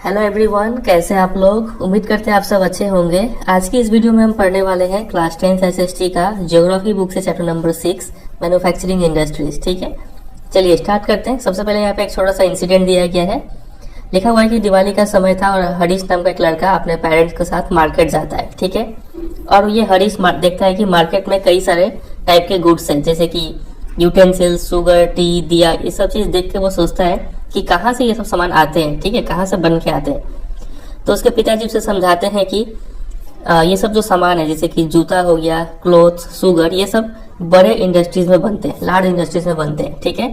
Hello everyone, कैसे हैं आप लोग। उम्मीद करते हैं आप सब अच्छे होंगे। आज की इस वीडियो में हम पढ़ने वाले हैं क्लास 10 एसएसटी का ज्योग्राफी बुक से चैप्टर नंबर 6 मैन्युफैक्चरिंग इंडस्ट्रीज। ठीक है, चलिए स्टार्ट करते हैं। सबसे पहले यहाँ पे एक छोटा सा इंसिडेंट दिया गया है। लिखा हुआ है कि दिवाली का समय था और हरीश नाम का एक लड़का अपने पेरेंट्स के साथ मार्केट जाता है। ठीक है, और ये हरीश देखता है कि मार्केट में कई सारे टाइप के गुड्स हैं, जैसे कि यूटेंसिल्स, शुगर, टी, दिया, ये सब चीज देख के वो सोचता है कि कहाँ से ये सब सामान आते हैं। ठीक है, कहाँ से बन के आते हैं। तो उसके पिताजी उसे समझाते हैं कि ये सब जो सामान है, जैसे कि जूता हो गया, क्लोथ, शुगर, ये सब बड़े इंडस्ट्रीज में बनते हैं, लार्ज इंडस्ट्रीज में बनते हैं। ठीक है,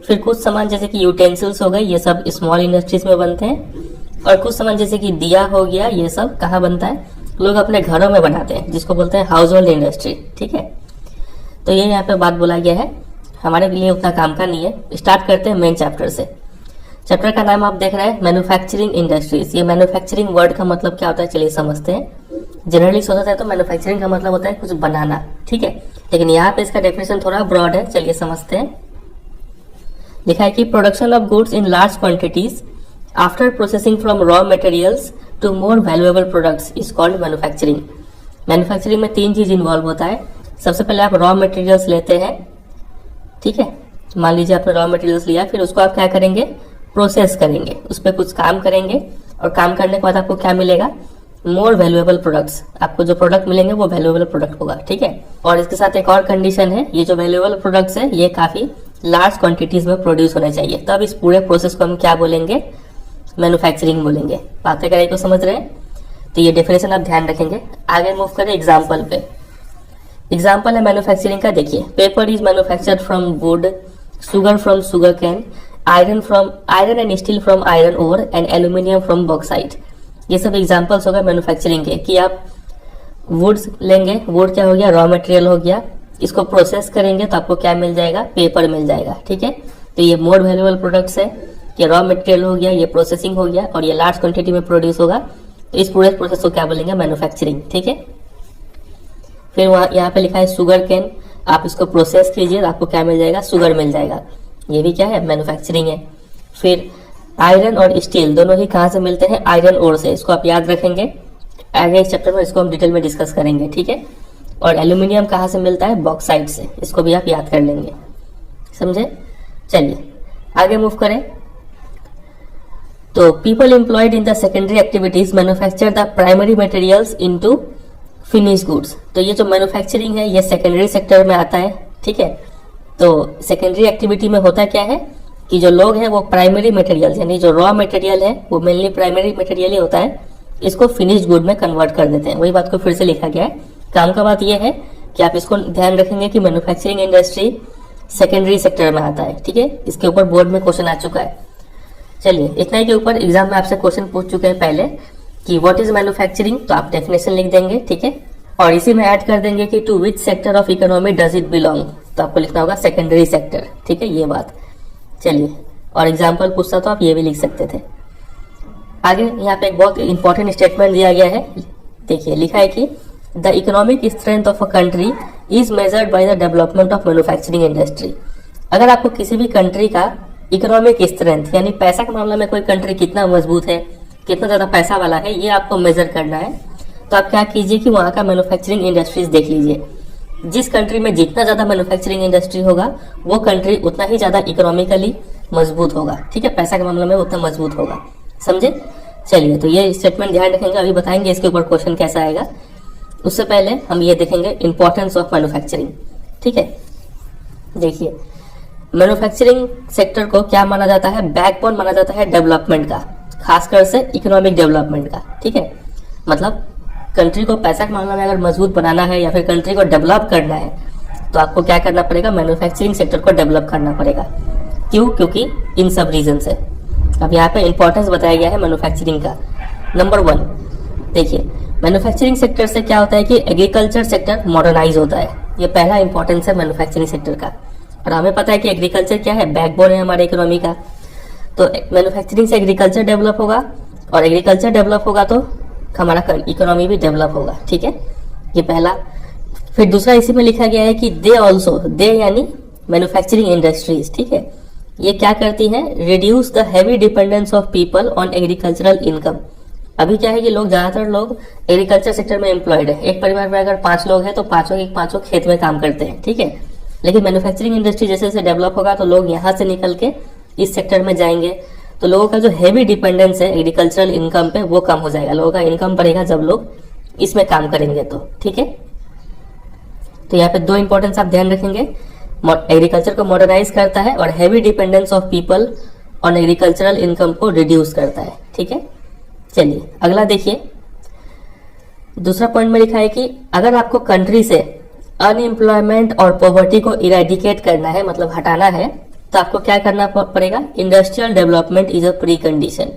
फिर कुछ सामान जैसे कि यूटेंसिल्स हो गए, ये सब स्मॉल इंडस्ट्रीज में बनते हैं। और कुछ सामान जैसे कि दिया हो गया, ये सब कहाँ बनता है, लोग अपने घरों में बनाते हैं, जिसको बोलते हैं हाउस होल्ड इंडस्ट्री। ठीक है, तो ये यहाँ पे बात बोला गया है, हमारे लिए उतना काम का नहीं है। स्टार्ट करते हैं मेन चैप्टर से। चैप्टर का नाम आप देख रहे हैं मैन्युफैक्चरिंग इंडस्ट्रीज। ये मैन्युफैक्चरिंग वर्ड का मतलब क्या होता है, चलिए समझते हैं। जनरली सोचा है तो मैन्युफैक्चरिंग का मतलब होता है कुछ बनाना। ठीक है, लेकिन यहाँ पे इसका डेफिनेशन थोड़ा ब्रॉड है, चलिए समझते हैं। लिखा है कि production of goods in large quantities after processing from raw materials to more valuable products is called manufacturing. Manufacturing में 3 चीज इन्वॉल्व होता है। सबसे पहले आप रॉ मटेरियल्स लेते हैं। ठीक है, मान लीजिए आपने रॉ मटेरियल्स लिया, फिर उसको आप क्या करेंगे, प्रोसेस करेंगे, उस पर कुछ काम करेंगे, और काम करने के बाद आपको क्या मिलेगा, मोर वैल्यूएबल प्रोडक्ट्स। आपको जो प्रोडक्ट मिलेंगे वो वैल्यूएबल प्रोडक्ट होगा। ठीक है, और इसके साथ एक और कंडीशन है, ये जो वैल्यूएबल प्रोडक्ट्स है ये काफी लार्ज क्वांटिटीज में प्रोड्यूस होने चाहिए। तब इस पूरे प्रोसेस को हम क्या बोलेंगे, मैन्युफैक्चरिंग बोलेंगे। बातें करें को समझ रहे हैं, तो ये डेफिनेशन आप ध्यान रखेंगे। आगे मूव करें एग्जाम्पल पे। एग्जाम्पल है मैन्युफैक्चरिंग का, देखिए paper is manufactured from wood, sugar from sugar cane, iron and steel from iron ore and aluminium from bauxite. ये सब एग्जांपल्स हो गए मैन्युफैक्चरिंग के, कि आप वुड्स लेंगे, वुड क्या हो गया, रॉ मटेरियल हो गया, इसको प्रोसेस करेंगे तो आपको क्या मिल जाएगा, पेपर मिल जाएगा। ठीक है, तो ये मोर वैल्यूएबल प्रोडक्ट्स है, ये रॉ मटेरियल हो गया, ये प्रोसेसिंग हो गया, और ये लार्ज क्वांटिटी में प्रोड्यूस होगा, तो इस पूरे प्रोसेस को क्या बोलेंगे, मैन्युफैक्चरिंग। ठीक है, फिर वहाँ यहाँ पे लिखा है शुगर कैन, आप इसको प्रोसेस कीजिए तो आपको क्या मिल जाएगा, शुगर मिल जाएगा, ये भी क्या है, मैन्युफैक्चरिंग है। फिर आयरन और स्टील दोनों ही कहाँ से मिलते हैं, आयरन ओर से, इसको आप याद रखेंगे, आगे इस चैप्टर में इसको हम डिटेल में डिस्कस करेंगे। ठीक है, और एल्यूमिनियम कहाँ से मिलता है, बॉक्साइट से, इसको भी आप याद कर लेंगे, समझे। चलिए आगे मूव करें। तो people employed in the secondary activities manufacture the primary materials into finish goods. तो ये जो मैन्युफैक्चरिंग है ये सेकेंडरी सेक्टर में आता है। ठीक है, तो सेकेंडरी एक्टिविटी में होता क्या है कि जो लोग हैं वो प्राइमरी मटेरियल, यानी जो रॉ मटेरियल है वो मेनली प्राइमरी मटेरियल ही होता है, इसको फिनिश गुड में कन्वर्ट कर देते हैं। वही बात को फिर से लिखा गया है। काम का बात यह है कि आप इसको ध्यान रखेंगे कि मैन्युफैक्चरिंग इंडस्ट्री सेकेंडरी सेक्टर में आता है। ठीक है, इसके ऊपर बोर्ड में क्वेश्चन आ चुका है। चलिए इतना ही के ऊपर एग्जाम में आपसे क्वेश्चन पूछ चुके हैं पहले कि व्हाट इज मैन्युफैक्चरिंग, तो आप डेफिनेशन लिख देंगे। ठीक है, और इसी में ऐड कर देंगे कि to which sector of economy does it belong, तो आपको लिखना होगा सेकेंडरी सेक्टर। ठीक है, ये बात। चलिए, और एग्जाम्पल पूछता तो आप ये भी लिख सकते थे। आगे यहाँ पे एक बहुत इंपॉर्टेंट स्टेटमेंट दिया गया है, देखिए लिखा है कि the economic strength of a country is measured by the development of manufacturing industry. अगर आपको किसी भी कंट्री का इकोनॉमिक स्ट्रेंथ यानी पैसा के मामले में कोई कंट्री कितना मजबूत है, कितना ज्यादा पैसा वाला है, ये आपको मेजर करना है, तो आप क्या कीजिए कि वहां का मैन्युफैक्चरिंग इंडस्ट्रीज देख लीजिए। जिस कंट्री में जितना ज्यादा मैन्युफैक्चरिंग इंडस्ट्री होगा वो कंट्री उतना ही ज्यादा इकोनॉमिकली मजबूत होगा। ठीक है, पैसा के मामले में उतना मजबूत होगा, समझे। चलिए, तो ये स्टेटमेंट ध्यान रखेंगे, अभी बताएंगे इसके ऊपर क्वेश्चन कैसा आएगा। उससे पहले हम ये देखेंगे इंपॉर्टेंस ऑफ मैन्युफैक्चरिंग। ठीक है, देखिए मैन्युफैक्चरिंग सेक्टर को क्या माना जाता है, बैकबोन माना जाता है डेवलपमेंट का, खासकर से इकोनॉमिक डेवलपमेंट का। ठीक है, मतलब कंट्री को पैसा के मामले में अगर मजबूत बनाना है या फिर कंट्री को डेवलप करना है तो आपको क्या करना पड़ेगा, मैन्युफैक्चरिंग सेक्टर को डेवलप करना पड़ेगा। क्यों, क्योंकि इन सब रीजन से। अब यहाँ पे इंपॉर्टेंस बताया गया है मैन्युफैक्चरिंग का। नंबर 1 देखिए, मैन्युफैक्चरिंग सेक्टर से क्या होता है कि एग्रीकल्चर सेक्टर मॉडर्नाइज होता है। ये पहला इंपॉर्टेंस है मैन्युफैक्चरिंग सेक्टर का। और हमें पता है कि एग्रीकल्चर क्या है, बैकबोन है हमारे इकोनॉमी का। तो मैन्युफैक्चरिंग से एग्रीकल्चर डेवलप होगा, और एग्रीकल्चर डेवलप होगा तो हमारा इकोनॉमी भी डेवलप होगा। ठीक है, ये पहला। फिर दूसरा इसी में लिखा गया है कि दे ऑल्सो, दे यानी मैन्युफैक्चरिंग इंडस्ट्रीज। ठीक है, ये क्या करती है, reduce the heavy dependence of people on agricultural income. अभी क्या है कि ज्यादातर लोग एग्रीकल्चर सेक्टर में एम्प्लॉयड है। एक परिवार में अगर 5 लोग हैं तो पांचों के पांचों खेत में काम करते हैं, ठीक है। लेकिन मैन्युफैक्चरिंग इंडस्ट्री जैसे जैसे डेवलप होगा तो लोग यहाँ से निकल के इस सेक्टर में जाएंगे, तो लोगों का जो हैवी डिपेंडेंस है एग्रीकल्चरल इनकम पे वो कम हो जाएगा। लोगों का इनकम बढ़ेगा जब लोग इसमें काम करेंगे तो, ठीक है। तो यहाँ पे 2 इंपॉर्टेंस आप ध्यान रखेंगे, एग्रीकल्चर को मॉडर्नाइज करता है और heavy dependence of people on agricultural income को रिड्यूस करता है, ठीक है। चलिए अगला देखिए, दूसरा पॉइंट में लिखा है कि अगर आपको कंट्री से अनएम्प्लॉयमेंट और पॉवर्टी को इरेडिकेट करना है, मतलब हटाना है, तो आपको क्या करना पड़ेगा, industrial development is a pre condition.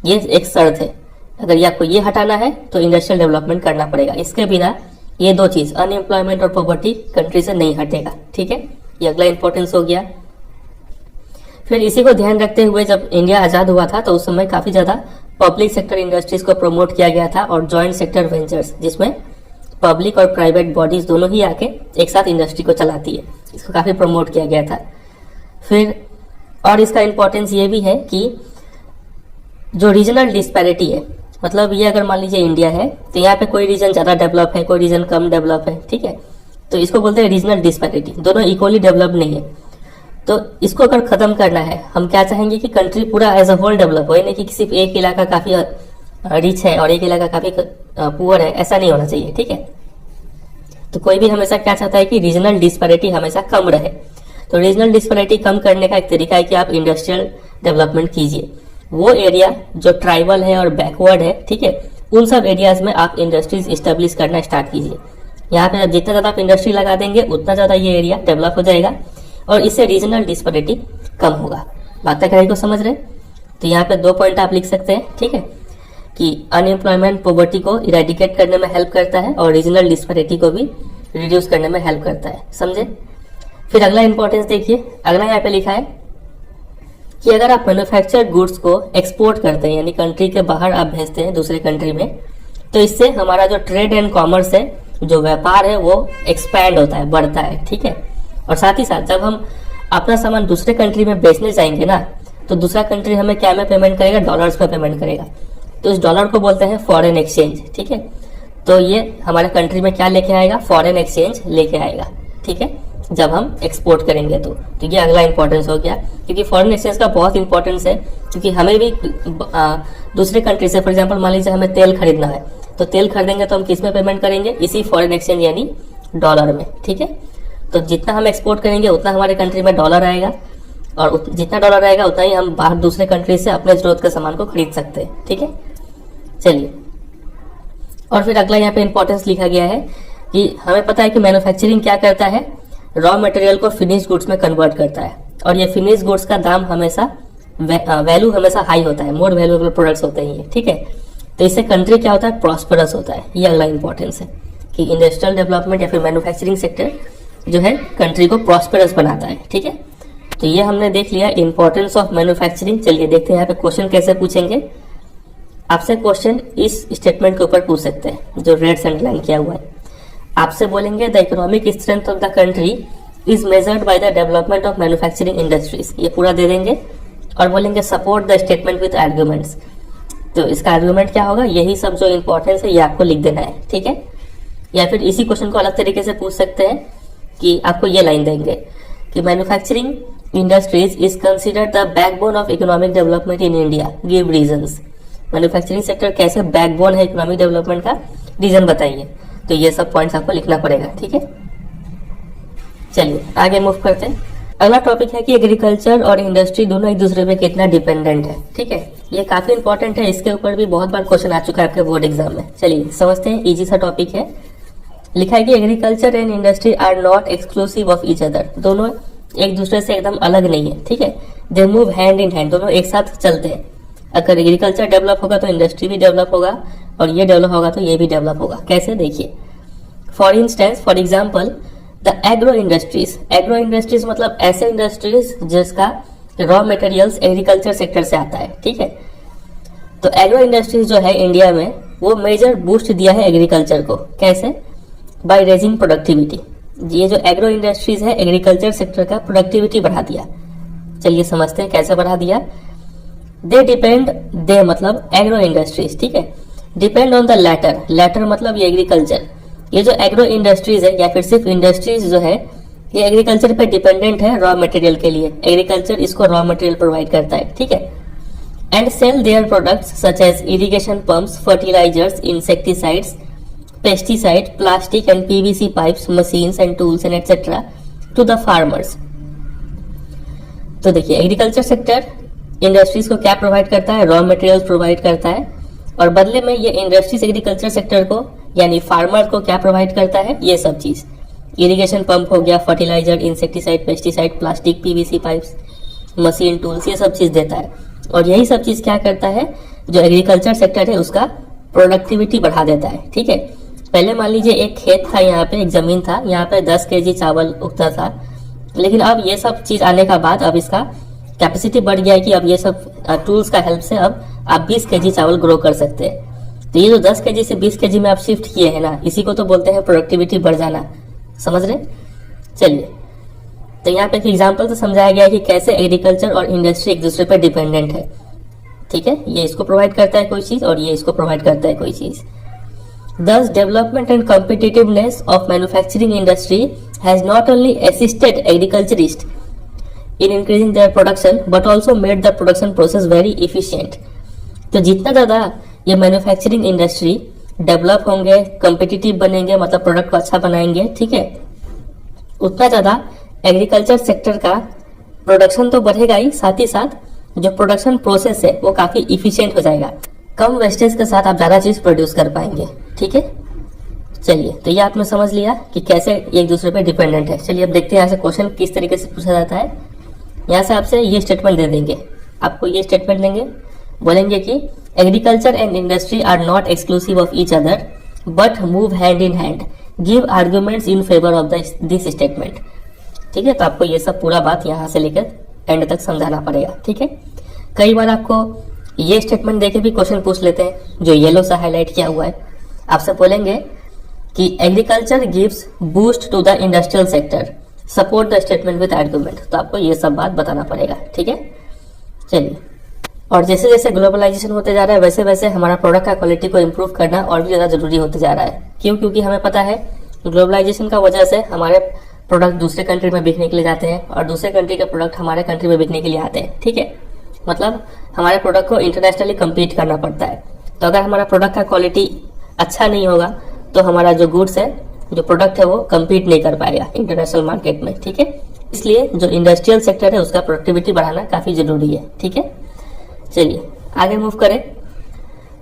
ये एक शर्त है, अगर ये आपको ये हटाना है तो इंडस्ट्रियल डेवलपमेंट करना पड़ेगा। इसके बिना ये 2 चीज अनएम्प्लॉयमेंट और पॉवर्टी कंट्री से नहीं हटेगा, ठीक है। ये अगला इंपॉर्टेंस हो गया। फिर इसी को ध्यान रखते हुए जब इंडिया आजाद हुआ था तो उस समय काफी ज्यादा पब्लिक सेक्टर इंडस्ट्रीज को प्रमोट किया गया था और जॉइंट सेक्टर वेंचर्स, जिसमें पब्लिक और प्राइवेट बॉडीज दोनों ही आके एक साथ इंडस्ट्री को चलाती है, इसको काफी प्रमोट किया गया था। फिर और इसका इंपॉर्टेंस ये भी है कि जो रीजनल डिस्पैरिटी है, मतलब ये अगर मान लीजिए इंडिया है तो यहाँ पे कोई रीजन ज्यादा डेवलप है, कोई रीजन कम डेवलप है, ठीक है, तो इसको बोलते हैं रीजनल डिस्पैरिटी, दोनों इक्वली डेवलप नहीं है। तो इसको अगर खत्म करना है, हम क्या चाहेंगे कि कंट्री पूरा एज अ होल डेवलप हो, नहीं कि सिर्फ एक इलाका काफी रिच है और एक इलाका काफी पुअर है, ऐसा नहीं होना चाहिए, ठीक है। तो कोई भी हमेशा क्या चाहता है कि रीजनल डिस्पैरिटी हमेशा कम रहे। तो रीजनल डिस्पैरिटी कम करने का एक तरीका है कि आप इंडस्ट्रियल डेवलपमेंट कीजिए। वो एरिया जो ट्राइबल है और बैकवर्ड है, ठीक है, उन सब एरियाज में आप इंडस्ट्रीज इस्टेब्लिश करना स्टार्ट कीजिए। यहाँ पे जितना ज्यादा आप इंडस्ट्री लगा देंगे उतना ज्यादा ये एरिया डेवलप हो जाएगा और इससे रीजनल डिस्पैरिटी कम होगा। बात कहीं को समझ रहे? तो यहाँ पे 2 पॉइंट आप लिख सकते हैं, ठीक है, कि अनएम्प्लॉयमेंट पॉवर्टी को इरेडिकेट करने में हेल्प करता है और रीजनल डिस्पैरिटी को भी रिड्यूस करने में हेल्प करता है, समझे। फिर अगला इंपॉर्टेंस देखिए, अगला यहाँ पे लिखा है कि अगर आप मैन्युफैक्चर्ड गुड्स को एक्सपोर्ट करते हैं, यानी कंट्री के बाहर आप भेजते हैं दूसरे कंट्री में, तो इससे हमारा जो ट्रेड एंड कॉमर्स है, जो व्यापार है, वो एक्सपैंड होता है, बढ़ता है, ठीक है। और साथ ही साथ जब हम अपना सामान दूसरे कंट्री में बेचने जाएंगे ना, तो दूसरा कंट्री हमें क्या में पेमेंट करेगा, डॉलर्स में पेमेंट करेगा। तो इस डॉलर को बोलते हैं फॉरेन एक्सचेंज, ठीक है। तो ये हमारे कंट्री में क्या लेके आएगा, फॉरेन एक्सचेंज लेके आएगा, ठीक है, जब हम एक्सपोर्ट करेंगे तो ये अगला इंपॉर्टेंस हो गया, क्योंकि फॉरेन एक्सचेंज का बहुत इंपॉर्टेंस है। क्योंकि हमें भी दूसरे कंट्री से, फॉर एग्जांपल मान लीजिए हमें तेल खरीदना है, तो तेल खरीदेंगे तो हम किस में पेमेंट करेंगे, इसी फॉरेन एक्सचेंज यानी डॉलर में, ठीक है। तो जितना हम एक्सपोर्ट करेंगे उतना हमारे कंट्री में डॉलर आएगा और जितना डॉलर आएगा उतना ही हम बाहर दूसरे कंट्री से अपने जरूरत के सामान को खरीद सकते हैं, ठीक है। चलिए, और फिर अगला यहाँ पे इंपॉर्टेंस लिखा गया है कि हमें पता है कि मैन्युफैक्चरिंग क्या करता है, रॉ मटेरियल को फिनिश गुड्स में कन्वर्ट करता है और ये फिनिश गुड्स का दाम हमेशा वैल्यू हमेशा हाई होता है, मोर वैल्यूएबल प्रोडक्ट्स होते हैं ये, ठीक है। तो इससे कंट्री क्या होता है, प्रॉस्परस होता है। ये अगला इंपॉर्टेंस है कि इंडस्ट्रियल डेवलपमेंट या फिर मैन्युफैक्चरिंग सेक्टर जो है कंट्री को प्रॉस्परस बनाता है, ठीक है। तो ये हमने देख लिया इंपॉर्टेंस ऑफ मैन्युफैक्चरिंग। चलिए देखते हैं यहाँ पे क्वेश्चन कैसे पूछेंगे। आपसे क्वेश्चन इस स्टेटमेंट के ऊपर पूछ सकते हैं जो रेड से अंडरलाइन किया हुआ है। आपसे बोलेंगे the economic strength of the country is measured by the development of manufacturing industries, ये पूरा दे देंगे और बोलेंगे support the statement with arguments. तो इसका आर्ग्यूमेंट क्या होगा, यही सब जो इंपॉर्टेंस है ये आपको लिख देना है, ठीक है। या फिर इसी क्वेश्चन को अलग तरीके से पूछ सकते हैं कि आपको ये लाइन देंगे कि manufacturing industries is considered the backbone of economic development in India, give reasons. Manufacturing sector कैसे बैकबोन है इकोनॉमिक डेवलपमेंट का, रीजन बताइए। तो ये सब पॉइंट्स आपको लिखना पड़ेगा, ठीक है। चलिए आगे मूव करते हैं। अगला टॉपिक है कि एग्रीकल्चर और इंडस्ट्री दोनों एक दूसरे पे कितना डिपेंडेंट है, ठीक है। ये काफी इंपॉर्टेंट है, इसके ऊपर भी बहुत बार क्वेश्चन आ चुका है आपके बोर्ड एग्जाम में। चलिए समझते हैं, इजी सा टॉपिक है। लिखा है कि agriculture and industry are not exclusive of each other, दोनों एक दूसरे से एकदम अलग नहीं है, ठीक है। They move hand in hand, दोनों एक साथ चलते हैं। अगर एग्रीकल्चर डेवलप होगा तो इंडस्ट्री भी डेवलप होगा और ये डेवलप होगा तो ये भी डेवलप होगा। कैसे, देखिए। For instance, for example, the agro industries. Agro industries मतलब ऐसे इंडस्ट्रीज जिसका रॉ मटेरियल्स एग्रीकल्चर सेक्टर से आता है, ठीक है। तो एग्रो इंडस्ट्रीज जो है इंडिया में वो मेजर बूस्ट दिया है एग्रीकल्चर को। कैसे, बाय रेजिंग प्रोडक्टिविटी। ये जो एग्रो इंडस्ट्रीज है एग्रीकल्चर सेक्टर का प्रोडक्टिविटी बढ़ा दिया। चलिए समझते हैं कैसे बढ़ा दिया। दे मतलब एग्रो इंडस्ट्रीज, ठीक है, डिपेंड ऑन द लैटर मतलब ये एग्रीकल्चर। ये जो एग्रो इंडस्ट्रीज है या फिर सिर्फ इंडस्ट्रीज जो है ये एग्रीकल्चर पे डिपेंडेंट है रॉ मटेरियल के लिए। एग्रीकल्चर इसको रॉ मटेरियल प्रोवाइड करता है, ठीक है। And sell their products such as irrigation pumps, fertilisers, insecticides, pesticide, plastic and PVC pipes, machines and tools and etcetera to the farmers. तो देखिए एग्रीकल्चर सेक्टर इंडस्ट्रीज को क्या प्रोवाइड करता है, रॉ मटेरियल्स प्रोवाइड करता है, और बदले में ये इंडस्ट्रीज एग्रीकल्चर सेक्टर को यानी फार्मर को क्या प्रोवाइड करता है, ये सब चीज। इरिगेशन पंप हो गया, fertiliser, insecticide, pesticide, plastic, PVC pipes, machine, tools, ये सब चीज देता है। और यही सब चीज क्या करता है, जो एग्रीकल्चर सेक्टर है उसका प्रोडक्टिविटी बढ़ा देता है, ठीक है। पहले मान लीजिए एक खेत था, यहाँ पे एक जमीन था, यहाँ पे 10 kg चावल उगता था, लेकिन अब ये सब चीज आने का बाद अब इसका कैपेसिटी बढ़ गया है कि अब ये सब टूल्स का हेल्प से अब आप 20 kg चावल ग्रो कर सकते हैं। तो ये जो 10 kg से 20 kg में आप शिफ्ट किए हैं ना, इसी को तो बोलते हैं प्रोडक्टिविटी बढ़ जाना, समझ रहे। चलिए तो यहाँ पे एक एग्जांपल तो समझाया गया है कि कैसे एग्रीकल्चर और इंडस्ट्री एक दूसरे पर डिपेंडेंट है, ठीक है। ये इसको प्रोवाइड करता है कोई चीज और ये इसको प्रोवाइड करता है कोई चीज। Thus, development and competitiveness of manufacturing industry has not only assisted agriculturists in increasing their production, but also made the production process very efficient. तो जितना ज़्यादा ये मैन्युफैक्चरिंग इंडस्ट्री डेवलप होंगे, कम्पिटिटिव बनेंगे, मतलब प्रोडक्ट को अच्छा बनाएंगे, ठीक है, उतना ज़्यादा एग्रीकल्चर सेक्टर का प्रोडक्शन तो बढ़ेगा ही, साथ ही साथ जो प्रोडक्शन प्रोसेस है वो काफ़ी इफिशियंट हो जाएगा। कम वेस्टेज के साथ आप ज़्यादा चीज़ प्रोड्यूस कर पाएंगे, ठीक है। चलिए तो ये आपने समझ लिया कि कैसे एक दूसरे पे डिपेंडेंट है। चलिए अब देखते हैं यहाँ से क्वेश्चन किस तरीके से पूछा जाता है। यहाँ से आपसे ये स्टेटमेंट दे देंगे, आपको ये स्टेटमेंट देंगे, बोलेंगे कि agriculture and industry are not exclusive of each other but move hand in hand, give arguments in favour of this statement, ठीक है। तो आपको ये सब पूरा बात यहाँ से लेकर एंड तक समझाना पड़ेगा, ठीक है। कई बार आपको ये स्टेटमेंट देके भी क्वेश्चन पूछ लेते हैं, जो येलो से हाईलाइट किया हुआ है। आपसे बोलेंगे कि agriculture gives boost to the industrial sector, support the statement with argument. तो आपको ये सब बात बताना पड़ेगा, ठीक है। चलिए, और जैसे जैसे ग्लोबलाइजेशन होते जा रहा है वैसे वैसे हमारा प्रोडक्ट का क्वालिटी को इम्प्रूव करना और भी ज़्यादा जरूरी होते जा रहा है। क्यों? क्योंकि हमें पता है ग्लोबलाइजेशन का वजह से हमारे प्रोडक्ट दूसरे कंट्री में बिकने के लिए जाते हैं और दूसरे कंट्री के प्रोडक्ट हमारे कंट्री में बिकने के लिए आते हैं, ठीक है। मतलब हमारे प्रोडक्ट को इंटरनेशनली कम्पीट करना पड़ता है। तो अगर हमारा प्रोडक्ट का क्वालिटी अच्छा नहीं होगा तो हमारा जो गुड्स है, जो प्रोडक्ट है, वो कम्पीट नहीं कर पाएगा इंटरनेशनल मार्केट में, ठीक है। इसलिए जो इंडस्ट्रियल सेक्टर है उसका प्रोडक्टिविटी बढ़ाना काफ़ी जरूरी है, ठीक है। चलिए आगे मूव करें।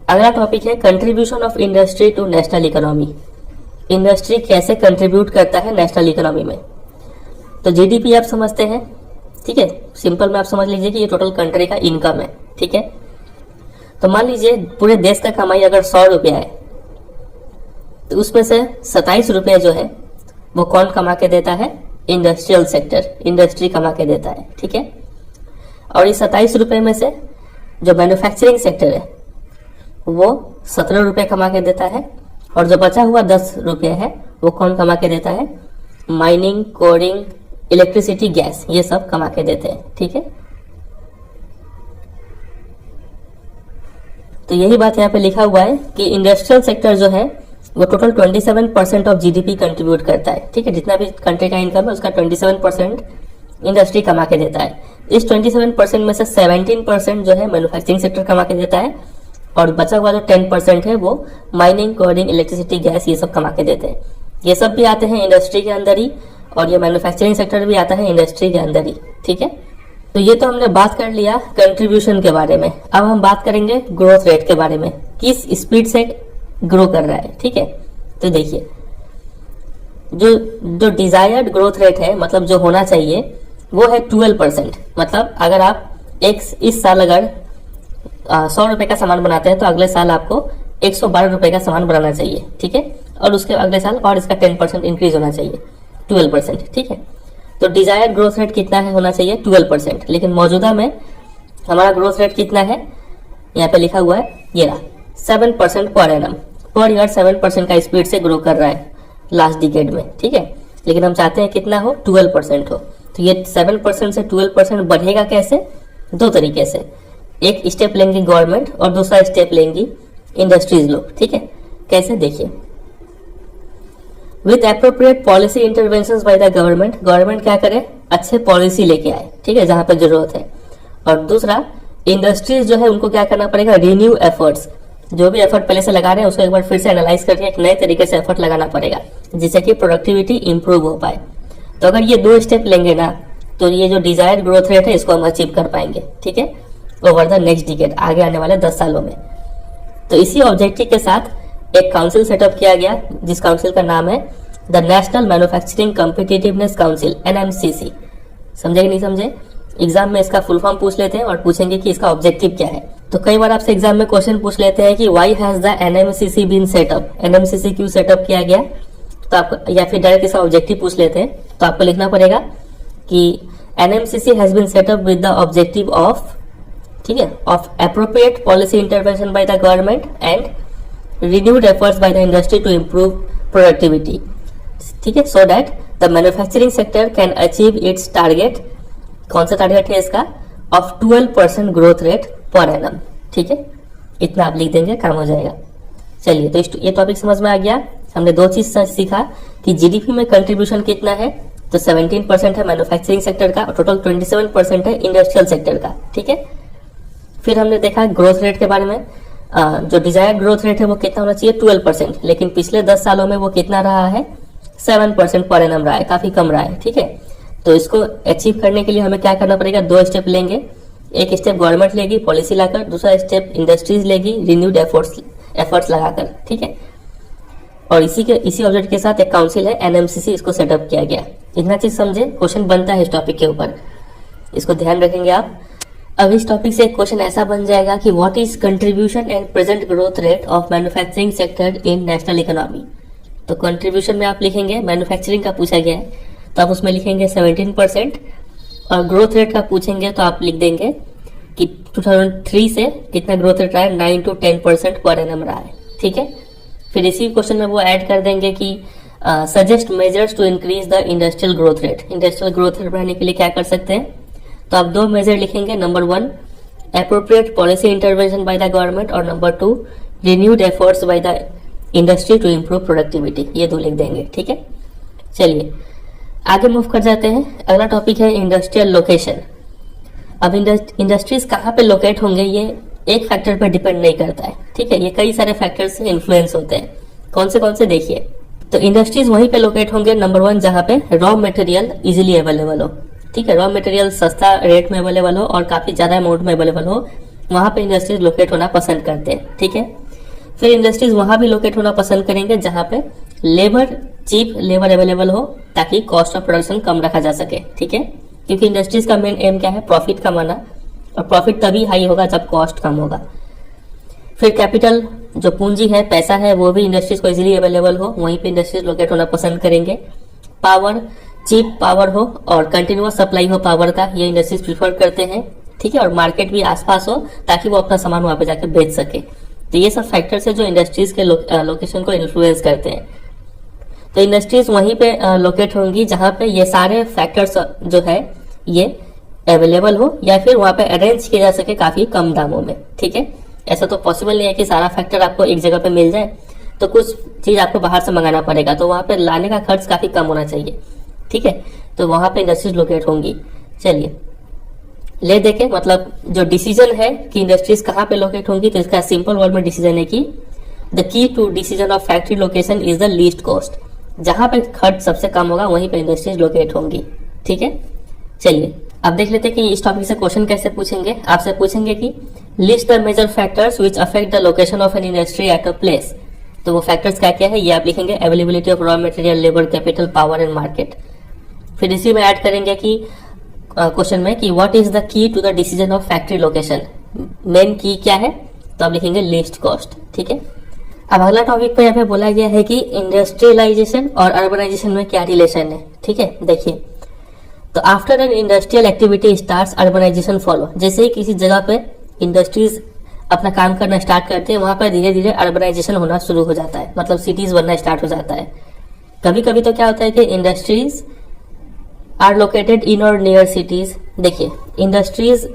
अगला टॉपिक है contribution of industry to national economy. Industry कैसे कंट्रीब्यूट करता है नेशनल इकोनॉमी में। तो जीडीपी आप समझते हैं, ठीक है। सिंपल में आप समझ लीजिए कि ये टोटल कंट्री का इनकम है, ठीक है। तो मान लीजिए पूरे देश का कमाई अगर 100 रुपया है तो उसमें से 27 रुपये जो है वो कौन कमा के देता है? इंडस्ट्रियल सेक्टर, इंडस्ट्री कमा के देता है, ठीक है। और इस 27 रुपये में से जो मैन्युफैक्चरिंग सेक्टर है वो 17 रुपये कमा के देता है, और जो बचा हुआ 10 रुपये है वो कौन कमा के देता है? माइनिंग, कोडिंग, इलेक्ट्रिसिटी, गैस, ये सब कमा के देते हैं, ठीक है। तो यही बात यहाँ पे लिखा हुआ है कि इंडस्ट्रियल सेक्टर जो है वो टोटल 27% ऑफ जीडीपी कंट्रीब्यूट करता है, ठीक है। जितना भी कंट्री का इनकम है उसका 27% इंडस्ट्री कमा के देता है। इस 27% में से 17% जो है मैन्युफैक्चरिंग सेक्टर कमा के देता है, और बचा हुआ जो 10% है वो माइनिंग, कोडिंग, इलेक्ट्रिसिटी, गैस, ये सब कमा के देते हैं। ये सब भी आते हैं इंडस्ट्री के अंदर ही, और ये मैन्युफैक्चरिंग सेक्टर भी आता है इंडस्ट्री के अंदर ही, ठीक है। तो ये तो हमने बात कर लिया कंट्रीब्यूशन के बारे में। अब हम बात करेंगे ग्रोथ रेट के बारे में, किस स्पीड से ग्रो कर रहा है, ठीक है। तो देखिए जो डिजायर्ड ग्रोथ रेट है, मतलब जो होना चाहिए, वो है 12%। मतलब अगर आप इस साल अगर 100 रुपए का सामान बनाते हैं तो अगले साल आपको 112 रुपए का सामान बनाना चाहिए, ठीक है। और उसके अगले साल और इसका 10% इंक्रीज होना चाहिए, 12%, ठीक है। तो डिजायर्ड ग्रोथ रेट कितना है? होना चाहिए 12%। लेकिन मौजूदा में हमारा ग्रोथ रेट कितना है? यहाँ पे लिखा हुआ है, ये रहा 7% पर एनम, पर ईयर 7% का स्पीड से ग्रो कर रहा है लास्ट डिकेड में, ठीक है। लेकिन हम चाहते हैं कितना हो? 12% हो। तो ये 7% से 12% बढ़ेगा कैसे? दो तरीके से, एक स्टेप लेंगे गवर्नमेंट और दूसरा स्टेप लेंगी इंडस्ट्रीज लोग, ठीक है। कैसे, देखिए, with appropriate policy intervention by the government, government क्या करे, अच्छे पॉलिसी लेके आए, ठीक है, जहां पर जरूरत है। और दूसरा, इंडस्ट्रीज जो है उनको क्या करना पड़ेगा, रिन्यू एफर्ट्स, जो भी एफर्ट पहले से लगा रहे हैं उसको एक बार फिर से एनालाइज करके एक नए तरीके से एफर्ट लगाना पड़ेगा, जिससे कि प्रोडक्टिविटी इंप्रूव हो पाए। तो अगर ये दो स्टेप लेंगे ना, तो ये जो डिजायर्ड ग्रोथ रेट है इसको हम अचीव कर पाएंगे, ठीक है, ओवर द नेक्स्ट डिकेड, आगे आने वाले 10 सालों में। तो इसी ऑब्जेक्टिव के साथ एक काउंसिल सेटअप किया गया, जिस काउंसिल का नाम है the national manufacturing competitiveness council, NMCC। समझे कि नहीं समझे? एग्जाम में इसका फुल फॉर्म पूछ लेते हैं और पूछेंगे कि इसका ऑब्जेक्टिव क्या है। तो कई बार आपसे एग्जाम में क्वेश्चन पूछ लेते हैं कि why has the NMCC been set up, NMCC क्यों सेटअप किया गया, तो आपको, या फिर डायरेक्ट इसका ऑब्जेक्टिव पूछ लेते हैं, तो आपको लिखना पड़ेगा कि NMCC has been set up with the objective of, ठीक है, of appropriate policy intervention by the government and renewed efforts by the industry to improve productivity, ठीक है, so that the manufacturing sector can achieve its target. कौन सा target है इसका? Of 12% growth rate per annum, ठीक है, इतना आप लिख देंगे, काम हो जाएगा। चलिए, तो ये टॉपिक समझ में आ गया। हमने दो चीज सीखा कि जीडीपी में कंट्रीब्यूशन कितना है, तो 17% है मैन्युफैक्चरिंग सेक्टर का और टोटल 27% है इंडस्ट्रियल सेक्टर का, ठीक है। फिर हमने देखा ग्रोथ रेट के बारे में, जो डिजायर्ड ग्रोथ रेट है वो कितना होना चाहिए, 12%, लेकिन पिछले 10 सालों में वो कितना रहा है, 7% पर एनम रहा है, काफी कम रहा है, ठीक है। तो इसको अचीव करने के लिए हमें क्या करना पड़ेगा, दो स्टेप लेंगे, एक स्टेप गवर्नमेंट लेगी पॉलिसी लाकर, दूसरा स्टेप इंडस्ट्रीज लेगी रिन्यूड एफर्ट्स लगाकर, ठीक है। और इसी ऑब्जेक्ट के साथ एक काउंसिल है NMCC, इसको सेटअप किया गया। इतना चीज समझे, क्वेश्चन बनता है इस टॉपिक के ऊपर, इसको ध्यान रखेंगे आप। अब इस टॉपिक से एक क्वेश्चन ऐसा बन जाएगा कि what is contribution and present growth rate of manufacturing sector in national economy. तो कंट्रीब्यूशन में आप लिखेंगे, मैन्युफैक्चरिंग का पूछा गया है तो आप उसमें लिखेंगे 17%, और ग्रोथ रेट का पूछेंगे तो आप लिख देंगे कि 2003 से कितना ग्रोथ रेट रहा है, 9 to 10% पर एनम रहा है, ठीक है। फिर इसी क्वेश्चन में वो ऐड कर देंगे कि suggest measures to increase the industrial growth rate. Industrial growth rate बढ़ाने के लिए क्या कर सकते हैं, तो आप दो मेजर लिखेंगे, number 1 appropriate policy intervention by the government और number 2 renewed efforts by the industry to improve productivity, ये दो लिख देंगे, ठीक है। चलिए आगे मूव कर जाते हैं। अगला टॉपिक है इंडस्ट्रियल लोकेशन। अब इंडस्ट्रीज कहाँ पे लोकेट होंगे ये एक फैक्टर पर डिपेंड नहीं करता है, ठीक है, ये कई सारे फैक्टर्स से इन्फ्लुएंस होते हैं। कौन से देखिए, तो इंडस्ट्रीज वहीं पे लोकेट होंगे, नंबर 1 जहाँ पे रॉ मटेरियल इजीली अवेलेबल हो, ठीक है, रॉ मटेरियल सस्ता रेट में अवेलेबल हो और काफी ज्यादा अमाउंट में अवेलेबल हो, वहां पे इंडस्ट्रीज लोकेट होना पसंद करते हैं, ठीक है। फिर इंडस्ट्रीज वहां भी लोकेट होना पसंद करेंगे जहां पे चीप लेबर अवेलेबल हो, ताकि कॉस्ट ऑफ प्रोडक्शन कम रखा जा सके, ठीक है, क्योंकि इंडस्ट्रीज का मेन एम क्या है, प्रॉफिट कमाना, और प्रॉफिट तभी हाई होगा जब कॉस्ट कम होगा। फिर कैपिटल, जो पूंजी है, पैसा है, वो भी इंडस्ट्रीज को इजीली अवेलेबल हो, वहीं पे इंडस्ट्रीज लोकेट होना पसंद करेंगे। पावर, चीप पावर हो और कंटिन्यूअस सप्लाई हो पावर का, ये इंडस्ट्रीज प्रीफर करते हैं, ठीक है, और मार्केट भी आसपास हो ताकि वो अपना सामान वहां पे जाकर बेच सके। तो ये सब फैक्टर्स है जो इंडस्ट्रीज के लोकेशन को इन्फ्लुएंस करते हैं। तो इंडस्ट्रीज वहीं पे लोकेट होंगी जहां पे ये सारे फैक्टर्स जो है ये अवेलेबल हो, या फिर वहां पे अरेंज किया जा सके काफी कम दामों में, ठीक है। ऐसा तो पॉसिबल नहीं है कि सारा फैक्टर आपको एक जगह पे मिल जाए, तो कुछ चीज आपको बाहर से मंगाना पड़ेगा, तो वहां पे लाने का खर्च काफी कम होना चाहिए, ठीक है। तो वहां पे इंडस्ट्रीज लोकेट होंगी। चलिए ले देखे, मतलब जो डिसीजन है कि इंडस्ट्रीज कहाँ पे लोकेट होंगी, तो इसका सिंपल वर्ड में डिसीजन है कि the key to decision of factory location is the least cost. जहां पे खर्च सबसे कम होगा वहीं पे इंडस्ट्रीज लोकेट होंगी, ठीक है। चलिए अब देख लेते हैं कि इस टॉपिक से क्वेश्चन कैसे पूछेंगे। आपसे पूछेंगे कि list the major factors which affect the location of an industry at a place. तो वो फैक्टर्स क्या क्या है ये आप लिखेंगे, availability of raw material, labour, capital, power and market. फिर इसी में ऐड करेंगे कि क्वेश्चन में कि what is the key to the decision of factory location. Main key क्या है, तो आप लिखेंगे लिस्ट कॉस्ट, ठीक है। अब अगला टॉपिक पे यहाँ पे बोला गया है कि इंडस्ट्रियलाइजेशन और अर्बनाइजेशन में क्या रिलेशन है, ठीक है। देखिए, तो after an industrial activity starts urbanisation follow. जैसे ही किसी जगह पे इंडस्ट्रीज अपना काम करना स्टार्ट करते हैं, वहां पर धीरे धीरे अर्बनाइजेशन होना शुरू हो जाता है, मतलब सिटीज बनना स्टार्ट हो जाता है। कभी कभी तो क्या होता है कि इंडस्ट्रीज आर लोकेटेड इन और नियर सिटीज। देखिए इंडस्ट्रीज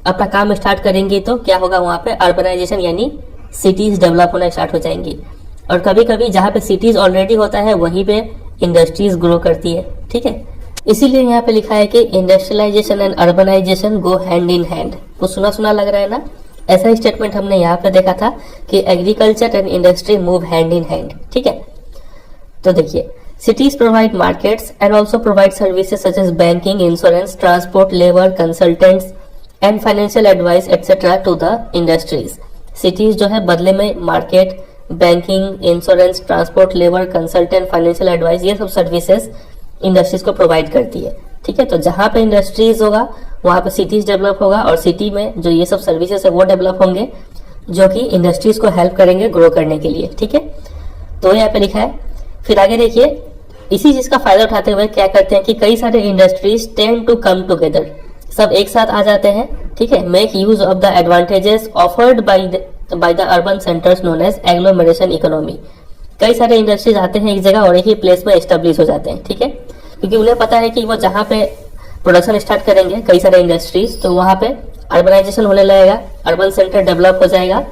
अपना काम स्टार्ट करेंगी तो क्या होगा, वहां पे अर्बनाइजेशन यानी सिटीज डेवलप होना स्टार्ट हो जाएंगी। और कभी कभी जहाँ पे सिटीज ऑलरेडी होता है वहीं पे इंडस्ट्रीज ग्रो करती है, ठीक है। इसीलिए यहाँ पे लिखा है कि industrialisation and urbanisation go hand in hand. कुछ सुना सुना लग रहा है ना, ऐसा ही स्टेटमेंट हमने यहाँ पे देखा था कि agriculture and industry move hand in hand, ठीक है। तो देखिए cities provide markets and also provide services such as banking, insurance, transport, labor, consultants and financial advice etc. to the industries। cities जो है बदले में market, banking, insurance, transport, labour, consultant, financial advice, ये सब सर्विसेज इंडस्ट्रीज को provide करती है, ठीक है। तो जहां पे इंडस्ट्रीज होगा वहां पे सिटीज डेवलप होगा और सिटी में जो ये सब सर्विसेज है वो डेवलप होंगे जो कि इंडस्ट्रीज को हेल्प करेंगे ग्रो करने के लिए, ठीक है। तो यहाँ पे लिखा है। फिर आगे देखिए, इसी चीज का फायदा उठाते हुए क्या करते हैं कि कई सारे industries tend to come together, सब एक साथ आ जाते हैं, ठीक है। Make use of the advantages offered by the urban centres known as agglomeration economy. कई सारे इंडस्ट्रीज आते हैं एक जगह और एक ही प्लेस में एस्टेब्लिश हो जाते हैं, ठीक है, क्योंकि उन्हें पता है कि वो जहाँ पे प्रोडक्शन स्टार्ट करेंगे कई सारे इंडस्ट्रीज, तो वहां पे अर्बनाइजेशन होने लगेगा, अर्बन सेंटर डेवलप हो जाएगा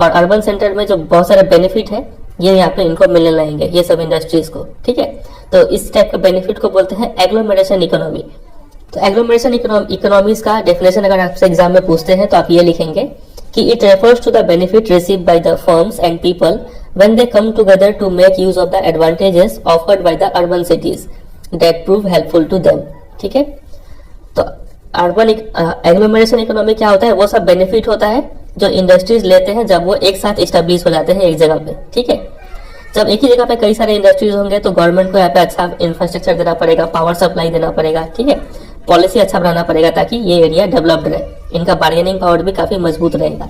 और अर्बन सेंटर में जो बहुत सारे बेनिफिट है ये यहाँ पे इनको मिलने लगेंगे, ये सब इंडस्ट्रीज को, ठीक है। तो इस टाइप के बेनिफिट को बोलते हैं एग्लोमेरेशन इकोनॉमी। तो एग्लोमेरेशन इकोनॉमीज का डेफिनेशन अगर आपसे एग्जाम में पूछते हैं तो आप ये लिखेंगे कि it refers to the benefit received by the firms and people when they come together to make use of the advantages offered by the urban cities that prove helpful to them, ठीक है। तो urban agglomeration economy क्या होता है, वो सब benefit होता है जो इंडस्ट्रीज लेते हैं जब वो एक साथ एस्टेब्लिश हो जाते हैं एक जगह पे, ठीक है। जब एक ही जगह पे कई सारे इंडस्ट्रीज होंगे तो गवर्नमेंट को यहाँ पे अच्छा इंफ्रास्ट्रक्चर देना पड़ेगा, पावर सप्लाई देना पड़ेगा, ठीक है, पॉलिसी अच्छा बनाना पड़ेगा ताकि ये एरिया डेवलप्ड रहे, इनका बार्गेनिंग पावर भी काफी मजबूत रहेगा।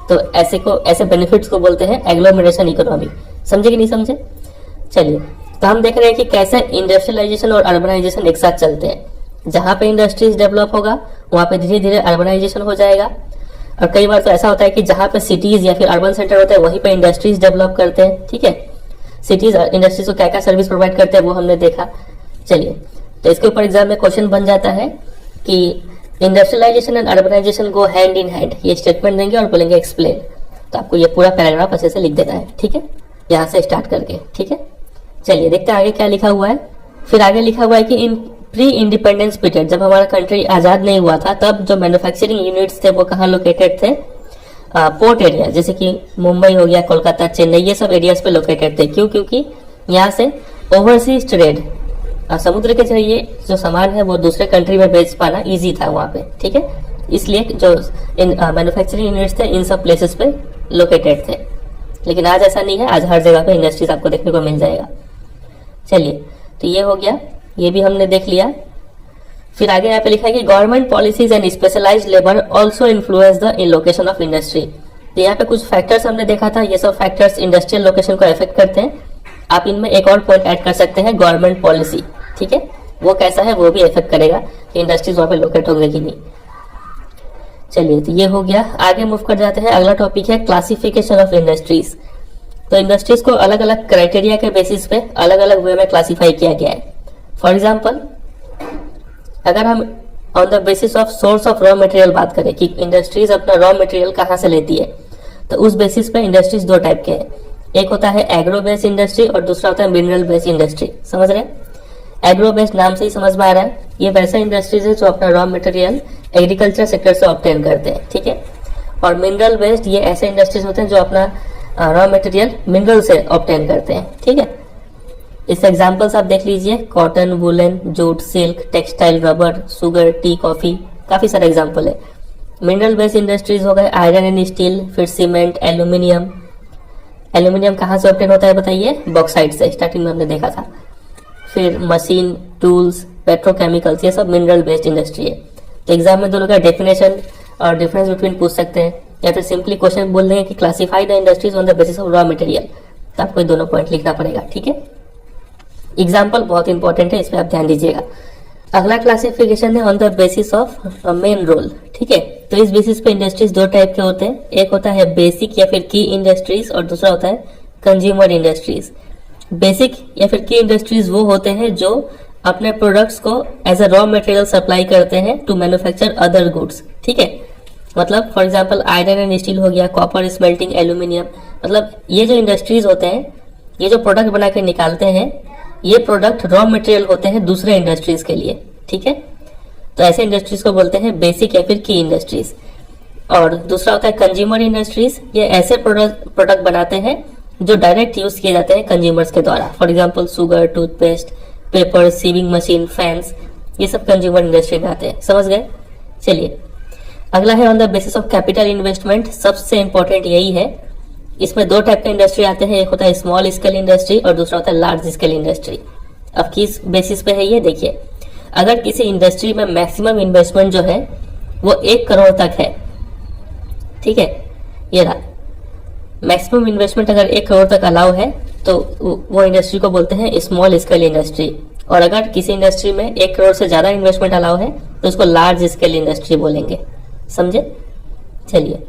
तो ऐसे बेनिफिट्स को बोलते हैं एग्लोमेरेशन इकोनॉमी। समझे कि नहीं समझे? चलिए, तो हम देख रहे हैं कि कैसे इंडस्ट्रियलाइजेशन और अर्बनाइजेशन एक साथ चलते हैं। जहां पे इंडस्ट्रीज डेवलप होगा वहां पे धीरे धीरे अर्बनाइजेशन हो जाएगा। और कई बार तो ऐसा होता है कि जहां पे सिटीज या फिर अर्बन सेंटर होते हैं वहीं पे इंडस्ट्रीज डेवलप करते हैं, ठीक है। सिटीज इंडस्ट्रीज को क्या क्या सर्विस प्रोवाइड करते हैं वो हमने देखा। चलिए, तो इसके ऊपर एग्जाम में क्वेश्चन बन जाता है कि industrialisation and urbanisation go hand in hand, ये स्टेटमेंट देंगे और बोलेंगे एक्सप्लेन। तो आपको ये पूरा पैराग्राफ अच्छे से लिख देना है, ठीक है, यहाँ से स्टार्ट करके, ठीक है। चलिए देखते हैं आगे क्या लिखा हुआ है। फिर आगे लिखा हुआ है कि इन प्री इंडिपेंडेंस पीरियड, जब हमारा कंट्री आजाद नहीं हुआ था तब जो मैन्युफैक्चरिंग यूनिट्स थे वो कहाँ लोकेटेड थे? पोर्ट एरिया, जैसे कि मुंबई हो गया, कोलकाता, चेन्नई, ये सब एरियाज पे लोकेटेड थे। क्यों? क्योंकि यहाँ से ओवरसीज ट्रेड, समुद्र के जरिए जो सामान है वो दूसरे कंट्री में बेच पाना इजी था वहाँ पे, ठीक है। इसलिए जो मैन्युफैक्चरिंग यूनिट्स थे इन सब प्लेसेस पे लोकेटेड थे। लेकिन आज ऐसा नहीं है, आज हर जगह पे इंडस्ट्रीज आपको देखने को मिल जाएगा। चलिए, तो ये हो गया, ये भी हमने देख लिया। फिर आगे यहाँ पे लिखा है कि government policies and specialised labour also influence the location of industry. तो यहाँ पे कुछ फैक्टर्स हमने देखा था, ये सब फैक्टर्स इंडस्ट्रियल लोकेशन को अफेक्ट करते हैं। आप इनमें एक और पॉइंट ऐड कर सकते हैं, गवर्नमेंट पॉलिसी, ठीक है, वो कैसा है वो भी अफेक्ट करेगा कि इंडस्ट्रीज वहां पे लोकेट होंगे कि नहीं। चलिए, तो ये हो गया। आगे मूव कर जाते हैं, अगला टॉपिक है क्लासिफिकेशन ऑफ इंडस्ट्रीज। तो इंडस्ट्रीज को अलग अलग क्राइटेरिया के बेसिस पे अलग अलग वे में क्लासीफाई किया गया है। फॉर एग्जाम्पल, अगर हम on the basis of source of raw material बात करें कि इंडस्ट्रीज अपना रॉ मटेरियल कहाँ से लेती है, तो उस बेसिस पे इंडस्ट्रीज दो टाइप के हैं। एक होता है एग्रो बेस्ड इंडस्ट्री और दूसरा होता है मिनरल बेस्ड इंडस्ट्री। समझ रहे हैं? एग्रो बेस्ड नाम से ही समझ में आ रहा है, ये वैसा इंडस्ट्रीज है जो अपना रॉ मटेरियल एग्रीकल्चर सेक्टर से ऑब्टेन करते हैं, ठीक है। और मिनरल बेस्ड ये ऐसे इंडस्ट्रीज होते हैं जो अपना रॉ मटेरियल मिनरल से ऑब्टेन करते हैं, ठीक है। इस एग्जांपल्स आप देख लीजिए, cotton, woollen, jute, silk, textile, rubber, sugar, T, coffee, काफी सारे एग्जांपल है। मिनरल बेस्ड इंडस्ट्रीज हो गए आयरन एंड स्टील, फिर सीमेंट, एल्यूमिनियम। एल्यूमिनियम कहाँ से ऑब्टेन होता है बताइए? बॉक्साइट से, स्टार्टिंग में हमने देखा था। फिर मशीन, टूल्स, पेट्रोकेमिकल्स, ये सब मिनरल बेस्ड इंडस्ट्री है। तो एग्जाम में दोनों का डेफिनेशन और डिफरेंस बिटवीन पूछ सकते हैं, या फिर सिंपली क्वेश्चन बोल देंगे कि classify the industries on the basis of raw material. तो आपको दोनों पॉइंट लिखना पड़ेगा, ठीक है। एग्जाम्पल बहुत इंपॉर्टेंट है, इस पर आप ध्यान दीजिएगा। अगला क्लासिफिकेशन है on the basis of main role, ठीक है। तो इस बेसिस पे इंडस्ट्रीज दो टाइप के होते हैं, एक होता है बेसिक या फिर की इंडस्ट्रीज और दूसरा होता है कंज्यूमर इंडस्ट्रीज। बेसिक या फिर की इंडस्ट्रीज वो होते हैं जो अपने प्रोडक्ट्स को as a raw material supply करते हैं टू मैन्युफैक्चर अदर गुड्स, ठीक है। मतलब for example iron and steel हो गया, कॉपर स्मेल्टिंग, एल्यूमिनियम, मतलब ये जो इंडस्ट्रीज होते हैं, ये जो प्रोडक्ट बना के निकालते हैं, ये प्रोडक्ट रॉ मटेरियल होते हैं दूसरे इंडस्ट्रीज के लिए, ठीक है। तो ऐसे इंडस्ट्रीज को बोलते हैं बेसिक या फिर की इंडस्ट्रीज। और दूसरा होता है कंज्यूमर इंडस्ट्रीज। ये ऐसे प्रोडक्ट बनाते हैं जो डायरेक्ट यूज किए जाते हैं कंज्यूमर्स के द्वारा। For example sugar, toothpaste, paper, sewing machine, fans, ये सब कंज्यूमर इंडस्ट्री में आते हैं। समझ गए? चलिए अगला है on the basis of capital investment. सबसे इंपॉर्टेंट यही है। इसमें दो टाइप के इंडस्ट्री आते हैं, एक होता है स्मॉल स्केल इंडस्ट्री और दूसरा होता है लार्ज स्केल इंडस्ट्री। अब किस बेसिस पे है ये देखिए। अगर किसी इंडस्ट्री में मैक्सिमम इन्वेस्टमेंट जो है वो 1 करोड़ तक है, ठीक है, ये रहा मैक्सिमम इन्वेस्टमेंट। अगर 1 करोड़ तक अलाउ है तो वो इंडस्ट्री को बोलते हैं स्मॉल स्केल इंडस्ट्री। और अगर किसी इंडस्ट्री में 1 करोड़ से ज्यादा इन्वेस्टमेंट अलाउ है तो उसको लार्ज स्केल इंडस्ट्री बोलेंगे। समझे? चलिए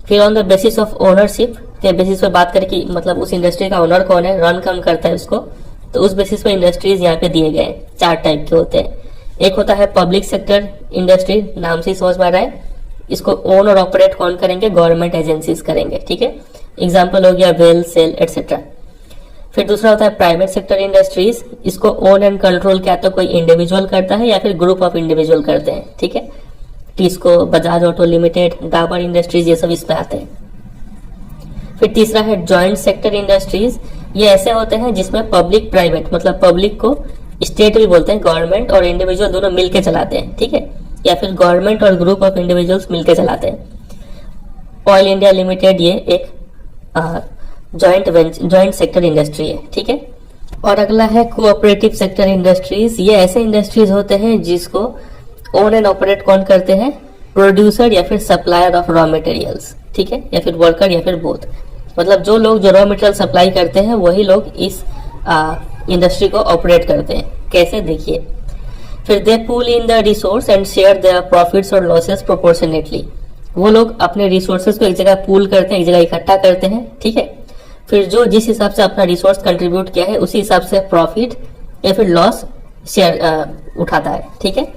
फिर on the basis of ownership के बेसिस पे बात करें कि मतलब उस इंडस्ट्री का ओनर कौन है, रन कौन करता है उसको, तो उस बेसिस पे इंडस्ट्रीज यहाँ पे दिए गए 4 टाइप के होते हैं। एक होता है पब्लिक सेक्टर इंडस्ट्री, नाम से ही समझ में आ रहा है। इसको ओन और ऑपरेट कौन करेंगे? गवर्नमेंट एजेंसीज करेंगे, ठीक है। एग्जाम्पल हो गया वेल, सेल एटसेट्रा। फिर दूसरा होता है प्राइवेट सेक्टर इंडस्ट्रीज। इसको ओन एंड कंट्रोल क्या तो कोई इंडिविजुअल करता है या फिर ग्रुप ऑफ इंडिविजुअल करते हैं, ठीक है। TISCO, Bajaj auto limited, Dabur industries, ये सब इसमें आते हैं। फिर तीसरा है जॉइंट सेक्टर इंडस्ट्रीज। ये ऐसे होते हैं जिसमें पब्लिक प्राइवेट, मतलब पब्लिक को स्टेट भी बोलते हैं, गवर्नमेंट और इंडिविजुअल दोनों मिलके चलाते हैं, ठीक है, या फिर गवर्नमेंट और ग्रुप ऑफ इंडिविजुअल्स मिलके चलाते हैं। ऑयल इंडिया लिमिटेड ये एक जॉइंट सेक्टर इंडस्ट्री है, ठीक है। और अगला है कोऑपरेटिव सेक्टर इंडस्ट्रीज। ये ऐसे इंडस्ट्रीज होते हैं जिसको ओन एंड ऑपरेट कौन करते हैं? प्रोड्यूसर या फिर सप्लायर ऑफ रॉ मटेरियल्स, ठीक है, या फिर वर्कर या फिर बोथ। मतलब जो लोग जो रॉ मटेरियल सप्लाई करते हैं वही लोग इस इंडस्ट्री को ऑपरेट करते हैं। कैसे? देखिए। फिर they pool in the resource and share their profits और लॉसेस प्रोपोर्शनेटली। वो लोग अपने रिसोर्सेज को एक जगह पूल करते हैं, एक जगह इकट्ठा करते हैं, ठीक है। फिर जो जिस हिसाब से अपना रिसोर्स कंट्रीब्यूट किया है उसी हिसाब से प्रॉफिट या फिर लॉस शेयर उठाता है, ठीक है।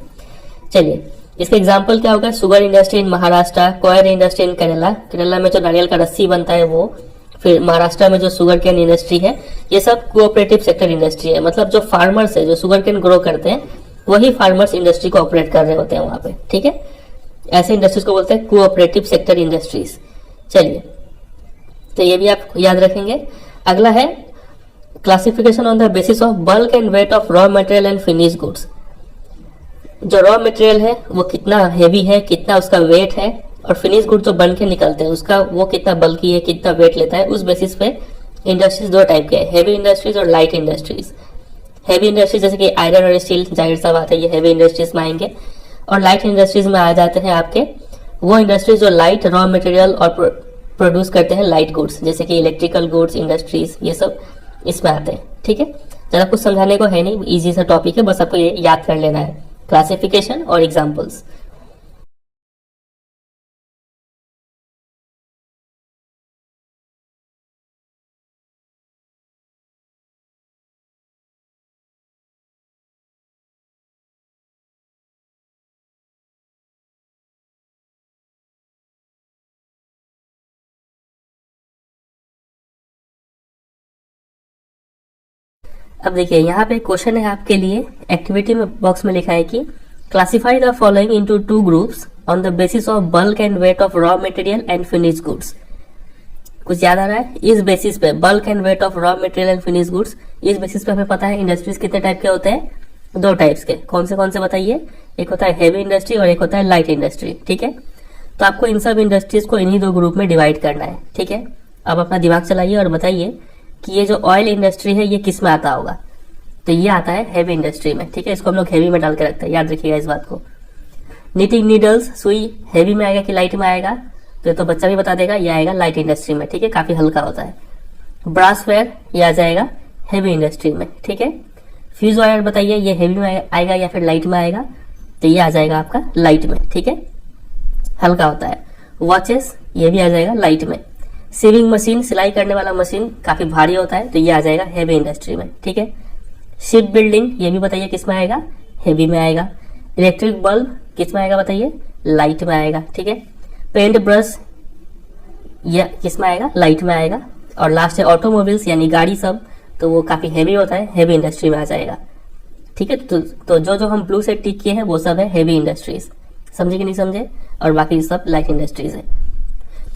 चलिए इसका एग्जाम्पल क्या होगा? Sugar industry in Maharashtra, coir industry in Kerala. Kerala में जो नारियल का रस्सी बनता है वो, फिर महाराष्ट्र में जो शुगर केन इंडस्ट्री है, ये सब कोऑपरेटिव सेक्टर इंडस्ट्री है। मतलब जो फार्मर्स है जो शुगर केन ग्रो करते हैं वही फार्मर्स इंडस्ट्री को ऑपरेट कर रहे होते हैं वहां पे, ठीक है। ऐसे इंडस्ट्रीज को बोलते हैं कोऑपरेटिव सेक्टर इंडस्ट्रीज। चलिए तो ये भी आप याद रखेंगे। अगला है classification on the basis of bulk and weight of raw material and finish goods. जो रॉ मटेरियल है वो कितना हेवी है, कितना उसका वेट है, और फिनिश गुड जो बन के निकलते हैं उसका वो कितना बल्कि है, कितना वेट लेता है, उस बेसिस पे इंडस्ट्रीज दो टाइप के हैं, हेवी इंडस्ट्रीज और लाइट इंडस्ट्रीज। हेवी इंडस्ट्रीज जैसे कि आयरन और स्टील, जाहिर सा बात है ये हेवी इंडस्ट्रीज में आएंगे। और लाइट इंडस्ट्रीज में आ जाते हैं आपके वो इंडस्ट्रीज जो लाइट रॉ मटेरियल और प्रोड्यूस करते हैं लाइट गुड्स, जैसे कि इलेक्ट्रिकल गुड्स इंडस्ट्रीज, ये सब इसमें आते हैं, ठीक है। ज़्यादा कुछ समझाने को है नहीं, इजी सा टॉपिक है, बस आपको ये याद कर लेना है, क्लासिफिकेशन और एग्जाम्पल्स। अब देखिए यहाँ पे क्वेश्चन है आपके लिए, एक्टिविटी में बॉक्स में लिखा है कि classify the following into 2 groups on the basis of bulk and weight of raw material and finish goods. कुछ याद आ रहा है? इस बेसिस पे bulk and weight of raw material and finish goods, इस बेसिस पे हमें पता है इंडस्ट्रीज कितने टाइप के होते हैं? 2 टाइप्स के। कौन से बताइए? एक होता है हेवी इंडस्ट्री और एक होता है लाइट इंडस्ट्री, ठीक है। तो आपको इन सब इंडस्ट्रीज को इन्हीं 2 ग्रुप में डिवाइड करना है, ठीक है। अब अपना दिमाग चलाइए और बताइए कि ये जो ऑयल इंडस्ट्री है ये किस में आता होगा? तो ये आता है हेवी इंडस्ट्री में, ठीक है। इसको हम लोग हेवी में डाल के रखते हैं, याद रखिएगा इस बात को। नीटिंग नीडल्स, सुई हेवी में आएगा कि लाइट में आएगा? तो बच्चा भी बता देगा, ये आएगा लाइट इंडस्ट्री में, ठीक है, काफी हल्का होता है। ब्रासवेयर ये आ जाएगा हेवी इंडस्ट्री में, ठीक है। फ्यूज वायर बताइए ये हेवी में आएगा या फिर लाइट में आएगा? तो ये आ जाएगा आपका लाइट में, ठीक है, हल्का होता है। वॉचेस ये भी आ जाएगा लाइट में। सीविंग मशीन, सिलाई करने वाला मशीन काफी भारी होता है, तो ये आ जाएगा हेवी इंडस्ट्री में, ठीक है। शिप बिल्डिंग, ये भी बताइए किस में आएगा, हेवी में आएगा। इलेक्ट्रिक बल्ब किस में आएगा बताइए, लाइट में आएगा, ठीक है। पेंट ब्रश यह किस में आएगा, लाइट में आएगा। और लास्ट है ऑटोमोबाइल्स यानी गाड़ी सब, तो वो काफी हेवी होता है, हेवी इंडस्ट्री में आ जाएगा, ठीक है। तो जो हम ब्लू से टिक किए हैं वो सब है हेवी इंडस्ट्रीज, समझे कि नहीं समझे, और बाकी सब लाइट इंडस्ट्रीज है।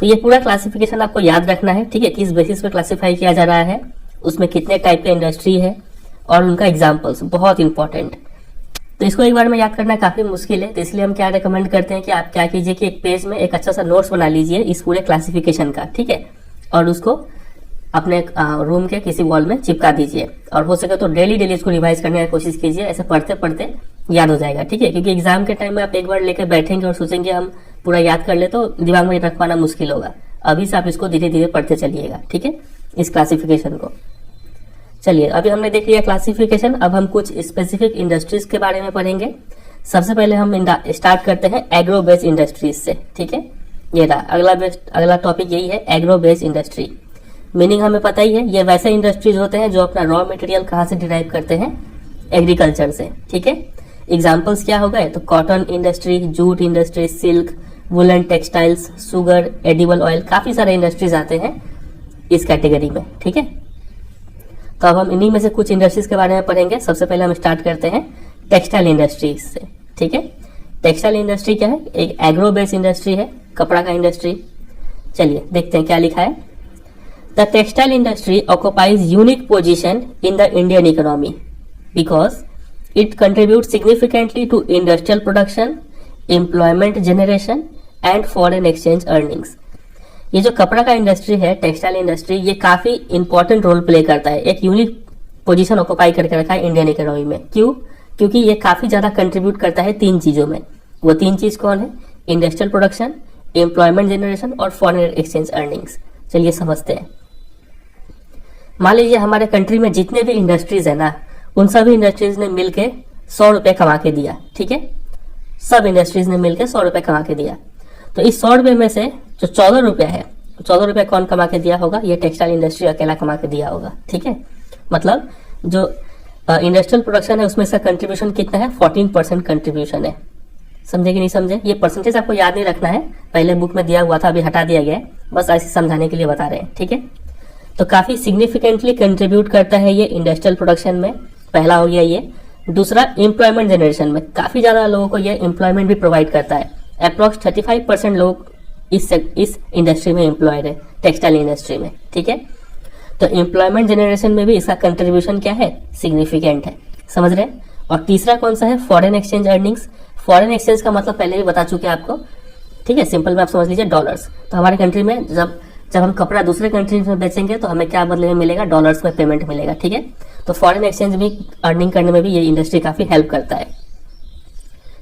तो ये पूरा क्लासिफिकेशन आपको याद रखना है, ठीक है, किस बेसिस पे क्लासिफाई किया जा रहा है, उसमें कितने टाइप के इंडस्ट्री है और उनका एग्जाम्पल्स, बहुत इंपॉर्टेंट। तो इसको एक बार में याद करना काफी मुश्किल है, तो इसलिए हम क्या रेकमेंड करते हैं कि आप क्या कीजिए कि एक पेज में एक अच्छा सा नोट्स बना लीजिए इस पूरे क्लासिफिकेशन का, ठीक है, और उसको अपने रूम के किसी वॉल में चिपका दीजिए। और हो सके तो डेली इसको रिवाइज करने की कोशिश कीजिए, ऐसे पढ़ते पढ़ते याद हो जाएगा, ठीक है। क्योंकि एग्जाम के टाइम में आप एक बार लेकर बैठेंगे और सोचेंगे हम पूरा याद कर ले तो दिमाग में रख पाना मुश्किल होगा। अभी से आप इसको धीरे धीरे पढ़ते चलिएगा, ठीक है, इस क्लासिफिकेशन को। चलिए, अभी हमने देख लिया क्लासिफिकेशन, अब हम कुछ स्पेसिफिक इंडस्ट्रीज के बारे में पढ़ेंगे। सबसे पहले हम स्टार्ट करते हैं एग्रो बेस्ड इंडस्ट्रीज से, ठीक है। ये रहा अगला टॉपिक, यही है एग्रो बेस्ड इंडस्ट्री। मीनिंग हमें पता ही है, ये वैसे इंडस्ट्रीज होते हैं जो अपना रॉ मटेरियल कहाँ से डिराइव करते हैं, एग्रीकल्चर से, ठीक है। एग्जाम्पल्स क्या हो गए, तो cotton industry, jute industry, silk, woollen textiles, sugar, edible oil, काफी सारे इंडस्ट्रीज आते हैं इस कैटेगरी में, ठीक है। तो अब हम इन्हीं में से कुछ इंडस्ट्रीज के बारे में पढ़ेंगे। सबसे पहले हम स्टार्ट करते हैं टेक्सटाइल इंडस्ट्रीज से, ठीक है। टेक्सटाइल इंडस्ट्री क्या है, एक एग्रो बेस्ड इंडस्ट्री है, कपड़ा का इंडस्ट्री। चलिए देखते हैं क्या लिखा है। The textile industry occupies unique position in the Indian economy because it contribute significantly to industrial production, employment generation and foreign exchange earnings. ये जो कपड़ा का इंडस्ट्री है, टेक्सटाइल इंडस्ट्री, ये काफी इंपॉर्टेंट रोल प्ले करता है, एक यूनिक पोजीशन ऑक्युपाई करके रखा है इंडियन इकोनॉमी में। क्यों? क्योंकि ये काफी ज्यादा कंट्रीब्यूट करता है 3 चीजों में। वो 3 चीज कौन है, इंडस्ट्रियल प्रोडक्शन, एम्प्लॉयमेंट जनरेशन और फॉरेन एक्सचेंज अर्निंग्स। चलिए समझते हैं। मान लीजिए हमारे कंट्री में जितने भी इंडस्ट्रीज है ना, उन सभी इंडस्ट्रीज ने मिलके 100 रुपए कमा के दिया, ठीक है। सब इंडस्ट्रीज ने मिलकर 100 रुपए कमा के दिया। तो इस 100 रुपए में से जो 14 रुपए है, 14 रुपए कौन कमा के दिया होगा, ये टेक्सटाइल इंडस्ट्री अकेला कमा के दिया होगा, ठीक है। मतलब जो इंडस्ट्रियल प्रोडक्शन है उसमें इसका कंट्रीब्यूशन कितना है, 14% कंट्रीब्यूशन है। समझे कि नहीं समझे? ये परसेंटेज आपको याद नहीं रखना है, पहले बुक में दिया हुआ था, अभी हटा दिया गया है, बस ऐसे समझाने के लिए बता रहे हैं, ठीक है। तो काफी सिग्निफिकेंटली कंट्रीब्यूट करता है ये इंडस्ट्रियल प्रोडक्शन में, पहला हो गया ये। दूसरा, एम्प्लॉयमेंट जनरेशन में काफी ज्यादा लोगों को ये एम्प्लॉयमेंट भी प्रोवाइड करता है। अप्रोक्स 35% लोग इस इंडस्ट्री में एम्प्लॉयड है, टेक्सटाइल इंडस्ट्री में, ठीक है। तो एम्प्लॉयमेंट जनरेशन में भी इसका कंट्रीब्यूशन क्या है, सिग्निफिकेंट है, समझ रहे हैं। और तीसरा कौन सा है, foreign exchange earnings. Foreign exchange का मतलब पहले भी बता चुके आपको, ठीक है, सिंपल में आप समझ लीजिए डॉलर्स। तो हमारे कंट्री में जब हम कपड़ा दूसरे कंट्रीज में बेचेंगे तो हमें क्या बदले में मिलेगा, डॉलर्स में पेमेंट मिलेगा, ठीक है। तो फॉरेन एक्सचेंज भी अर्निंग करने में भी ये इंडस्ट्री काफी हेल्प करता है।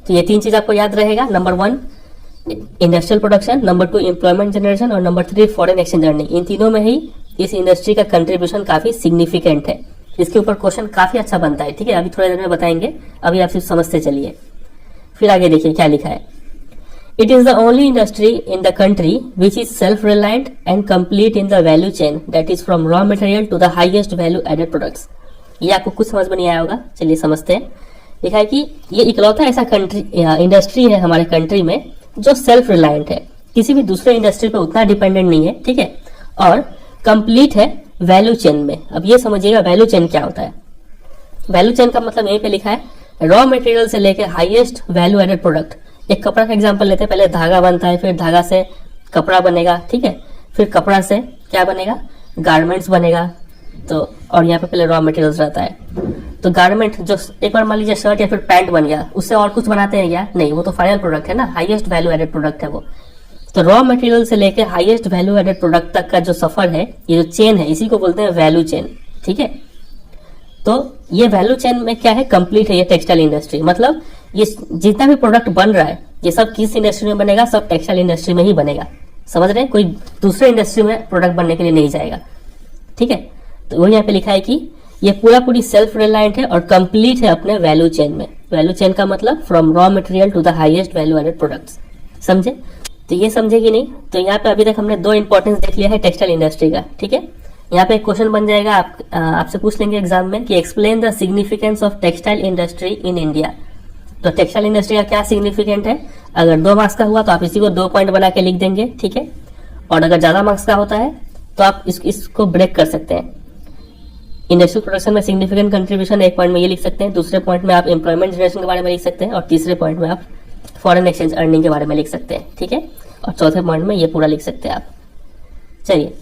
तो ये 3 चीज आपको याद रहेगा, number 1 industrial production, number 2 employment generation और नंबर 3 फॉरेन एक्सचेंज अर्निंग। इन तीनों में ही इस इंडस्ट्री का कंट्रीब्यूशन काफी सिग्निफिकेंट है। इसके ऊपर क्वेश्चन काफी अच्छा बनता है, ठीक है। अभी थोड़ी देर में बताएंगे, अभी आप सिर्फ समझते चलिए। फिर आगे देखिए क्या लिखा है। It is the only industry in the country which is self-reliant and complete in the value chain, that is from raw material to the highest value added products. ये आपको कुछ समझ में नहीं आया होगा, चलिए समझते हैं। लिखा है कि ये इकलौता ऐसा इंडस्ट्री है हमारे कंट्री में जो सेल्फ रिलायंट है, किसी भी दूसरे इंडस्ट्री पे उतना डिपेंडेंट नहीं है, ठीक है, और कंप्लीट है वैल्यू चेन में। अब ये समझिएगा वैल्यू चेन क्या होता है। वैल्यू चेन का मतलब यहीं पे लिखा है रॉ मटेरियल से लेकर हाईएस्ट वैल्यू एडेड प्रोडक्ट। एक कपड़ा का एग्जांपल लेते हैं, पहले धागा बनता है, फिर धागा से कपड़ा बनेगा, ठीक है, फिर कपड़ा से क्या बनेगा, गारमेंट्स बनेगा। तो और यहाँ पे पहले रॉ मटेरियल्स रहता है। तो गारमेंट जो एक बार मान लीजिए शर्ट या फिर पैंट बन गया, उससे और कुछ बनाते हैं क्या, नहीं, वो तो फाइनल प्रोडक्ट है ना, हाईएस्ट वैल्यू एडेड प्रोडक्ट है वो। तो रॉ मटेरियल से लेकर हाईएस्ट वैल्यू एडेड प्रोडक्ट तक का जो सफर है, ये जो चेन है, इसी को बोलते हैं वैल्यू चेन, ठीक है। तो ये वैल्यू चेन में क्या है, कंप्लीट है ये टेक्सटाइल इंडस्ट्री। मतलब ये जितना भी प्रोडक्ट बन रहा है, ये सब किस इंडस्ट्री में बनेगा, सब टेक्सटाइल इंडस्ट्री में ही बनेगा, समझ रहे हैं। कोई दूसरे इंडस्ट्री में प्रोडक्ट बनने के लिए नहीं जाएगा, ठीक है। तो वो यहाँ पे लिखा है कि ये पूरी सेल्फ रिलायंट है और कंप्लीट है अपने वैल्यू चेन में। वैल्यू चेन का मतलब from raw material to the highest value added products, समझे। तो ये समझे कि नहीं। तो यहाँ पे अभी तक हमने 2 इंपॉर्टेंस देख लिया है टेक्सटाइल इंडस्ट्री का, ठीक है। यहाँ पे एक क्वेश्चन बन जाएगा, आपसे पूछ लेंगे एग्जाम में कि explain the significance of textile industry in India. तो टेक्सटाइल इंडस्ट्री का क्या सिग्निफिकेंट है, अगर 2 मार्क्स का हुआ तो आप इसी को 2 पॉइंट बना के लिख देंगे, ठीक है। और अगर ज्यादा मार्क्स का होता है तो आप इसको ब्रेक कर सकते हैं। इंडस्ट्रियल प्रोडक्शन में सिग्निफिकेंट कंट्रीब्यूशन 1 पॉइंट में ये लिख सकते हैं, दूसरे पॉइंट में आप एम्प्लॉयमेंट जनरेशन के बारे में लिख सकते हैं, और तीसरे पॉइंट में आप फॉरेन एक्सचेंज अर्निंग के बारे में लिख सकते हैं, ठीक है। और चौथे पॉइंट में ये पूरा लिख सकते हैं आप। चलिए,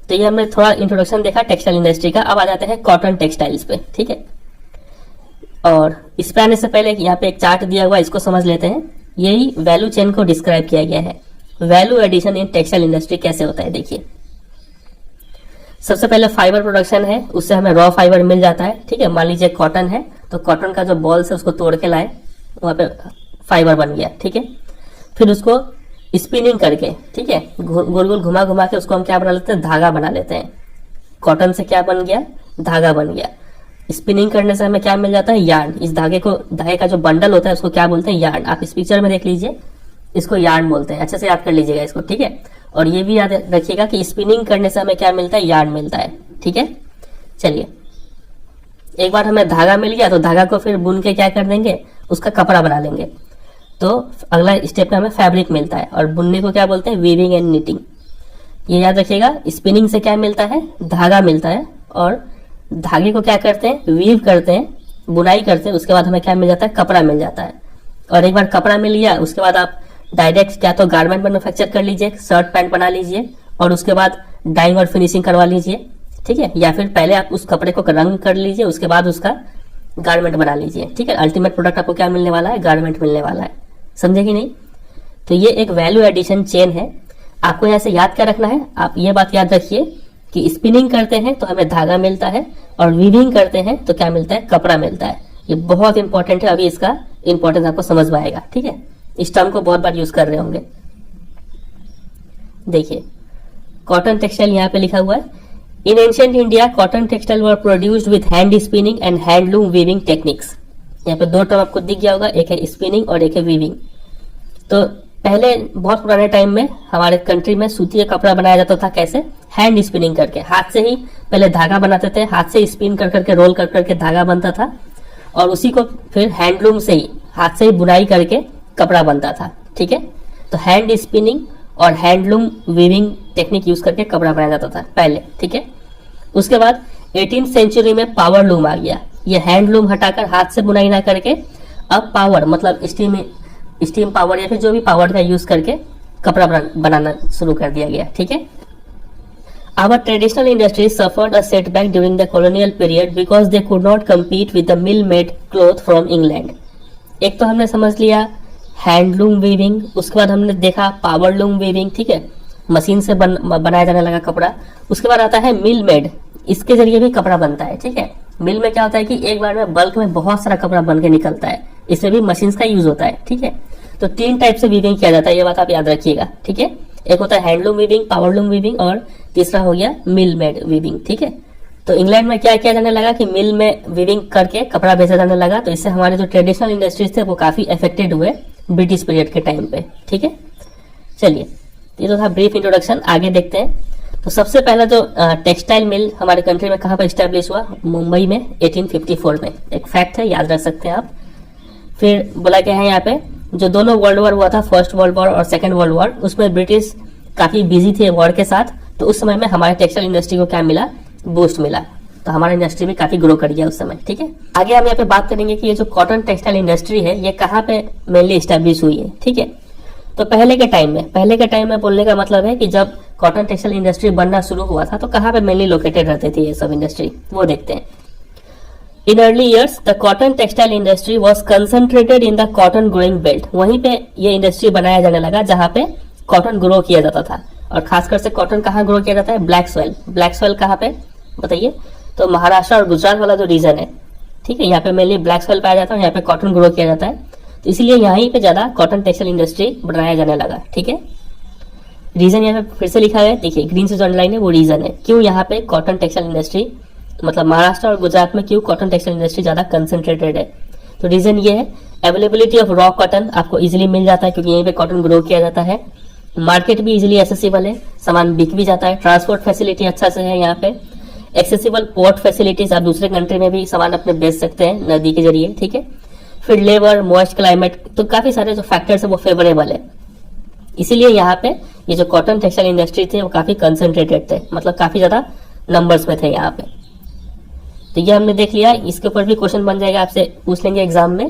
तो ये हमने थोड़ा इंट्रोडक्शन देखा टेक्सटाइल इंडस्ट्री का। अब आ जाते हैं कॉटन टेक्सटाइल्स पे, ठीक है। और इस पे आने से पहले यहाँ पे एक चार्ट दिया हुआ है, इसको समझ लेते हैं। यही वैल्यू चेन को डिस्क्राइब किया गया है। Value addition in textile industry कैसे होता है, देखिए। सबसे पहले फाइबर प्रोडक्शन है, उससे हमें रॉ फाइबर मिल जाता है, ठीक है। मान लीजिए कॉटन है, तो कॉटन का जो बॉल्स है उसको तोड़ के लाए, वहां पे फाइबर बन गया, ठीक है। फिर उसको स्पिनिंग करके, ठीक है, गोल गोल घुमा घुमा के उसको हम क्या बना लेते हैं, धागा बना लेते हैं। कॉटन से क्या बन गया, धागा बन गया। स्पिनिंग करने से हमें क्या मिल जाता है, यार्न। इस धागे का जो बंडल होता है उसको क्या बोलते हैं, यार्न। आप इस पिक्चर में देख लीजिए, इसको यार्न बोलते हैं। अच्छे से याद कर लीजिएगा इसको, ठीक है। और ये भी याद रखिएगा कि स्पिनिंग करने से हमें क्या मिलता है, यार्न मिलता है, ठीक है। चलिए, एक बार हमें धागा मिल गया तो धागा को फिर बुन के क्या कर देंगे, उसका कपड़ा बना लेंगे। तो अगला स्टेप में हमें फैब्रिक मिलता है, और बुनने को क्या बोलते हैं, वीविंग एंड निटिंग। ये याद रखिएगा, स्पिनिंग से क्या मिलता है, धागा मिलता है, और धागे को क्या करते हैं, वीव करते हैं, बुनाई करते हैं। उसके बाद हमें क्या मिल जाता है, कपड़ा मिल जाता है। और एक बार कपड़ा मिल गया, उसके बाद आप डायरेक्ट क्या तो गारमेंट मैन्युफैक्चर कर लीजिए, शर्ट पैंट बना लीजिए, और उसके बाद डाइंग और फिनिशिंग करवा लीजिए, ठीक है। या फिर पहले आप उस कपड़े को रंग कर लीजिए, उसके बाद उसका गारमेंट बना लीजिए, ठीक है। अल्टीमेट प्रोडक्ट आपको क्या मिलने वाला है, गारमेंट मिलने वाला है। समझे कि नहीं। तो ये एक वैल्यू एडिशन चेन है। आपको यहाँ से याद क्या रखना है, आप ये बात याद रखिए कि स्पिनिंग करते हैं तो हमें धागा मिलता है, और वीविंग करते हैं तो क्या मिलता है, कपड़ा मिलता है। ये बहुत इंपॉर्टेंट है, अभी इसका इंपॉर्टेंस आपको समझ में आएगा, ठीक है। इस टर्म को बहुत बार यूज कर रहे होंगे। देखिए, कॉटन टेक्सटाइल यहाँ पे लिखा हुआ है। इन ancient India cotton textile were produced with hand spinning and handloom weaving techniques. यहाँ पे 2 टर्म आपको दिख गया होगा, एक है स्पिनिंग और एक है वीविंग। तो पहले बहुत पुराने टाइम में हमारे कंट्री में सूती का कपड़ा बनाया जाता था, कैसे, हैंड स्पिनिंग करके। हाथ से ही पहले धागा बनाते थे, हाथ से स्पिन कर करके, रोल कर करके धागा बनता था, और उसी को फिर हैंडलूम से ही, हाथ से ही बुनाई करके कपड़ा बनता था, ठीक है। तो हैंड स्पिनिंग और हैंडलूम वीविंग टेक्निक यूज करके कपड़ा बनाया जाता था पहले, ठीक है। उसके बाद 18th सेंचुरी में पावर लूम आ गया। ये हैंडलूम हटाकर हाथ से बुनाई ना करके अब पावर मतलब स्टीम पावर या फिर जो भी पावर का यूज करके कपड़ा बनाना शुरू कर दिया गया, ठीक है। Our traditional industries suffered a setback during the colonial period because they could not compete with the mill-made cloth from England. एक तो हमने समझ लिया हैंडलूम वीविंग, उसके बाद हमने देखा पावर लूम वीविंग, ठीक है, मशीन से बनाया जाने लगा कपड़ा। उसके बाद आता है मिल मेड, इसके जरिए भी कपड़ा बनता है, ठीक है। मिल में क्या होता है कि एक बार में बल्क में बहुत सारा कपड़ा बन के निकलता है, इसमें भी मशीन का यूज होता है, ठीक है। तो 3 टाइप से वीविंग किया जाता है, ये बात आप याद रखिएगा, ठीक है। एक होता है handloom weaving, power loom weaving, और तीसरा हो गया मिल मेड वीविंग, ठीक है। तो इंग्लैंड में क्या किया जाने लगा कि मिल में वीविंग करके कपड़ा बेचा जाने लगा, तो इससे हमारे जो ट्रेडिशनल इंडस्ट्रीज थे वो काफी अफेक्टेड हुए ब्रिटिश पीरियड के टाइम पे, ठीक है। चलिए, ये तो था ब्रीफ इंट्रोडक्शन, आगे देखते हैं। तो सबसे पहला जो टेक्सटाइल मिल हमारे कंट्री में कहाँ पर स्टैब्लिश हुआ, मुंबई में 1854 में। एक फैक्ट है, याद रख सकते हैं आप। फिर बोला क्या है यहाँ पे, जो दोनों वर्ल्ड वॉर हुआ था, फर्स्ट वर्ल्ड वॉर और सेकंड वर्ल्ड वॉर, उसमें ब्रिटिश काफी बिजी थे वॉर के साथ, तो उस समय में हमारे टेक्सटाइल इंडस्ट्री को क्या मिला, बूस्ट मिला। तो हमारा इंडस्ट्री भी काफी ग्रो कर गया उस समय, ठीक है। आगे हम यहाँ पे बात करेंगे कि ये जो कॉटन टेक्सटाइल इंडस्ट्री है ये कहाँ पे मेनली स्टैब्लिश हुई है, ठीक है। तो पहले के टाइम में बोलने का मतलब है कि जब कॉटन टेक्सटाइल इंडस्ट्री बनना शुरू हुआ था तो कहाँ पे मेनली लोकेटेड रहते थे ये सब इंडस्ट्री, वो देखते हैं। In early years the cotton textile industry was concentrated in the cotton growing belt. वहीं पे ये इंडस्ट्री बनाया जाने लगा जहाँ पे कॉटन ग्रो किया जाता था, और खासकर से कॉटन कहाँ ग्रो किया जाता है, ब्लैक सॉइल। ब्लैक सॉइल कहाँ पे बताइए, तो महाराष्ट्र और गुजरात वाला जो रीजन है, ठीक है, यहाँ पे मेनली ब्लैक सॉइल पाया जाता है, यहाँ पे कॉटन ग्रो किया जाता है, तो इसलिए यहीं पे ज्यादा कॉटन टेक्सटाइल इंडस्ट्री बनाया जाने लगा, ठीक है। रीजन यहाँ पे फिर से लिखा है, देखिए ग्रीन से जो अंडरलाइन है वो रीजन है क्यों यहाँ पे कॉटन टेक्सटाइल इंडस्ट्री, मतलब महाराष्ट्र और गुजरात में क्यों कॉटन टेक्सटाइल इंडस्ट्री ज्यादा कंसंट्रेटेड है। तो रीजन ये है, अवेलेबिलिटी ऑफ रॉ कॉटन आपको इजिली मिल जाता है क्योंकि यहीं पे कॉटन ग्रो किया जाता है। मार्केट भी इजिली एक्सेसिबल है, सामान बिक भी जाता है, ट्रांसपोर्ट फैसिलिटी अच्छा से है यहाँ पे, एक्सेसिबल पोर्ट फैसिलिटीज, आप दूसरे कंट्री में भी सामान अपने बेच सकते हैं नदी के जरिए, ठीक है। फिर लेबर, मॉइस्ट क्लाइमेट, तो काफी सारे जो फैक्टर्स है वो फेवरेबल है। इसीलिए यहाँ पे ये जो कॉटन टेक्सटाइल इंडस्ट्री थे वो काफी कंसंट्रेटेड थे, मतलब काफी ज्यादा नंबर्स में थे यहाँ पे। तो ये हमने देख लिया। इसके ऊपर भी क्वेश्चन बन जाएगा, आपसे पूछ लेंगे एग्जाम में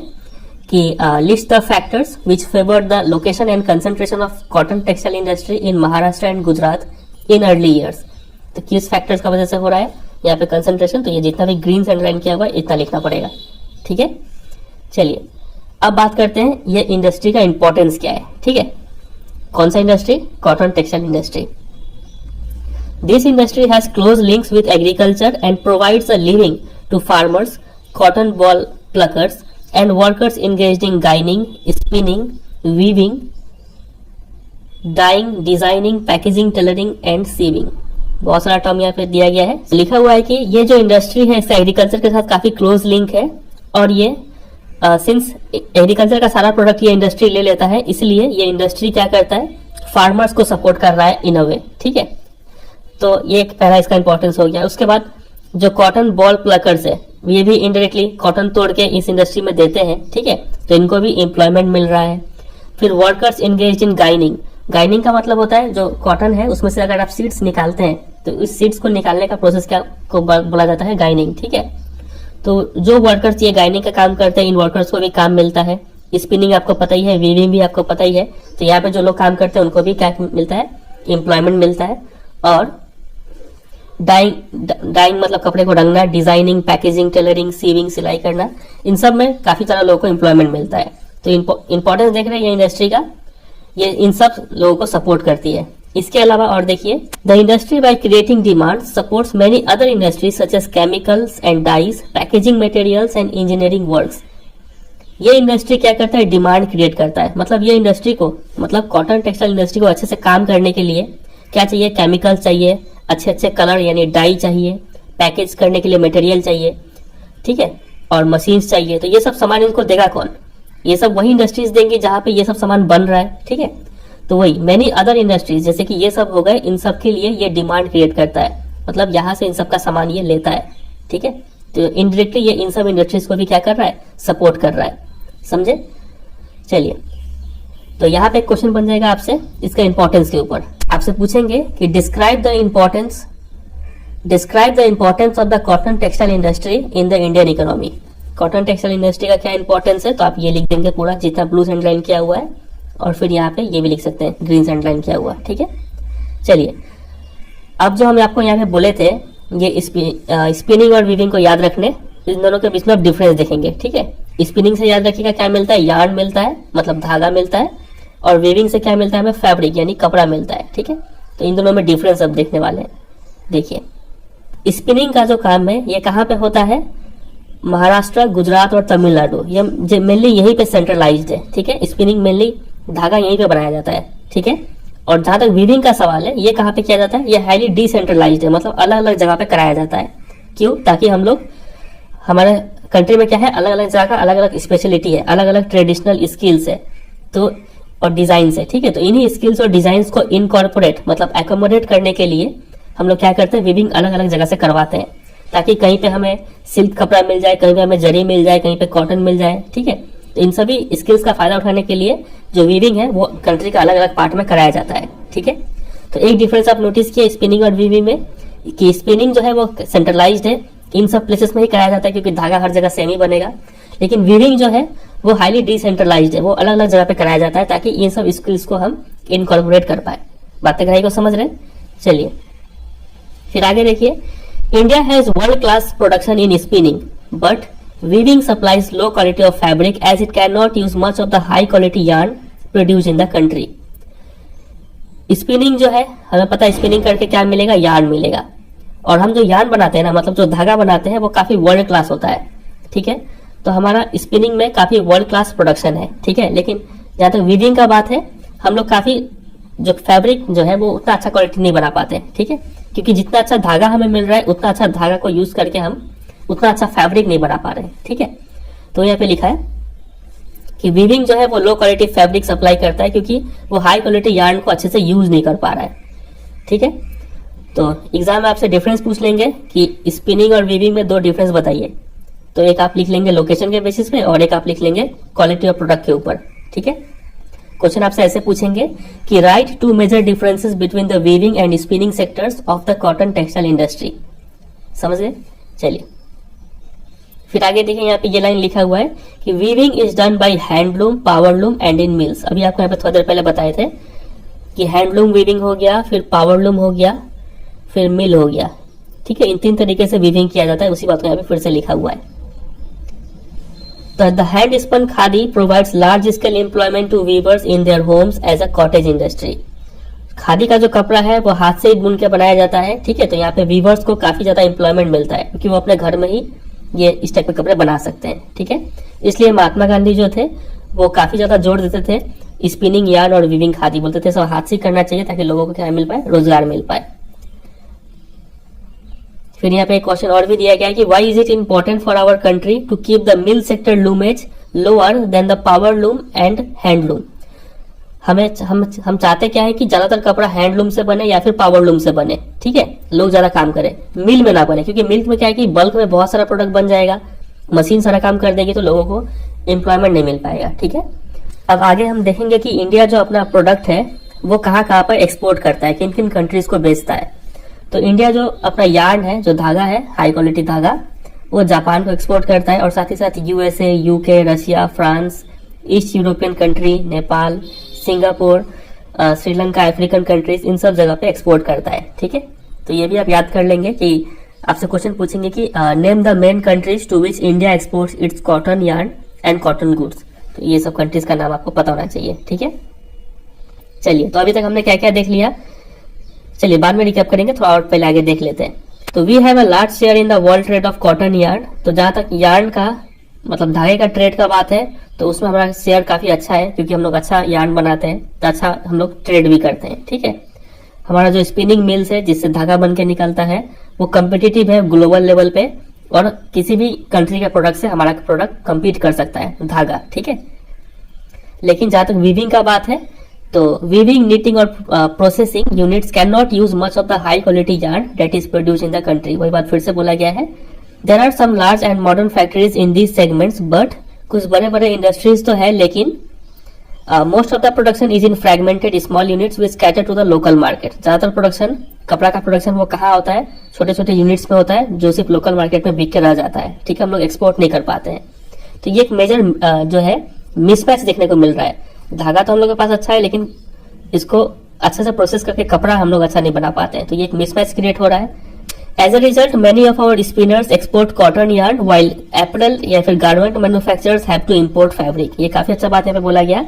कि list the factors which favour the location and concentration of cotton textile industry in Maharashtra and Gujarat in early years. तो किस फैक्टर्स का वजह से हो रहा है यहाँ पे कंसंट्रेशन, तो ये जितना भी ग्रीन से अंडरलाइन किया हुआ है इतना लिखना पड़ेगा, ठीक है। चलिए अब बात करते हैं ये इंडस्ट्री का इंपॉर्टेंस क्या है, ठीक है। कौन सा industry? Cotton textile industry. This industry has close links with agriculture and provides a living to farmers, cotton ball pluckers, and workers engaged in ginning, spinning, weaving, dyeing, designing, packaging, tailoring, and sieving. बहुत सारा term यहाँ पे दिया गया है। लिखा हुआ है कि ये जो इंडस्ट्री है इसका एग्रीकल्चर के साथ काफी क्लोज लिंक है, और ये सिंस एग्रीकल्चर का सारा प्रोडक्ट ये इंडस्ट्री ले लेता है, इसलिए ये इंडस्ट्री क्या करता है, फार्मर्स को सपोर्ट कर रहा है इन अ वे, ठीक है। तो ये एक पहला इसका इंपॉर्टेंस हो गया। उसके बाद जो कॉटन बॉल प्लकर्स है ये भी इनडायरेक्टली कॉटन तोड़ के इस इंडस्ट्री में देते हैं, ठीक है, तो इनको भी एम्प्लॉयमेंट मिल रहा है। फिर वर्कर्स एंगेज्ड इन गाइनिंग। गाइनिंग का मतलब होता है जो कॉटन है उसमें से अगर आप सीड्स निकालते हैं तो उस सीड्स को निकालने का प्रोसेस क्या को बोला जाता है, गाइनिंग, ठीक है। तो जो वर्कर्स ये गाइनिंग का काम करते हैं इन वर्कर्स को भी काम मिलता है। स्पिनिंग आपको पता ही है, वीविंग भी आपको पता ही है, तो यहाँ पे जो लोग काम करते हैं उनको भी क्या मिलता है, एम्प्लॉयमेंट मिलता है। और डाइंग मतलब कपड़े को रंगना, डिजाइनिंग, पैकेजिंग, टेलरिंग, सीविंग, सिलाई करना, इन सब में काफी सारा लोगों को एम्प्लॉयमेंट मिलता है। तो इंपॉर्टेंस देख रहे हैं ये इंडस्ट्री का, ये इन सब लोगों को सपोर्ट करती है। इसके अलावा और देखिए, the industry by creating demand supports many other industries such as chemicals and dyes, packaging materials and engineering works. ये इंडस्ट्री क्या करता है, डिमांड क्रिएट करता है। मतलब ये इंडस्ट्री को, मतलब कॉटन टेक्सटाइल इंडस्ट्री को अच्छे से काम करने के लिए क्या चाहिए, केमिकल्स चाहिए, अच्छे अच्छे कलर यानी डाई चाहिए, पैकेज करने के लिए मटेरियल चाहिए, ठीक है, और मशीन्स चाहिए। तो ये सब सामान इनको देगा कौन, ये सब वही इंडस्ट्रीज देंगी जहां पे ये सब सामान बन रहा है, ठीक है। तो वही मैनी अदर इंडस्ट्रीज, जैसे कि ये सब हो गए, इन सब के लिए ये डिमांड क्रिएट करता है, मतलब यहाँ से इन सब का सामान ये लेता है, ठीक है। तो इनडायरेक्टली ये इन सब इंडस्ट्रीज को भी क्या कर रहा है, सपोर्ट कर रहा है, समझे। चलिए, तो यहाँ पे एक क्वेश्चन बन जाएगा आपसे इसका इंपॉर्टेंस के ऊपर। आपसे पूछेंगे कि describe the importance of the cotton textile industry in the Indian economy. Cotton textile industry का क्या इंपॉर्टेंस है, तो आप ये लिख देंगे पूरा जितना ब्लू से अंडरलाइन किया हुआ है, और फिर यहाँ पे ये भी लिख सकते हैं ग्रीन से अंडरलाइन किया हुआ, ठीक है। चलिए, अब जो हम आपको यहाँ पे बोले थे ये स्पिनिंग और वीविंग को याद रखने, इन दोनों के बीच में आप डिफरेंस देखेंगे, ठीक है। स्पिनिंग से याद रखिएगा क्या मिलता है, यार्न मिलता है, मतलब धागा मिलता है, और वीविंग से क्या मिलता है हमें, फैब्रिक यानी कपड़ा मिलता है, ठीक है। तो इन दोनों में डिफरेंस अब देखने वाले हैं। देखिए, स्पिनिंग का जो काम है ये कहाँ पे होता है, महाराष्ट्र, गुजरात और तमिलनाडु, ये मेनली यहीं पे सेंट्रलाइज्ड है, ठीक है। स्पिनिंग मेनली धागा यहीं पे बनाया जाता है, ठीक है। और जहां तक वीविंग का सवाल है, ये कहाँ पे किया जाता है, ये हाईली डिसेंट्रलाइज्ड है, मतलब अलग अलग जगह पे कराया जाता है। क्यों, ताकि हम लोग, हमारे कंट्री में क्या है, अलग अलग जगह का अलग अलग स्पेशलिटी है, अलग अलग ट्रेडिशनल स्किल्स है, तो और डिजाइन है, ठीक है। तो इन्हीं स्किल्स और डिजाइन को इनकॉर्पोरेट मतलब एकोमोडेट करने के लिए हम लोग क्या करते हैं, वीविंग अलग अलग जगह से करवाते हैं, ताकि कहीं पे हमें सिल्क कपड़ा मिल जाए, कहीं पे हमें जरी मिल जाए, कहीं पे कॉटन मिल जाए, ठीक है। तो इन सभी स्किल्स का फायदा उठाने के लिए जो वीविंग है वो कंट्री का अलग अलग पार्ट में कराया जाता है, ठीक है। तो एक डिफरेंस आप नोटिस किया स्पिनिंग और वीविंग में, कि स्पिनिंग जो है वो सेंट्रलाइज्ड है, इन सब प्लेसेस में ही कराया जाता है क्योंकि धागा हर जगह सेम ही बनेगा। लेकिन वीविंग जो है वो हाईली डिसेंट्रलाइज्ड है, वो अलग अलग जगह पे कराया जाता है ताकि इन सब स्किल्स को हम इनकॉर्पोरेट कर पाए। बातें कढ़ाई को समझ रहे हैं। चलिए फिर आगे देखिए, India has world class production in spinning but weaving supplies low quality of fabric as it can not use much of the high quality yarn produce in the country. Spinning जो है हमें पता है, स्पिनिंग करके क्या मिलेगा, yarn मिलेगा, और हम जो यार्न बनाते हैं ना, मतलब जो धागा बनाते हैं वो काफी वर्ल्ड क्लास होता है, ठीक है। तो हमारा स्पिनिंग में काफी वर्ल्ड क्लास प्रोडक्शन है, ठीक है। लेकिन जहां तक वीविंग का बात है, हम लोग काफी जो फैब्रिक जो है वो उतना अच्छा क्वालिटी नहीं बना पाते, ठीक है, क्योंकि जितना अच्छा धागा हमें मिल रहा है उतना अच्छा धागा को यूज करके हम उतना अच्छा फैब्रिक नहीं बना पा रहे, ठीक है। तो यहाँ पे लिखा है कि वीविंग जो है वो लो क्वालिटी फैब्रिक सप्लाई करता है क्योंकि वो हाई क्वालिटी यार्न को अच्छे से यूज नहीं कर पा रहा है, ठीक है। तो एग्जाम में आपसे डिफरेंस पूछ लेंगे कि स्पिनिंग और वीविंग में 2 डिफरेंस बताइए। तो एक आप लिख लेंगे लोकेशन के बेसिस पे और एक आप लिख लेंगे क्वालिटी ऑफ प्रोडक्ट के ऊपर। ठीक है, क्वेश्चन आपसे ऐसे पूछेंगे कि write 2 major differences between the weaving and spinning sectors of the cotton textile industry. समझ गए? चलिए फिर आगे देखिए, यहाँ पे ये लाइन लिखा हुआ है कि weaving is done by handloom, powerloom and in mills. अभी आपको यहाँ पे थोड़ी देर पहले बताए थे कि हैंडलूम वीविंग हो गया, फिर पावरलूम हो गया, फिर मिल हो गया। ठीक है, इन 3 तरीके से वीविंग किया जाता है। उसी बात को यहाँ पे फिर से लिखा हुआ है। तो the hand spun khadi provides large scale employment to weavers in their homes as a cottage industry. Khadi का जो कपड़ा है वो हाथ से ही बुन के बनाया जाता है। ठीक है, तो यहाँ पे वीवर्स को काफी ज्यादा एम्प्लॉयमेंट मिलता है क्योंकि वो अपने घर में ही ये इस टाइप के कपड़े बना सकते हैं। ठीक है, इसलिए महात्मा गांधी जो थे वो काफी ज्यादा जोर देते थे स्पिनिंग यार्न और वीविंग खादी। बोलते थे सब हाथ से करना चाहिए ताकि लोगों को क्या मिल पाए, रोजगार मिल पाए। फिर यहाँ पे एक क्वेश्चन और भी दिया गया है कि why is it important for our country to keep the mill sector loomage lower than the power loom and handloom. हम चाहते क्या है कि ज्यादातर कपड़ा हैंडलूम से बने या फिर पावर लूम से बने। ठीक है, लोग ज्यादा काम करें, मिल में ना बने, क्योंकि मिल में क्या है कि बल्क में बहुत सारा प्रोडक्ट बन जाएगा, मशीन सारा काम कर देगी तो लोगों को एम्प्लॉयमेंट नहीं मिल पाएगा। ठीक है, अब आगे हम देखेंगे कि इंडिया जो अपना प्रोडक्ट है वो कहाँ कहाँ पर एक्सपोर्ट करता है, किन किन कंट्रीज को बेचता है। तो इंडिया जो अपना यार्न है, जो धागा है, हाई क्वालिटी धागा, वो जापान को एक्सपोर्ट करता है और साथ ही साथ USA, UK, Russia, France, east European country, Nepal, Singapore, Sri Lanka, African countries, इन सब जगह पे एक्सपोर्ट करता है। ठीक है, तो ये भी आप याद कर लेंगे कि आपसे क्वेश्चन पूछेंगे कि name the main countries to which India exports its cotton yarn and cotton goods. तो ये सब कंट्रीज का नाम आपको पता होना चाहिए। ठीक है, चलिए तो अभी तक हमने क्या क्या देख लिया, चलिए बाद में रिकैप करेंगे, थोड़ा और पहले आगे देख लेते हैं। तो we have a large share in the world trade of cotton yarn. तो जहां तक यार्न का मतलब धागे का ट्रेड का बात है तो उसमें हमारा शेयर काफी अच्छा है क्योंकि हम लोग अच्छा यार्न बनाते हैं, तो अच्छा हम लोग ट्रेड भी करते हैं। ठीक है, हमारा जो स्पिनिंग मिल्स है जिससे धागा बन के निकलता है वो कम्पिटिटिव है ग्लोबल लेवल पे और किसी भी कंट्री के प्रोडक्ट से हमारा प्रोडक्ट कम्पीट कर सकता है धागा। ठीक है, लेकिन जहां तक वीविंग का बात है तो वीविंग, नीटिंग और processing units can not use much of the high quality yarn that is produce in the country. वही बात फिर से बोला गया है। There are some large and modern factories in these segments but कुछ बड़े बड़े इंडस्ट्रीज तो है लेकिन most of the production is in fragmented small units which cater to the local market. ज्यादातर प्रोडक्शन, कपड़ा का प्रोडक्शन वो कहाँ होता है, छोटे छोटे यूनिट्स में होता है जो सिर्फ लोकल मार्केट में बिक के रह जाता है। ठीक है, हम लोग एक्सपोर्ट नहीं कर पाते हैं। तो ये एक मेजर जो है मिसमैच देखने को मिल रहा है। धागा तो हम लोग के पास अच्छा है लेकिन इसको अच्छे से प्रोसेस करके कपड़ा हम लोग अच्छा नहीं बना पाते हैं, तो ये एक मिसमैच क्रिएट हो रहा है। As a result many of our spinners export cotton yarn while apparel या फिर garment manufacturers have to import fabric. ये काफी अच्छा बात यहाँ पे बोला गया।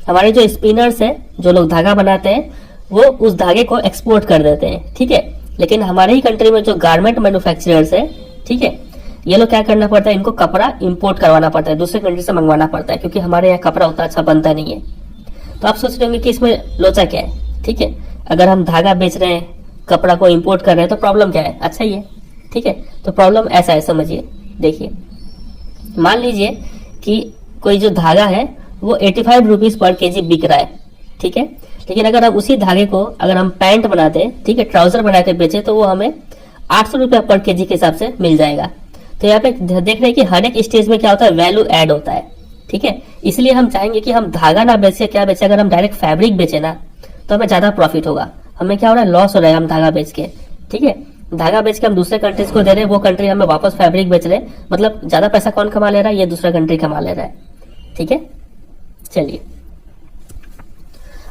हमारे जो स्पिनर्स है, जो लोग धागा बनाते हैं, वो उस धागे को एक्सपोर्ट कर देते हैं। ठीक है, लेकिन हमारे ही कंट्री में जो गारमेंट मैन्युफैक्चरर्स है, ठीक है, ये लोग क्या करना पड़ता है, इनको कपड़ा इंपोर्ट करवाना पड़ता है, दूसरे कंट्री से मंगवाना पड़ता है क्योंकि हमारे यहाँ कपड़ा उतना अच्छा बनता नहीं है। तो आप सोच रहे होंगे कि इसमें लोचा क्या है। ठीक है, अगर हम धागा बेच रहे हैं, कपड़ा को इंपोर्ट कर रहे हैं तो प्रॉब्लम क्या है, अच्छा ही है। ठीक है, तो प्रॉब्लम ऐसा है, समझिए। देखिए, मान लीजिए कि कोई जो धागा है वो 85 रुपीज पर केजी बिक रहा है। ठीक है, लेकिन अगर हम उसी धागे को अगर हम पैंट बनाते, ठीक है, ट्राउजर बना के बेचे तो वो हमें 800 रुपया पर केजी के हिसाब से मिल जाएगा। तो यहाँ पे देख रहे हैं कि हर एक स्टेज में क्या होता है, वैल्यू ऐड होता है। ठीक है, इसलिए हम चाहेंगे कि हम धागा ना बेचे, क्या बेचे, अगर हम डायरेक्ट फैब्रिक बेचे ना तो हमें ज्यादा प्रॉफिट होगा। हमें क्या हो रहा है, लॉस हो रहा है हम धागा बेच के। ठीक है, धागा बेच के हम दूसरे कंट्रीज को दे रहे हैं, वो कंट्री हमें वापस फैब्रिक बेच रहे हैं, मतलब ज्यादा पैसा कौन कमा ले रहा है, ये दूसरा कंट्री कमा ले रहा है। ठीक है, चलिए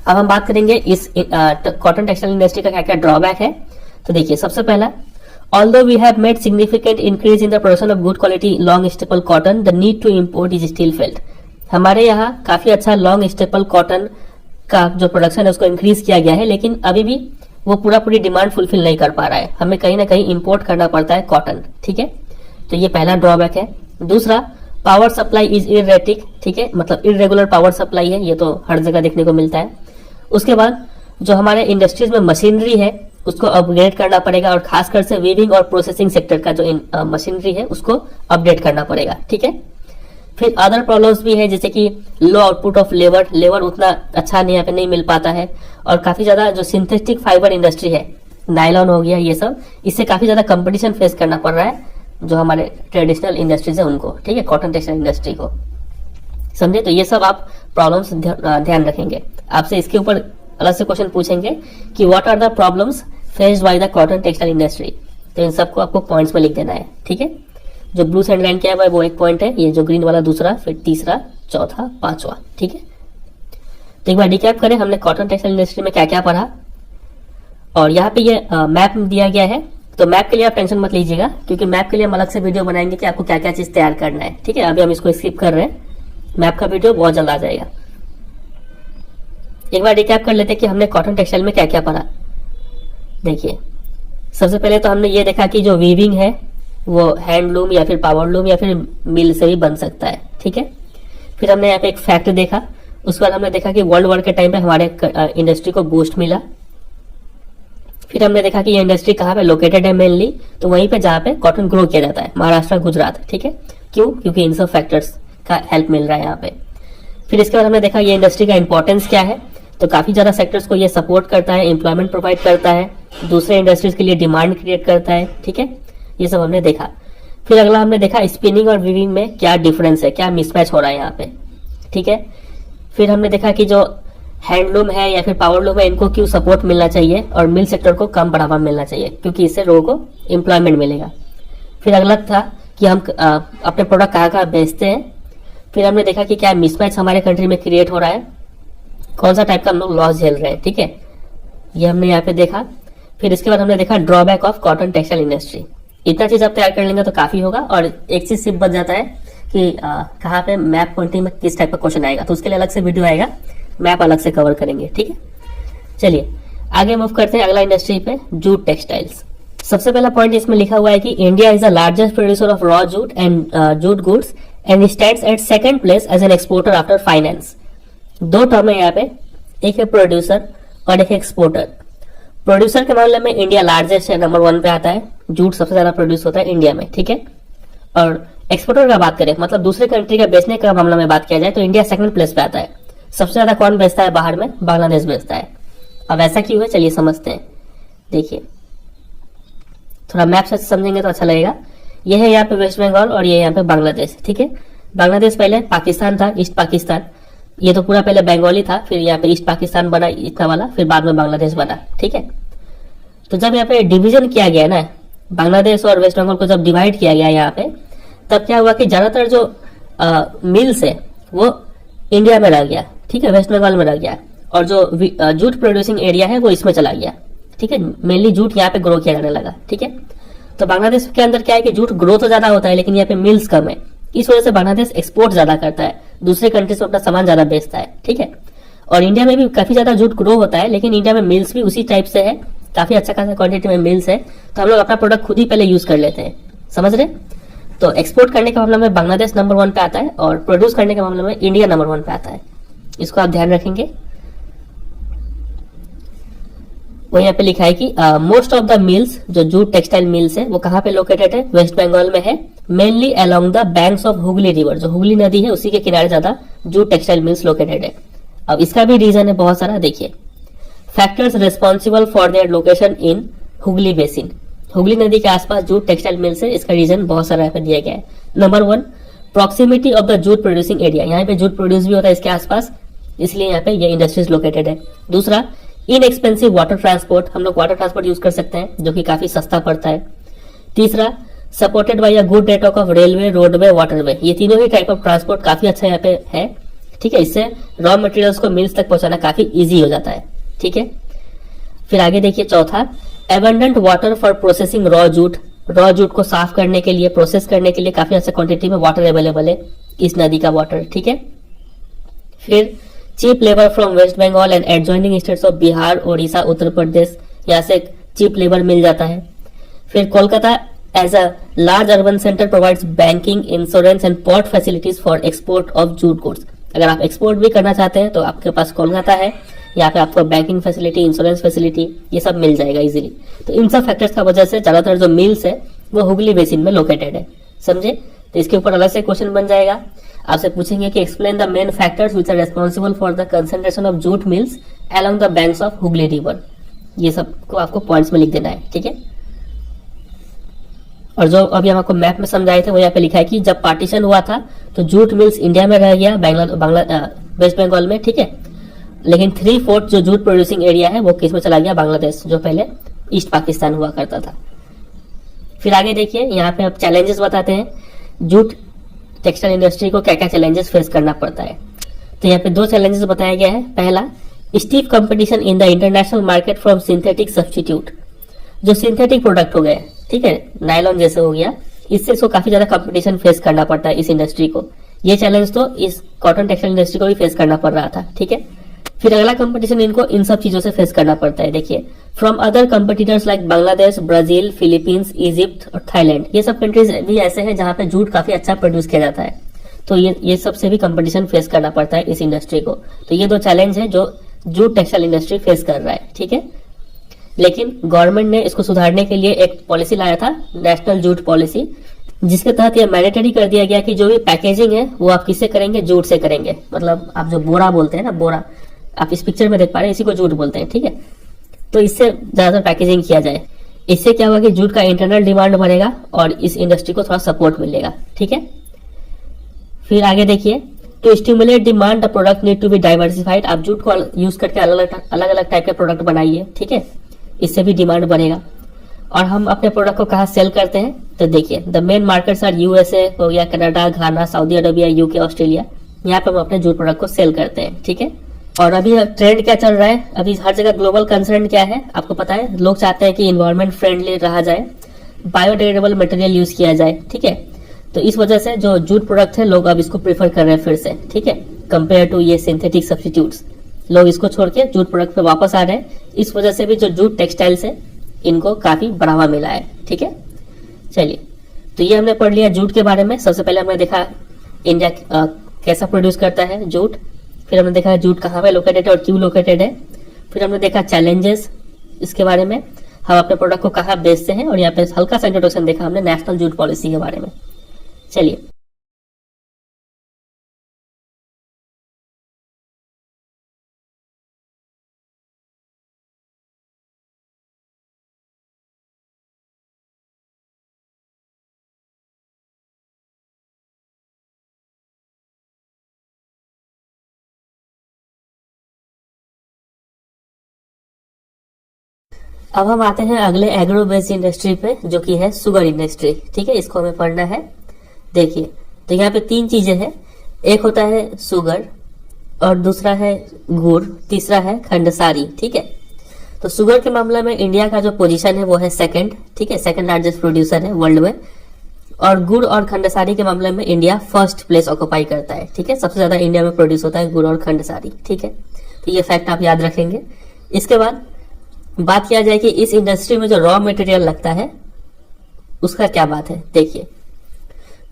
अब हम बात करेंगे इस कॉटन टेक्सटाइल इंडस्ट्री का क्या क्या ड्रॉबैक है। तो देखिए, सबसे पहला, although we have made significant increase in the production of good quality long staple cotton, the need to import is still felt। हमारे यहाँ काफी अच्छा लॉन्ग स्टेपल कॉटन का जो प्रोडक्शन है उसको इंक्रीज किया गया है, लेकिन अभी भी वो पूरी डिमांड फुलफिल नहीं कर पा रहा है, हमें कहीं ना कहीं इंपोर्ट करना पड़ता है कॉटन। ठीक है, तो ये पहला ड्रॉबैक है। दूसरा, पावर सप्लाई इज इरेटिक। ठीक है, मतलब इरेगुलर पावर सप्लाई है, ये तो हर जगह देखने को मिलता है। उसके बाद जो हमारे इंडस्ट्रीज में मशीनरी है उसको अपग्रेड करना पड़ेगा और खासकर से वीविंग और प्रोसेसिंग सेक्टर का जो मशीनरी है उसको अपडेट करना पड़ेगा। ठीक है, फिर अदर प्रॉब्लम्स भी है जैसे कि लो आउटपुट ऑफ लेबर उतना अच्छा नहीं यहाँ पे नहीं मिल पाता है, और काफी ज्यादा जो सिंथेटिक फाइबर इंडस्ट्री है नायलॉन हो गया, ये सब इससे काफी ज्यादा कंपटीशन फेस करना पड़ रहा है जो हमारे ट्रेडिशनल इंडस्ट्रीज है उनको, ठीक है, कॉटन टेक्सटाइल इंडस्ट्री को, समझे। तो ये सब आप प्रॉब्लम्स ध्यान रखेंगे। आपसे इसके ऊपर अलग से क्वेश्चन पूछेंगे कि what are the problems faced by the cotton textile industry, तो इन सबको आपको पॉइंट्स में लिख देना है, ठीक है। जो ब्लू सेंड लाइन किया है वो एक पॉइंट है, ये जो ग्रीन वाला दूसरा, फिर तीसरा, चौथा, पांचवा, ठीक है। तो एक बार रिकैप करें, हमने कॉटन टेक्सटाइल इंडस्ट्री में क्या क्या पढ़ा, और यहाँ पे ये मैप दिया गया है। तो मैप के लिए आप टेंशन मत लीजिएगा, क्योंकि मैप के लिए हम अलग से वीडियो बनाएंगे कि आपको क्या क्या चीज तैयार करना है, ठीक है। अभी हम इसको स्किप कर रहे हैं, मैप का वीडियो बहुत जल्द आ जाएगा। एक बार रिकैप कर लेते हैं कि हमने कॉटन टेक्सटाइल में क्या क्या पढ़ा। देखिए, सबसे पहले तो हमने ये देखा कि जो वीविंग है वो हैंडलूम या फिर पावर लूम या फिर मिल से भी बन सकता है, ठीक है। फिर हमने यहाँ पे एक फैक्ट देखा, उसके बाद हमने देखा कि वर्ल्ड वॉर के टाइम पे हमारे इंडस्ट्री को बूस्ट मिला। फिर हमने देखा कि ये इंडस्ट्री कहाँ पे लोकेटेड है मेनली, तो वहीं पे जहाँ पे कॉटन ग्रो किया जाता है, महाराष्ट्र, गुजरात, ठीक है। क्यों? क्योंकि इन सब फैक्टर्स का हेल्प मिल रहा है यहाँ पे। फिर इसके बाद हमने देखा ये इंडस्ट्री का इंपॉर्टेंस क्या है, तो काफी ज्यादा सेक्टर्स को ये सपोर्ट करता है, एम्प्लॉयमेंट प्रोवाइड करता है, दूसरे इंडस्ट्रीज के लिए डिमांड क्रिएट करता है, ठीक है। ये सब हमने देखा। फिर अगला हमने देखा स्पिनिंग और वीविंग में क्या डिफरेंस है, क्या मिसमैच हो रहा है यहाँ पे, ठीक है। फिर हमने देखा कि जो हैंडलूम है या फिर पावर लूम है इनको क्यों सपोर्ट मिलना चाहिए और मिल सेक्टर को कम बढ़ावा मिलना चाहिए, क्योंकि इससे लोगों को एम्प्लॉयमेंट मिलेगा। फिर अगला था कि हम अपने प्रोडक्ट कहाँ कहाँ बेचते हैं। फिर हमने देखा कि क्या मिसमैच हमारे कंट्री में क्रिएट हो रहा है, कौन सा टाइप का हम लोग लॉस झेल रहे हैं, ठीक है, ये हमने यहाँ पे देखा। फिर इसके बाद हमने देखा drawback of cotton textile industry. इतना चीज आप तैयार कर लेंगे तो काफी होगा। और एक चीज सिर्फ बच जाता है कि कहाँ पे मैप पॉइंटिंग में किस टाइप का क्वेश्चन आएगा, तो उसके लिए अलग से वीडियो आएगा, मैप अलग से कवर करेंगे, ठीक है। चलिए आगे मूव करते हैं अगला इंडस्ट्री पे, जूट टेक्सटाइल्स। सबसे पहला पॉइंट इसमें लिखा हुआ है कि India is the largest producer of raw jute and jute goods and stands at second place as an exporter after finance. दो टर्म है यहाँ पे, एक है प्रोड्यूसर और एक एक्सपोर्टर। प्रोड्यूसर के मामले में इंडिया लार्जेस्ट है, नंबर 1 पे आता है, जूट सबसे ज्यादा प्रोड्यूस होता है इंडिया में, ठीक है। और एक्सपोर्टर का बात करें, मतलब दूसरे कंट्री का बेचने का मामला में बात किया जाए तो इंडिया सेकंड प्लेस पे आता है। सबसे ज्यादा कौन बेचता है बाहर में? बांग्लादेश बेचता है। अब ऐसा क्यों है, चलिए समझते हैं। देखिए थोड़ा मैप से समझेंगे तो अच्छा लगेगा। ये है यहाँ पे वेस्ट बंगाल और ये यहाँ पे बांग्लादेश, ठीक है। बांग्लादेश पहले पाकिस्तान था, ईस्ट पाकिस्तान, ये तो पूरा पहले बंगाली था, फिर यहाँ पे ईस्ट पाकिस्तान बना इतना वाला, फिर बाद में बांग्लादेश बना, ठीक है। तो जब यहाँ पे डिवीजन किया गया ना, बांग्लादेश और वेस्ट बंगाल को जब डिवाइड किया गया यहाँ पे, तब क्या हुआ कि ज्यादातर जो मिल्स है वो इंडिया में रह गया, ठीक है, वेस्ट बंगाल में रह गया, और जो जूट प्रोड्यूसिंग एरिया है वो इसमें चला गया, ठीक है। मेनली जूट यहाँ पे ग्रो किया जाने लगा, ठीक है। तो बांग्लादेश के अंदर क्या है कि जूट ग्रो तो ज्यादा होता है लेकिन यहाँ पे मिल्स कम है, इस वजह से बांग्लादेश एक्सपोर्ट ज्यादा करता है, दूसरे कंट्रीज में अपना सामान ज्यादा बेचता है, ठीक है। और इंडिया में भी काफी ज्यादा जूट ग्रो होता है, लेकिन इंडिया में मिल्स भी उसी टाइप से है, काफी अच्छा खासा क्वांटिटी में मिल्स है, तो हम लोग अपना प्रोडक्ट खुद ही पहले यूज कर लेते हैं, समझ रहे। तो एक्सपोर्ट करने के मामले में बांग्लादेश नंबर 1 पे आता है और प्रोड्यूस करने के मामले में इंडिया नंबर 1 पे आता है, इसको आप ध्यान रखेंगे। वो यहाँ पे लिखा है कि मोस्ट ऑफ द मिल्स, जो जूट टेक्सटाइल मिल्स है वो कहाँ पे लोकेटेड है? वेस्ट बंगाल में है, mainly along the banks of Hooghly river, जो हुगली नदी है उसी के किनारे ज्यादा जूट टेक्सटाइल मिल्स लोकेटेड है। अब इसका भी रीजन है बहुत सारा, देखिए factors responsible for their location in Hooghly basin, Hooghly नदी के आसपास जूट टेक्सटाइल मिल्स है, इसका रीजन बहुत सारा यहाँ पे दिया गया है। Number 1 proximity of the jute producing area, यहाँ पे जूट प्रोड्यूस भी होता है इसके आसपास, इसलिए यहाँ पे ये इंडस्ट्रीज लोकेटेड है। दूसरा इनएक्सपेंसिव वाटर ट्रांसपोर्ट, हम लोग वाटर ट्रांसपोर्ट यूज कर सकते हैं जो कि काफी सस्ता पड़ता है। तीसरा supported by a good network of railway, roadway, waterway, ये तीनों ही टाइप ऑफ ट्रांसपोर्ट काफी अच्छा यहाँ पे है, ठीक है। इससे रॉ मटेरियल्स को मिल्स तक पहुंचाना काफी इजी हो जाता है, ठीक है। फिर आगे देखिए चौथा, abundant water for processing raw jute, raw jute को साफ करने के लिए, प्रोसेस करने के लिए काफी अच्छा क्वांटिटी में वाटर अवेलेबल है, इस नदी का वाटर, ठीक है। फिर cheap labour from West Bengal and adjoining states of Bihar, Odisha, Uttar Pradesh, यहाँ से चीप लेबर मिल जाता है। फिर Kolkata as a large urban centre provides banking, insurance and port facilities for export of jute goods. अगर आप एक्सपोर्ट भी करना चाहते हैं तो आपके पास कोलकाता है, यहाँ पे आपको बैंकिंग फैसिलिटी, इंश्योरेंस फैसिलिटी, ये सब मिल जाएगा इजीली। तो इन सब फैक्टर्स का वजह से ज्यादातर जो मिल्स है वो हुगली बेसिन में लोकेटेड है, समझे। तो इसके ऊपर अलग से क्वेश्चन बन जाएगा, आपसे पूछेंगे कि explain the main factors which are responsible for the concentration of jute mills along the banks of Hooghly river. ये सब को आपको पॉइंट्स में लिख देना है, ठीक है। और जो अभी हम आपको मैप में समझाए थे वो यहाँ पे लिखा है कि जब पार्टीशन हुआ था तो जूट मिल्स इंडिया में रह गया, वेस्ट बंगाल में, ठीक है। लेकिन 3/4 जो जूट प्रोड्यूसिंग एरिया है वो किस में चला गया, बांग्लादेश, जो पहले ईस्ट पाकिस्तान हुआ करता था। फिर आगे देखिए, यहाँ पे अब चैलेंजेस बताते हैं जूट टेक्सटाइल इंडस्ट्री को क्या क्या चैलेंजेस फेस करना पड़ता है। तो यहाँ पे 2 चैलेंजेस बताया गया है। पहला, stiff competition in the international market from synthetic substitute. जो सिंथेटिक प्रोडक्ट हो गए, ठीक है, नायलॉन जैसे हो गया, इससे इसको काफी ज्यादा कंपटीशन फेस करना पड़ता है इस इंडस्ट्री को। ये चैलेंज तो इस कॉटन टेक्सटाइल इंडस्ट्री को भी फेस करना पड़ रहा था, ठीक है। फिर अगला कंपटीशन इनको इन सब चीजों से फेस करना पड़ता है। देखिए, from other competitors like Bangladesh, Brazil, Philippines, Egypt और थाईलैंड। ये सब कंट्रीज भी ऐसे हैं जहां पे जूट काफी अच्छा प्रोड्यूस किया जाता है। तो ये सबसे भी कंपटीशन फेस करना पड़ता है इस इंडस्ट्री को। तो ये 2 चैलेंज है जो जूट टेक्सटाइल इंडस्ट्री फेस कर रहा है, ठीक है। लेकिन गवर्नमेंट ने इसको सुधारने के लिए एक पॉलिसी लाया था, नेशनल जूट पॉलिसी, जिसके तहत यह मैंडेटरी कर दिया गया कि जो भी पैकेजिंग है वो आप किससे करेंगे, जूट से करेंगे। मतलब आप जो बोरा बोलते हैं ना, बोरा आप इस पिक्चर में देख पा रहे हैं, इसी को जूट बोलते हैं, ठीक है। तो इससे ज्यादातर पैकेजिंग किया जाए। इससे क्या होगा कि जूट का इंटरनल डिमांड बढ़ेगा और इस इंडस्ट्री को थोड़ा सपोर्ट मिलेगा, ठीक है। फिर आगे देखिए, to stimulate demand the product need to be diversified. आप जूट को यूज करके अलग अलग टाइप के प्रोडक्ट बनाइए, ठीक है, इससे भी डिमांड बढ़ेगा। और हम अपने प्रोडक्ट को कहाँ सेल करते हैं, तो देखिए, the main markets are USA हो गया, Canada, Ghana, Saudi Arabia, UK, Australia. यहाँ पे हम अपने जूट प्रोडक्ट को सेल करते हैं, ठीक है। और अभी ट्रेंड क्या चल रहा है, अभी हर जगह ग्लोबल कंसर्न क्या है आपको पता है, लोग चाहते हैं कि इन्वायरमेंट फ्रेंडली रहा जाए, बायोडिग्रेडेबल मटेरियल यूज किया जाए, ठीक है। तो इस वजह से जो जूट प्रोडक्ट है लोग अब इसको प्रेफर कर रहे हैं फिर से, ठीक है, कंपेयर टू ये सिंथेटिक सब्स्टिट्यूट्स। लोग इसको छोड़ के जूट प्रोडक्ट पे वापस आ रहे हैं। इस वजह से भी जो जूट टेक्सटाइल्स है इनको काफी बढ़ावा मिला है, ठीक है। चलिए, तो ये हमने पढ़ लिया जूट के बारे में। सबसे पहले हमने देखा इंडिया कैसा प्रोड्यूस करता है जूट, फिर हमने देखा जूट कहाँ पे लोकेटेड है और क्यों लोकेटेड है, फिर हमने देखा चैलेंजेस इसके बारे में, हम अपने प्रोडक्ट को कहाँ बेचते हैं, और यहाँ पे हल्का सा इंट्रोडक्शन देखा हमने नेशनल जूट पॉलिसी के बारे में। चलिए, अब हम आते हैं अगले एग्रो बेस्ड इंडस्ट्री पे, जो कि है शुगर इंडस्ट्री, ठीक है। इसको हमें पढ़ना है। देखिए, तो यहाँ पे 3 चीजें हैं, एक होता है शुगर, और दूसरा है गुड़, तीसरा है खंडसारी, ठीक है। तो शुगर के मामले में इंडिया का जो पोजीशन है वो है 2nd, ठीक है, 2nd लार्जेस्ट प्रोड्यूसर है वर्ल्ड में। और गुड़ और खंडसारी के मामले में इंडिया 1st प्लेस ऑक्यूपाई करता है, ठीक है। सबसे ज्यादा इंडिया में प्रोड्यूस होता है गुड़ और खंडसारी, ठीक है। तो ये फैक्ट आप याद रखेंगे। इसके बाद बात किया जाए कि इस इंडस्ट्री में जो रॉ मटेरियल लगता है उसका क्या बात है। देखिए,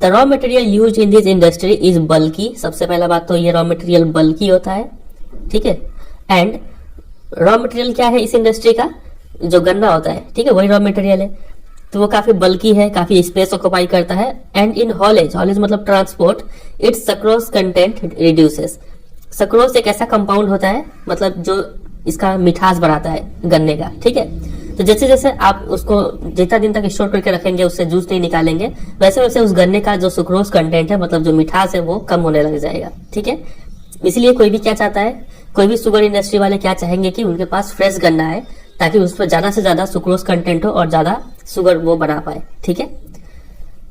the raw material use in this industry is बल्कि। सबसे पहला बात तो ये रॉ मटेरियल बल्कि होता है, ठीक है। एंड रॉ मटेरियल क्या है इस इंडस्ट्री का, जो गन्ना होता है, ठीक है, वही रॉ मटेरियल है। तो वो काफी बल्कि है, काफी स्पेस ऑक्यूपाई करता है। एंड इन हॉलेज, हॉलेज मतलब transport, it's sucrose content reduces. Sucrose एक ऐसा कंपाउंड होता है, मतलब जो इसका मिठास बढ़ाता है गन्ने का, ठीक है। तो जैसे जैसे आप उसको जितना दिन तक स्टोर करके रखेंगे, उससे जूस नहीं निकालेंगे, वैसे वैसे उस गन्ने का जो सुक्रोज कंटेंट है, मतलब जो मिठास है, वो कम होने लग जाएगा, ठीक है। इसलिए कोई भी क्या चाहता है, कोई भी शुगर इंडस्ट्री वाले क्या चाहेंगे कि उनके पास फ्रेश गन्ना है, ताकि उस पर ज्यादा से ज्यादा सुक्रोज कंटेंट हो और ज्यादा शुगर वो बना पाए, ठीक है।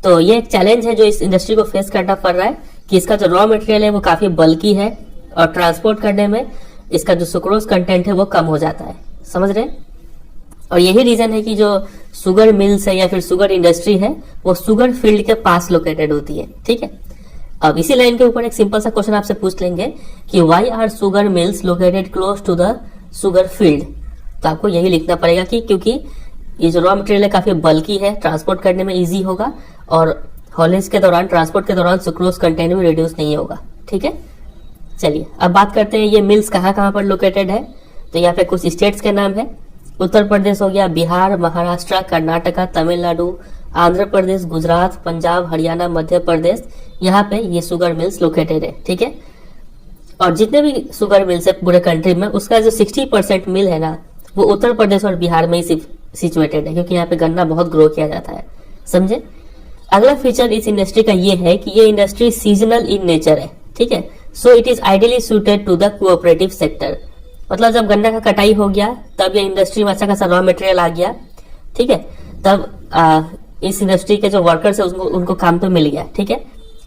तो ये एक चैलेंज है जो इस इंडस्ट्री को फेस करना पड़ रहा है कि इसका जो रॉ मटेरियल है वो काफी बल्कि है, और ट्रांसपोर्ट करने में इसका जो सुक्रोज कंटेंट है वो कम हो जाता है, समझ रहे हैं। और यही रीजन है कि जो शुगर मिल्स है या फिर शुगर इंडस्ट्री है वो शुगर फील्ड के पास लोकेटेड होती है, ठीक है। अब इसी लाइन के ऊपर एक सिंपल सा क्वेश्चन आपसे पूछ लेंगे कि why are sugar mills located close to the sugar field. तो आपको यही लिखना पड़ेगा कि क्योंकि ये जो रॉ मटेरियल है काफी बल्कि है, ट्रांसपोर्ट करने में इजी होगा, और हॉलेज के दौरान, ट्रांसपोर्ट के दौरान सुक्रोज कंटेंट में रिड्यूस नहीं होगा, ठीक है। चलिए, अब बात करते हैं ये मिल्स कहाँ कहाँ पर लोकेटेड है। तो यहाँ पे कुछ स्टेट्स के नाम है, उत्तर प्रदेश हो गया, बिहार, महाराष्ट्र, कर्नाटका, तमिलनाडु, आंध्र प्रदेश, गुजरात, पंजाब, हरियाणा, मध्य प्रदेश। यहाँ पे ये शुगर मिल्स लोकेटेड है, ठीक है। और जितने भी शुगर मिल्स है पूरे कंट्री में, उसका जो 60% मिल है ना, वो उत्तर प्रदेश और बिहार में ही सिचुएटेड है, क्योंकि यहाँ पे गन्ना बहुत ग्रो किया जाता है। समझे। अगला फीचर इस इंडस्ट्री का ये है कि ये इंडस्ट्री सीजनल इन नेचर है, ठीक है। So it is ideally suited to the cooperative sector. मतलब जब गन्ना का कटाई हो गया तब ये इंडस्ट्री में अच्छा खासा रॉ मटेरियल आ गया, ठीक है, तब इस इंडस्ट्री के जो वर्कर्स है उनको काम तो मिल गया, ठीक है।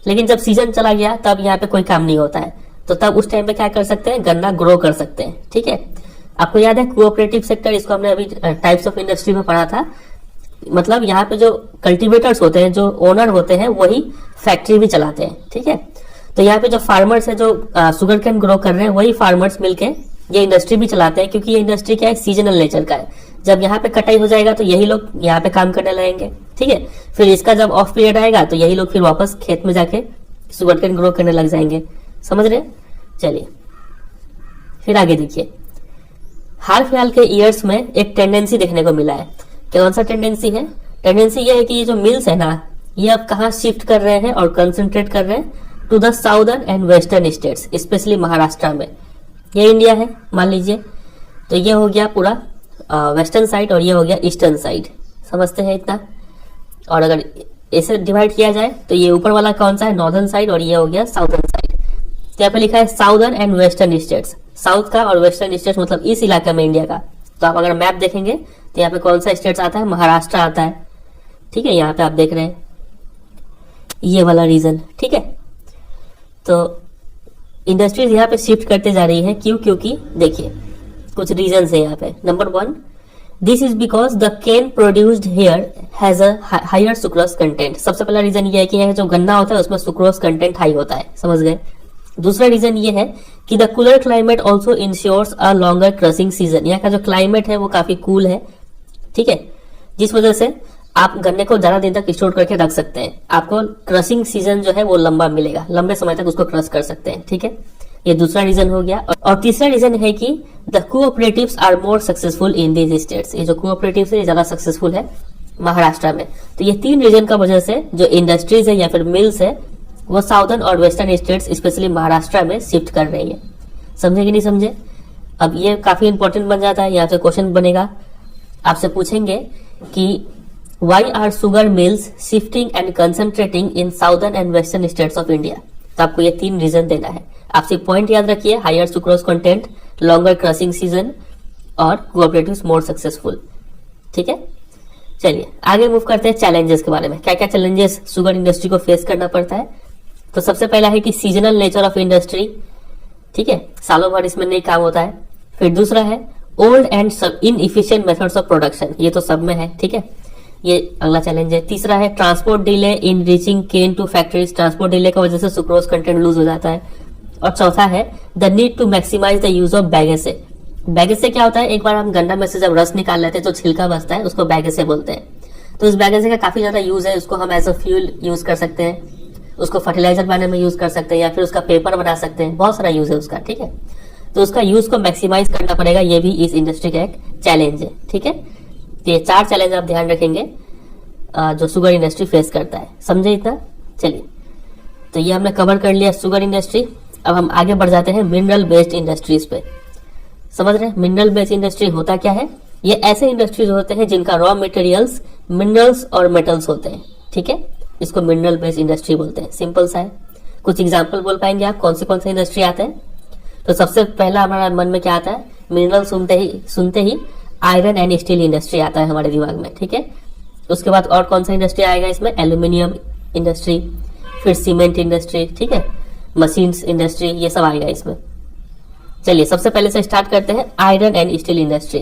लेकिन जब सीजन चला गया तब यहाँ पे कोई काम नहीं होता है, तो तब उस टाइम पे क्या कर सकते हैं, गन्ना ग्रो कर सकते हैं, ठीक है। आपको याद है कोऑपरेटिव सेक्टर, इसको हमने अभी टाइप्स ऑफ इंडस्ट्री में पढ़ा था। मतलब यहाँ पे जो कल्टीवेटर्स होते हैं, जो ओनर होते हैं, वही फैक्ट्री भी चलाते हैं, ठीक है। तो यहाँ पे जो फार्मर्स है, जो शुगर कैन ग्रो कर रहे हैं, वही फार्मर्स मिलके ये इंडस्ट्री भी चलाते हैं, क्योंकि ये इंडस्ट्री क्या है, सीजनल नेचर का है। जब यहाँ पे कटाई हो जाएगा तो यही लोग यहाँ पे काम करने लगेंगे, ठीक है। फिर इसका जब ऑफ पीरियड आएगा तो यही लोग फिर वापस खेत में जाके शुगर कैन ग्रो करने लग जाएंगे। समझ रहे। चलिए फिर आगे देखिए। हाल फिलहाल के ईयर्स में एक टेंडेंसी देखने को मिला है। कौन सा टेंडेंसी है? टेंडेंसी ये है कि ये जो मिल्स है ना, ये अब कहाँ शिफ्ट कर रहे हैं और कंसंट्रेट कर रहे हैं, to the southern and western states, specially Maharashtra में। ये इंडिया है मान लीजिए, तो ये हो गया पूरा वेस्टर्न साइड और ये हो गया ईस्टर्न साइड। समझते हैं इतना। और अगर ऐसे डिवाइड किया जाए तो ये ऊपर वाला कौन सा है, नॉर्दर्न साइड, और ये हो गया साउदर्न साइड। तो यहाँ पे लिखा है southern and western states. South का और वेस्टर्न स्टेट्स मतलब इस इलाके में इंडिया का। तो आप अगर मैप देखेंगे तो यहाँ पे कौन सा स्टेट्स आता है, महाराष्ट्र आता है, ठीक है। यहाँ पे आप देख रहे हैं ये वाला रीजन, ठीक है। तो इंडस्ट्रीज यहाँ पे शिफ्ट करते जा रही है। क्यों? क्योंकि देखिए कुछ रीजन है यहाँ पे। Number 1, this is because the cane produced here has a higher sucrose content. सबसे पहला रीजन ये है कि यहाँ जो गन्ना होता है उसमें सुक्रोज कंटेंट हाई होता है। समझ गए। दूसरा रीजन ये है कि the cooler climate also ensures a longer crushing season. यहाँ का जो क्लाइमेट है वो काफी कूल है, ठीक है, जिस वजह से आप गन्ने को ज्यादा दिन तक स्टोर करके रख सकते हैं। आपको क्रशिंग सीजन जो है वो लंबा मिलेगा, लंबे समय तक उसको क्रश कर सकते हैं, ठीक है। ये दूसरा रीजन हो गया। और तीसरा रीजन है कि the cooperatives are more successful in these states. ये जो कोऑपरेटिव्स है ज्यादा सक्सेसफुल है महाराष्ट्र में। तो ये 3 रीजन का वजह से जो इंडस्ट्रीज है या फिर मिल्स है वो साउदर्न और वेस्टर्न स्टेट्स स्पेशली महाराष्ट्र में शिफ्ट कर रही है। समझे कि नहीं समझे? अब ये काफी इंपॉर्टेंट बन जाता है। यहाँ से क्वेश्चन बनेगा, आपसे पूछेंगे कि why are sugar mills shifting and concentrating in southern and western states of India. तो आपको ये 3 रीजन देना है। आपसे पॉइंट याद रखिए, higher sucrose content, longer crushing season और कोऑपरेटिव्स मोर सक्सेसफुल, ठीक है। चलिए आगे मूव करते हैं चैलेंजेस के बारे में। क्या क्या चैलेंजेस शुगर इंडस्ट्री को फेस करना पड़ता है। तो सबसे पहला है कि सीजनल नेचर ऑफ इंडस्ट्री, ठीक है, सालों भर इसमें नहीं काम होता है। फिर दूसरा है old and inefficient methods of production, ये तो सब में है, ठीक है, ये अगला चैलेंज है। तीसरा है transport delay in reaching cane to factories. Transport delay की वजह से सुक्रोज कंटेंट लूज हो जाता है। और चौथा है the need to maximise the use of bagasse. Bagasse क्या होता है, एक बार हम गन्ना में से जब रस निकाल लेते हैं तो छिलका बचता है, उसको बैगेसे बोलते हैं। तो इस बैगेसे का काफी ज्यादा यूज है। उसको हम एज अ फ्यूल यूज कर सकते हैं, उसको फर्टिलाइजर बनाने में यूज कर सकते हैं, या फिर उसका पेपर बना सकते हैं। बहुत सारा यूज है उसका, ठीक है। तो उसका यूज को मैक्सिमाइज करना पड़ेगा, ये भी इस इंडस्ट्री का एक चैलेंज है, ठीक है। तो ये 4 चैलेंज आप ध्यान रखेंगे जो शुगर इंडस्ट्री फेस करता है। समझे इतना? चलिए, तो ये हमने कवर कर लिया शुगर इंडस्ट्री। अब हम आगे बढ़ जाते हैं मिनरल बेस्ड इंडस्ट्रीज पे। समझ रहे हैं मिनरल बेस्ड इंडस्ट्री होता क्या है? ये ऐसे इंडस्ट्रीज होते हैं जिनका रॉ मटेरियल्स मिनरल्स और मेटल्स होते हैं, ठीक है। इसको मिनरल बेस्ड इंडस्ट्री बोलते हैं। सिंपल सा है। कुछ एग्जांपल बोल पाएंगे आप कौन से इंडस्ट्री आते हैं? तो सबसे पहला हमारा मन में क्या आता है? मिनरल सुनते ही आयरन एंड स्टील इंडस्ट्री आता है हमारे दिमाग में, ठीक है। उसके बाद और कौन सा इंडस्ट्री आएगा इसमें? एल्यूमिनियम इंडस्ट्री, फिर सीमेंट इंडस्ट्री, ठीक है, मशीन्स इंडस्ट्री, ये सब आएगा इसमें। चलिए सबसे पहले से स्टार्ट करते हैं आयरन एंड स्टील इंडस्ट्री।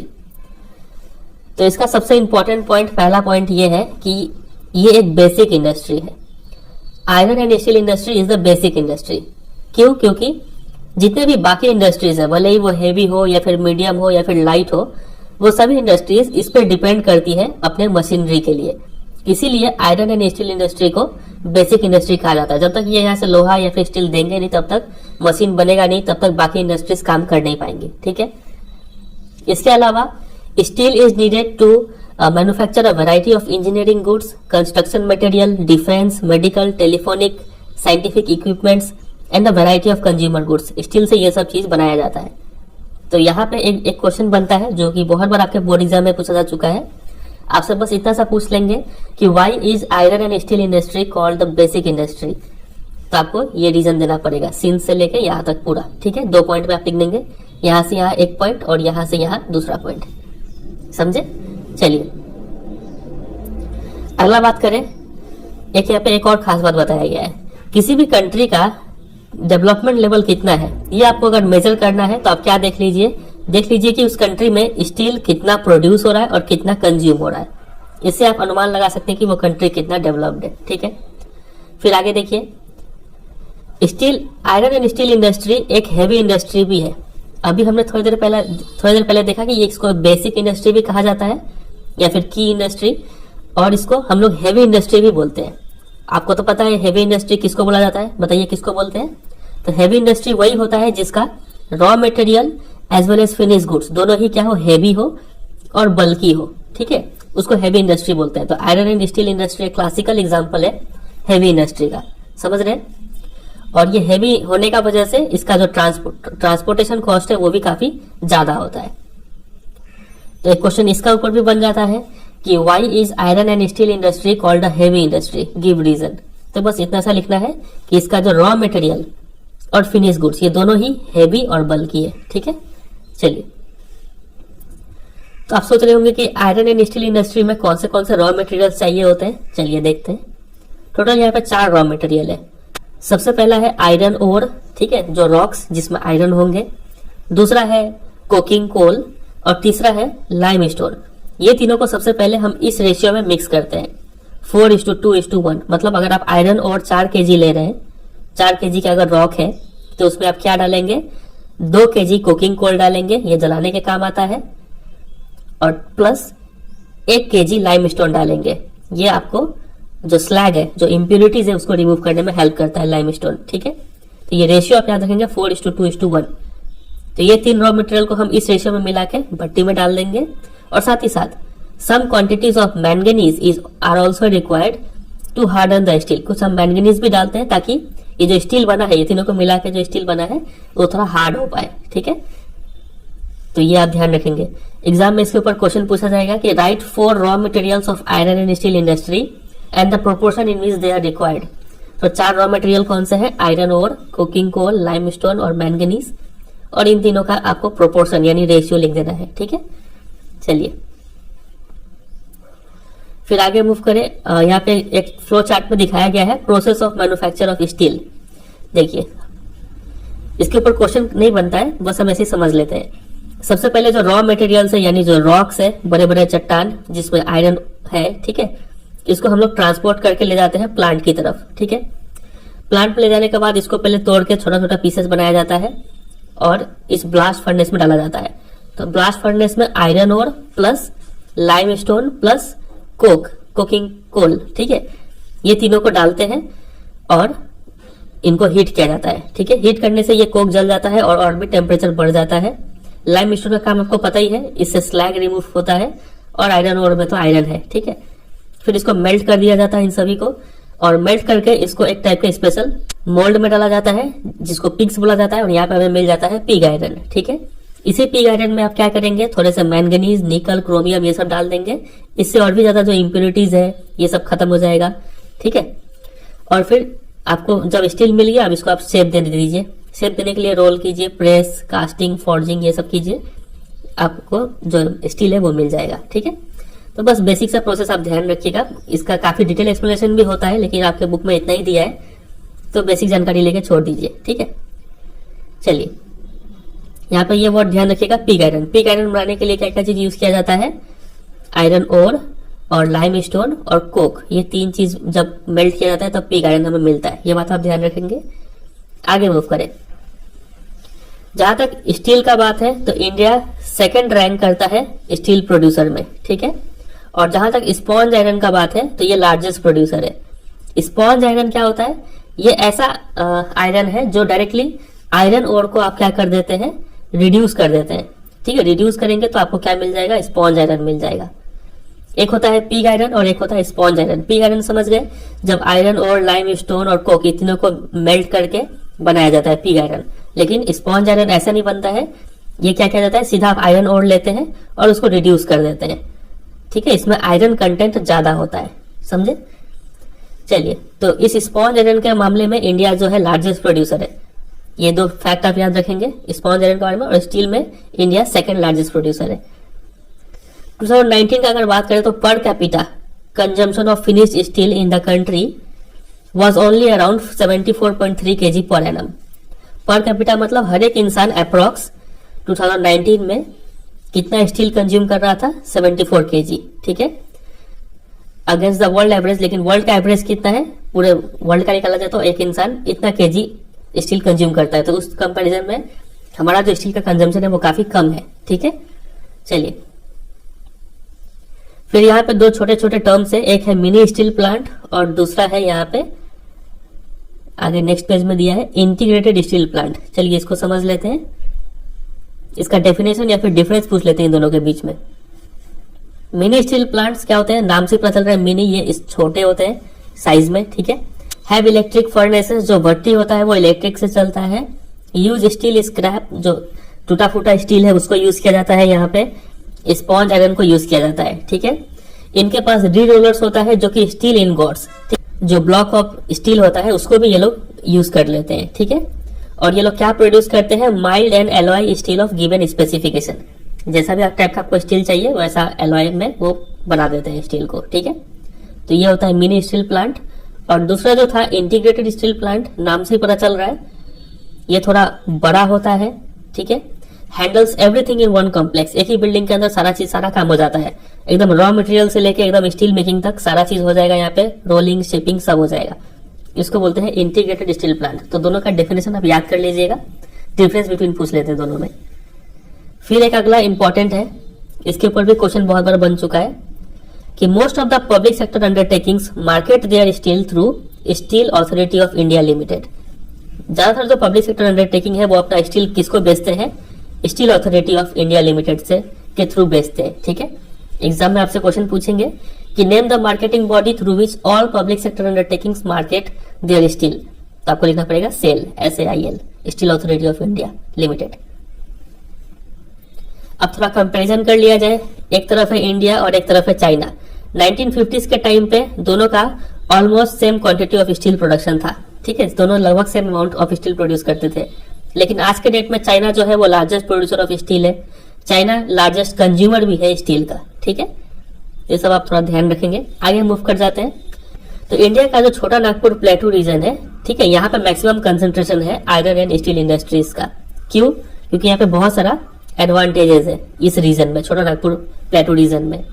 तो इसका सबसे इंपॉर्टेंट पॉइंट, पहला पॉइंट ये है कि ये एक बेसिक इंडस्ट्री है। Iron and steel industry is the basic industry. क्यों? क्योंकि जितने भी बाकी इंडस्ट्रीज है, भले ही वो हेवी हो या फिर मीडियम हो या फिर लाइट हो, वो सभी इंडस्ट्रीज इस पर डिपेंड करती है अपने मशीनरी के लिए। इसीलिए आयरन एंड स्टील इंडस्ट्री को बेसिक इंडस्ट्री कहा जाता है। जब तक ये यहाँ से लोहा या फिर स्टील देंगे नहीं, तब तक मशीन बनेगा नहीं, तब तक बाकी इंडस्ट्रीज काम कर नहीं पाएंगे, ठीक है। इसके अलावा steel is needed to manufacture a variety of engineering goods, construction material, defence, medical, telephonic, scientific equipments and a variety of consumer goods. Steel से ये सब चीज बनाया जाता है, तो यहाँ पे एक क्वेश्चन बनता है जो कि बहुत बार आपके बोर्ड एग्जाम में पूछा जा चुका है। आपसे बस इतना सा पूछ लेंगे कि why is iron and steel industry called the basic industry. तो आपको ये रीजन देना पड़ेगा सिंस से लेके यहाँ तक पूरा, ठीक है। 2 पॉइंट में आप लिख देंगे, यहाँ से यहाँ 1 पॉइंट और यहाँ से यहाँ दूसरा पॉइंट, समझे। चलिए अगला बात करें। एक यहाँ पे एक और खास बात बताया गया है, किसी भी कंट्री का डेवलपमेंट लेवल कितना है ये आपको अगर मेजर करना है तो आप क्या देख लीजिए कि उस कंट्री में स्टील कितना प्रोड्यूस हो रहा है और कितना कंज्यूम हो रहा है। इससे आप अनुमान लगा सकते हैं कि वो कंट्री कितना डेवलप्ड है, ठीक है। फिर आगे देखिए, steel iron and steel industry एक हैवी इंडस्ट्री भी है। अभी हमने थोड़ी देर पहले देखा कि ये इसको बेसिक इंडस्ट्री भी कहा जाता है या फिर की इंडस्ट्री, और इसको हम लोग हैवी इंडस्ट्री भी बोलते हैं। आपको तो पता है हैवी इंडस्ट्री किसको बोला जाता है, बताइए किसको बोलते हैं। तो हैवी इंडस्ट्री वही होता है जिसका raw material as well as finish goods दोनों ही क्या हो, हैवी हो और बल्कि हो, ठीक है, उसको हैवी इंडस्ट्री बोलते हैं। तो आयरन एंड स्टील इंडस्ट्री एक क्लासिकल एग्जांपल है हैवी इंडस्ट्री का, समझ रहे हैं। और ये हैवी होने का वजह से इसका जो ट्रांसपोर्टेशन कॉस्ट है वो भी काफी ज्यादा होता है। तो एक क्वेश्चन इसका ऊपर भी बन जाता है कि why is iron and steel industry called a heavy industry, give reason. तो बस इतना सा लिखना है कि इसका जो रॉ मटेरियल और फिनिश गुड्स ये दोनों ही हैवी और बल्कि है, ठीक है। चलिए, तो आप सोच रहे होंगे कि आयरन एंड स्टील इंडस्ट्री में कौन से रॉ मटेरियल चाहिए होते हैं। चलिए देखते हैं। टोटल यहाँ पे 4 रॉ मटेरियल है। सबसे पहला है आयरन ओर, ठीक है, जो रॉक्स जिसमें आयरन होंगे। दूसरा है कोकिंग कोल और तीसरा है लाइम स्टोन। ये तीनों को सबसे पहले हम इस रेशियो में मिक्स करते हैं 4:2:1। मतलब अगर आप आयरन और 4 kg ले रहे हैं, 4 kg का अगर रॉक है तो उसमें आप क्या डालेंगे, 2 kg कोकिंग कोल डालेंगे, ये जलाने के काम आता है, और प्लस 1 kg लाइम स्टोन डालेंगे। ये आपको जो स्लैग है, जो इम्प्यूरिटीज है, उसको रिमूव करने में हेल्प करता है लाइम स्टोन, ठीक है। तो ये रेशियो आप याद रखेंगे 4:2:1। तो ये 3 रॉ मटेरियल को हम इस रेशियो में मिला के भट्टी में डाल देंगे। और साथ ही साथ some quantities of manganese are also required to harden the steel. कुछ हम मैंगनीज भी डालते हैं ताकि ये जो स्टील बना है, ये तीनों को मिला के जो स्टील बना है वो थोड़ा हार्ड हो पाए, ठीक है। तो ये आप ध्यान रखेंगे। एग्जाम में इसके ऊपर क्वेश्चन पूछा जाएगा कि write 4 raw materials of iron and steel industry and the proportion in which they are required. तो 4 रॉ मटेरियल कौन से हैं, iron ore, coking coal, limestone और मैंगनीज, और इन तीनों का आपको प्रोपोर्शन यानी रेशियो लिख देना है, ठीक है। चलिए फिर आगे मूव करें। यहाँ पे एक फ्लो चार्ट में दिखाया गया है process of manufacture of steel. देखिए, इसके ऊपर क्वेश्चन नहीं बनता है, बस हम ऐसे ही समझ लेते हैं। सबसे पहले जो रॉ मटेरियल्स है यानी जो रॉक्स है, बड़े बड़े चट्टान जिसमें आयरन है, ठीक है, इसको हम लोग ट्रांसपोर्ट करके ले जाते हैं प्लांट की तरफ, ठीक है। प्लांट में ले जाने के बाद इसको पहले तोड़ के छोटा छोटा पीसेस बनाया जाता है और इस ब्लास्ट फर्नेस में डाला जाता है। तो ब्लास्ट फर्नेस में iron ore plus limestone plus coking coal, ठीक है, ये तीनों को डालते हैं और इनको हीट किया जाता है, ठीक है। हीट करने से ये कोक जल जाता है और भी टेम्परेचर बढ़ जाता है। लाइम स्टोन का काम आपको पता ही है, इससे स्लैग रिमूव होता है, और आयरन ओर में तो आयरन है, ठीक है। फिर इसको मेल्ट कर दिया जाता है इन सभी को, और मेल्ट करके इसको एक टाइप के स्पेशल मोल्ड में डाला जाता है जिसको पिग्स बोला जाता है, और यहाँ पे हमें मिल जाता है पिग आयरन, ठीक है। इसी पिग आयरन में आप क्या करेंगे, थोड़े से मैंगनीज, निकल, क्रोमियम ये सब डाल देंगे। इससे और भी ज्यादा जो इम्प्योरिटीज है ये सब खत्म हो जाएगा, ठीक है। और फिर आपको जब स्टील मिल गया, अब इसको आप शेप दे दीजिए। शेप देने के लिए रोल कीजिए, प्रेस, कास्टिंग, फॉर्जिंग ये सब कीजिए, आपको जो स्टील है वो मिल जाएगा, ठीक है। तो बस बेसिक सा प्रोसेस आप ध्यान रखिएगा। इसका काफी डिटेल एक्सप्लेनेशन भी होता है, लेकिन आपके बुक में इतना ही दिया है, तो बेसिक जानकारी लेके छोड़ दीजिए, ठीक है। चलिए, यहाँ पे ये वर्ड ध्यान रखिएगा, पिग आयरन। पिग आयरन बनाने के लिए क्या क्या चीज यूज किया जाता है, आयरन ओर और लाइम स्टोन और कोक, ये 3 चीज जब मेल्ट किया जाता है तब पिग आयरन हमें मिलता है। ये बात आप ध्यान रखेंगे। आगे मूव करें। जहां तक स्टील का बात है तो इंडिया 2nd रैंक करता है स्टील प्रोड्यूसर में, ठीक है। और जहां तक स्पॉन्ज आयरन का बात है तो ये लार्जेस्ट प्रोड्यूसर है। स्पॉन्ज आयरन क्या होता है, ये ऐसा आयरन है जो डायरेक्टली आयरन ओर को आप क्या कर देते हैं, रिड्यूस कर देते हैं, ठीक है। रिड्यूस करेंगे तो आपको क्या मिल जाएगा, स्पॉन्ज आयरन मिल जाएगा। एक होता है पिग आयरन और एक होता है स्पॉन्ज आयरन। पिग आयरन समझ गए, जब आयरन और लाइम स्टोन और कोक तीनों को मेल्ट करके बनाया जाता है पिग आयरन। लेकिन स्पॉन्ज आयरन ऐसा नहीं बनता है, ये क्या किया जाता है, सीधा आप आयरन ओर लेते हैं और उसको रिड्यूस कर देते हैं, ठीक है। इसमें आयरन कंटेंट ज्यादा होता है, समझे। चलिए, तो इस स्पॉन्ज आयरन के मामले में इंडिया जो है लार्जेस्ट प्रोड्यूसर है। ये दो फैक्ट आप याद रखेंगे स्पॉन्ज आयरन के बारे में, और स्टील में इंडिया सेकंड लार्जेस्ट प्रोड्यूसर है। 2019 का अगर बात करें तो per capita consumption of finished steel in the country was only around 74.3 kg per annum. Per capita मतलब हर एक इंसान अप्रोक्स 2019 में कितना स्टील कंज्यूम कर रहा था, 74 kg, ठीक है, अगेंस्ट द वर्ल्ड एवरेज। लेकिन वर्ल्ड का एवरेज कितना है, पूरे वर्ल्ड का निकाला जाए तो एक इंसान इतना केजी स्टील कंज्यूम करता है, तो उस कंपैरिजन में हमारा जो स्टील का कंजम्पशन है वो काफी कम है, ठीक है। चलिए, फिर यहाँ पे दो छोटे छोटे टर्म्स है, एक है मिनी स्टील प्लांट और दूसरा है यहाँ पे आगे नेक्स्ट पेज में दिया है इंटीग्रेटेड स्टील प्लांट। चलिए इसको समझ लेते हैं, इसका डेफिनेशन या फिर डिफरेंस पूछ लेते हैं इन दोनों के बीच में। मिनी स्टील प्लांट्स क्या होते हैं, नाम से पता चल रहा है मिनी, ये इस छोटे होते हैं साइज में, ठीक है। हैव इलेक्ट्रिक फर्नेसेस, जो भट्टी होता है वो इलेक्ट्रिक से चलता है। यूज स्टील स्क्रैप, जो टूटा फूटा स्टील है उसको यूज किया जाता है, यहाँ पे स्पॉन्ज आयरन को यूज किया जाता है, ठीक है। इनके पास री रोलर्स होता है जो कि स्टील इनगोट्स, जो ब्लॉक ऑफ स्टील होता है उसको भी ये लोग यूज कर लेते हैं, ठीक है। और ये लोग क्या प्रोड्यूस करते हैं, mild and alloy steel of given specification. जैसा भी टाइप का आपको स्टील चाहिए वैसा एलॉय में वो बना देते हैं स्टील को, ठीक है। तो ये होता है मिनी स्टील प्लांट। और दूसरा जो था इंटीग्रेटेड स्टील प्लांट, नाम से ही पता चल रहा है ये थोड़ा बड़ा होता है, ठीक है। Handles everything in one complex, एक ही बिल्डिंग के अंदर सारा काम हो जाता है, एकदम रॉ मटेरियल से लेके एकदम स्टील मेकिंग तक सारा चीज हो जाएगा, यहाँ पे रोलिंग शेपिंग सब हो जाएगा। इसको बोलते हैं इंटीग्रेटेड स्टील प्लांट। तो दोनों का डेफिनेशन आप याद कर लीजिएगा, डिफरेंस बिटवीन पूछ लेते हैं दोनों में। फिर एक अगला इंपॉर्टेंट है, इसके ऊपर भी क्वेश्चन बहुत बार बन चुका है कि most of the public sector undertakings market their steel through Steel Authority of India Limited. ज्यादातर जो पब्लिक सेक्टर अंडरटेकिंग है वो अपना स्टील किसको बेचते हैं, steel Authority of India limited से के थ्रू बेचते हैं, ठीक है। एग्जाम में आपसे क्वेश्चन पूछेंगे कि name the marketing body through which all public sector undertakings market their steel, तो आपको लिखना पड़ेगा SAIL, SAIL, Steel Authority of India Limited. अब थोड़ा कंपैरिजन कर लिया जाए, एक तरफ है इंडिया और एक तरफ है चाइना। 1950s के टाइम पे दोनों का almost same quantity of steel production था, ठीक है, दोनों लगभग same amount of steel produce करते थे। लेकिन आज के डेट में चाइना जो है वो लार्जेस्ट प्रोड्यूसर ऑफ स्टील है, चाइना लार्जेस्ट कंज्यूमर भी है स्टील का, ठीक है। ये सब आप थोड़ा ध्यान रखेंगे। आगे मूव कर जाते हैं। तो इंडिया का जो छोटा नागपुर प्लेटू रीजन है, ठीक है, यहाँ पे मैक्सिमम कंसंट्रेशन है आयरन एंड स्टील इंडस्ट्रीज का। क्यों? क्योंकि यहाँ पे बहुत सारा एडवांटेजेस है इस रीजन में, छोटा नागपुर प्लेटू रीजन में।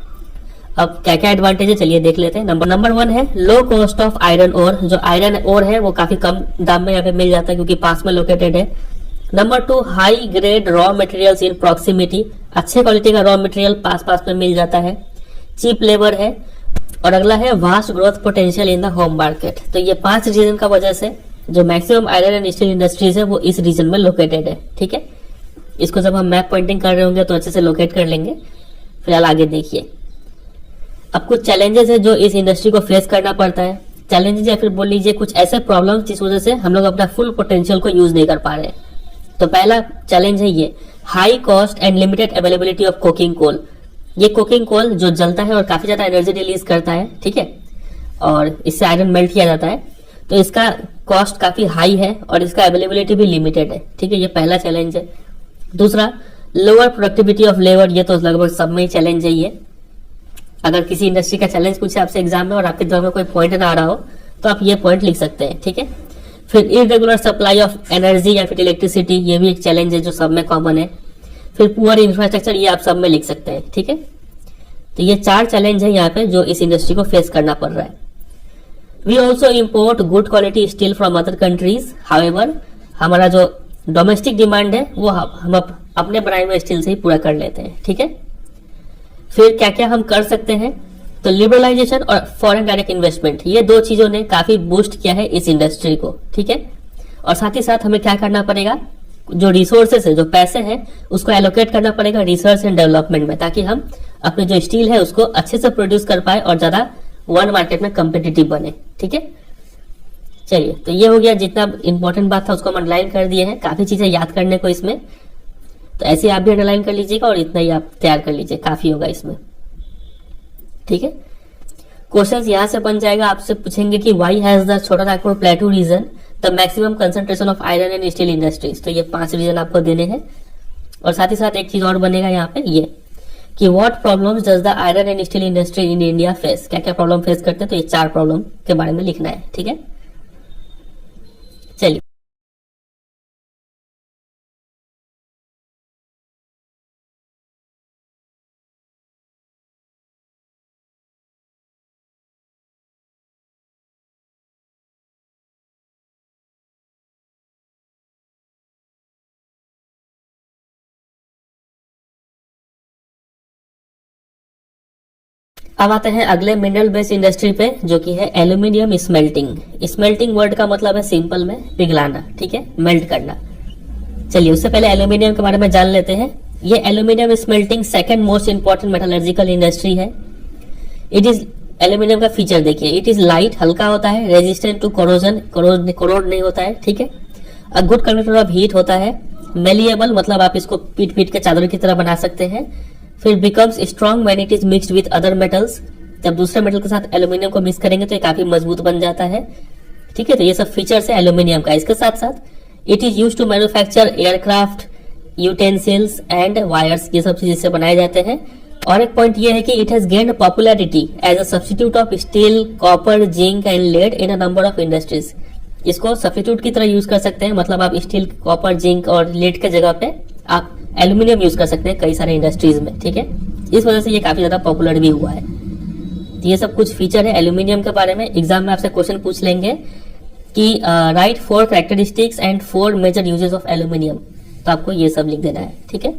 अब क्या क्या एडवांटेज है चलिए देख लेते हैं। नंबर 1 है low cost of iron ore, जो आयरन ओर है वो काफी कम दाम में यहाँ पे मिल जाता है क्योंकि पास में लोकेटेड है। Number 2 high grade raw materials in proximity, अच्छे क्वालिटी का रॉ मटेरियल पास में मिल जाता है। चीप लेबर है। और अगला है vast growth potential in the home market. तो ये 5 रीजन का वजह से जो maximum iron and steel industries है वो इस रीजन में लोकेटेड है, ठीक है। इसको जब हम मैप पॉइंटिंग कर रहे होंगे तो अच्छे से लोकेट कर लेंगे। फिलहाल आगे देखिए, अब कुछ चैलेंजेस है जो इस इंडस्ट्री को फेस करना पड़ता है। चैलेंजेस या फिर बोल लीजिए कुछ ऐसे प्रॉब्लम्स जिस वजह से हम लोग अपना फुल पोटेंशियल को यूज नहीं कर पा रहे हैं। तो पहला चैलेंज है ये high cost and limited availability of coking coal. ये कोकिंग कोल जो जलता है और काफी ज्यादा एनर्जी रिलीज करता है, ठीक है, और इससे आयरन मेल्ट किया जाता है, तो इसका कॉस्ट काफी हाई है और इसका अवेलेबिलिटी भी लिमिटेड है, ठीक है। ये पहला चैलेंज है। दूसरा लोअर प्रोडक्टिविटी ऑफ लेबर, ये तो लगभग सब में ही चैलेंज है ये। अगर किसी इंडस्ट्री का चैलेंज पूछे आपसे एग्जाम में और आपके दिमाग में कोई पॉइंट ना आ रहा हो तो आप ये पॉइंट लिख सकते हैं, ठीक है। फिर इरेगुलर सप्लाई ऑफ एनर्जी या फिर इलेक्ट्रिसिटी, ये भी एक चैलेंज है जो सब में कॉमन है। फिर पुअर इंफ्रास्ट्रक्चर, ये आप सब में लिख सकते हैं, ठीक है। तो ये 4 चैलेंज है यहाँ पे जो इस इंडस्ट्री को फेस करना पड़ रहा है। We also import good quality steel from other countries, however हमारा जो डोमेस्टिक डिमांड है वो हम अपने बनाए हुए स्टील से ही पूरा कर लेते हैं, ठीक है। फिर क्या क्या हम कर सकते हैं, तो लिबरलाइजेशन और फॉरेन डायरेक्ट इन्वेस्टमेंट, ये 2 चीजों ने काफी बूस्ट किया है इस इंडस्ट्री को, ठीक है। और साथ ही साथ हमें क्या करना पड़ेगा, जो रिसोर्सेस है, जो पैसे हैं, उसको एलोकेट करना पड़ेगा रिसर्च एंड डेवलपमेंट में, ताकि हम अपने जो स्टील है उसको अच्छे से प्रोड्यूस कर पाए और ज्यादा वर्ल्ड मार्केट में कम्पिटिटिव बने, ठीक है। चलिए, तो ये हो गया, जितना इंपॉर्टेंट बात था उसको हम अंडरलाइन कर दिए हैं, काफी चीजें याद करने को इसमें। तो ऐसे आप भी अंडरलाइन कर लीजिएगा और इतना ही आप तैयार कर लीजिए, काफी होगा इसमें। ठीक है, क्वेश्चन यहां से बन जाएगा, आपसे पूछेंगे कि Y has the Chota Nagpur plateau region the maximum concentration of iron and steel industries. तो ये 5 रीजन आपको देने हैं। और साथ ही साथ एक चीज और बनेगा यहाँ पे, ये कि what problems does the iron and steel industry in India face. क्या क्या प्रॉब्लम फेस करते हैं, तो ये 4 प्रॉब्लम के बारे में लिखना है। ठीक है, चलिए अब आते हैं अगले मिनरल बेस्ड इंडस्ट्री पे, जो कि है एल्यूमिनियम स्मेल्टिंग। स्मेल्टिंग वर्ड का मतलब है सिंपल में पिघलाना, ठीक है, मेल्ट करना। चलिए उससे पहले एल्यूमिनियम के बारे में जान लेते हैं। ये aluminium smelting second most important metallurgical industry है। इट इज, एल्यूमिनियम का फीचर देखिए, इट इज लाइट, हल्का होता है, रेजिस्टेंट टू कोरोजन, कोरोड नहीं होता है। ठीक है, a good conductor of heat होता है, मेलिएबल मतलब आप इसको पीट पीट के चादर की तरह बना सकते हैं। फिर becomes strong when it is mixed with other metals, जब दूसरे मेटल के साथ एल्यूमिनियम को मिक्स करेंगे तो ये काफी मजबूत बन जाता है। ठीक है, तो ये सब फीचर्स है एल्यूमिनियम का। इसके साथ साथ it is use to manufacture aircraft, utensils and wires, ये सब चीज इससे बनाए जाते हैं। और एक पॉइंट ये है कि it has gained popularity as a substitute of steel, copper, zinc and lead in a number of industries. इसको सब्स्टिट्यूट की तरह यूज कर सकते हैं, मतलब आप स्टील, कॉपर, जिंक और लेड के जगह पे आप एल्यूमिनियम यूज कर सकते हैं कई सारे इंडस्ट्रीज में। ठीक है, इस वजह से ये काफी ज्यादा पॉपुलर भी हुआ है। तो ये सब कुछ फीचर है एल्यूमिनियम के बारे में। एग्जाम में आपसे क्वेश्चन पूछ लेंगे कि write 4 characteristics and 4 major uses of aluminium, तो आपको ये सब लिख देना है। ठीक है,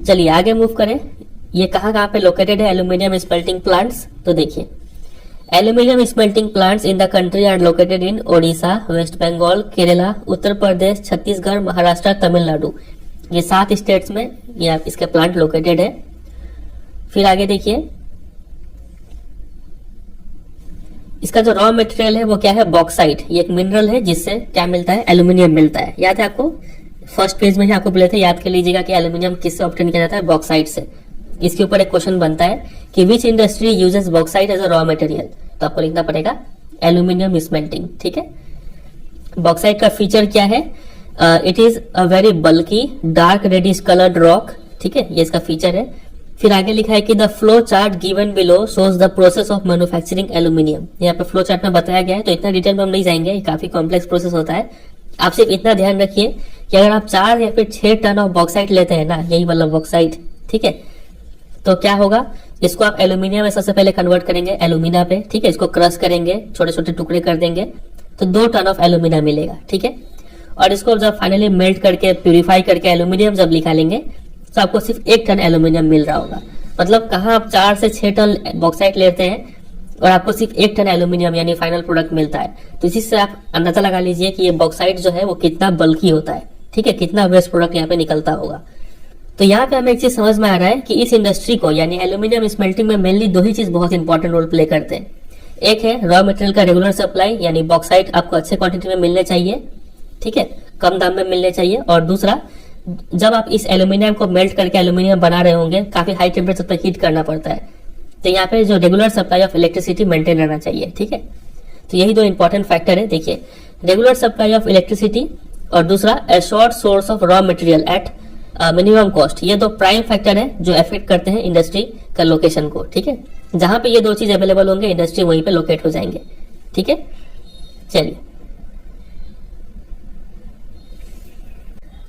चलिए आगे मूव करें। ये कहाँ पे लोकेटेड है एल्यूमिनियम स्मेल्टिंग प्लांट्स, तो देखिए aluminium smelting plants in the country are located in Odisha, West Bengal, Kerala, Uttar Pradesh, Chhattisgarh, Maharashtra, Tamil Nadu. ये 7 स्टेट्स में ये इसके प्लांट लोकेटेड है। फिर आगे देखिए, इसका जो रॉ मटेरियल है वो क्या है, बॉक्साइट। ये एक मिनरल है जिससे क्या मिलता है, एल्यूमिनियम मिलता है। याद है आपको, फर्स्ट पेज में ही आपको बोले थे, याद कर लीजिएगा कि एल्यूमिनियम किससे ऑब्टेन किया जाता है, बॉक्साइट से। इसके ऊपर एक क्वेश्चन बनता है कि which industry uses bauxite as a raw material, तो आपको लिखना पड़ेगा एल्यूमिनियम स्मेल्टिंग। ठीक है, बॉक्साइट का फीचर क्या है, it is a very bulky dark reddish coloured rock. ठीक है, ये इसका फीचर है। फिर आगे लिखा है कि the flow chart given below shows the process of manufacturing aluminium. यहाँ पे फ्लो चार्ट में बताया गया है, तो इतना डिटेल में हम नहीं जाएंगे, ये काफी कॉम्प्लेक्स प्रोसेस होता है। आप सिर्फ इतना ध्यान रखिए कि अगर आप 4 या फिर 6 टन ऑफ बॉक्साइट लेते हैं ना, यही वाला बॉक्साइट, ठीक है, तो क्या होगा, इसको आप एल्यूमिनियम में सबसे पहले कन्वर्ट करेंगे एल्यूमिना पे। ठीक है, इसको क्रश करेंगे, छोटे छोटे टुकड़े कर देंगे, तो 2 टन ऑफ एल्यूमिना मिलेगा। ठीक है, और इसको जब फाइनली मेल्ट करके प्यूरिफाई करके एल्यूमिनियम जब निकालेंगे तो आपको सिर्फ 1 टन एल्यूमिनियम मिल रहा होगा। मतलब कहाँ आप 4 से 6 टन बॉक्साइट लेते हैं और आपको सिर्फ 1 टन एल्यूमिनियम यानी फाइनल प्रोडक्ट मिलता है। तो इसी से आप अंदाजा लगा लीजिए कि ये बॉक्साइट जो है वो कितना बल्की होता है। ठीक है, कितना वेस्ट प्रोडक्ट यहाँ पे निकलता होगा। तो यहाँ पे हमें एक चीज समझ में आ रहा है कि इस इंडस्ट्री को यानी एल्यूमिनियम स्मेल्टिंग में मेनली 2 ही चीज बहुत इंपॉर्टेंट रोल प्ले करते हैं। एक है रॉ मटेरियल का रेगुलर सप्लाई, यानी बॉक्साइट आपको अच्छे क्वांटिटी में मिलने चाहिए, ठीक है, कम दाम में मिलने चाहिए। और दूसरा, जब आप इस एल्यूमिनियम को मेल्ट करके एल्यूमिनियम बना रहे होंगे, काफी हाई टेम्परेचर पर हीट करना पड़ता है, तो यहाँ पे जो regular supply of electricity maintain रहना चाहिए। ठीक है, तो यही 2 इंपॉर्टेंट फैक्टर है। देखिए, रेगुलर सप्लाई ऑफ इलेक्ट्रिसिटी और दूसरा ए short source of raw material at minimum cost, ये 2 प्राइम फैक्टर है जो अफेक्ट करते हैं इंडस्ट्री का लोकेशन को। ठीक है, जहां पे ये 2 चीज अवेलेबल होंगे इंडस्ट्री वहीं पे लोकेट हो जाएंगे। ठीक है, चलिए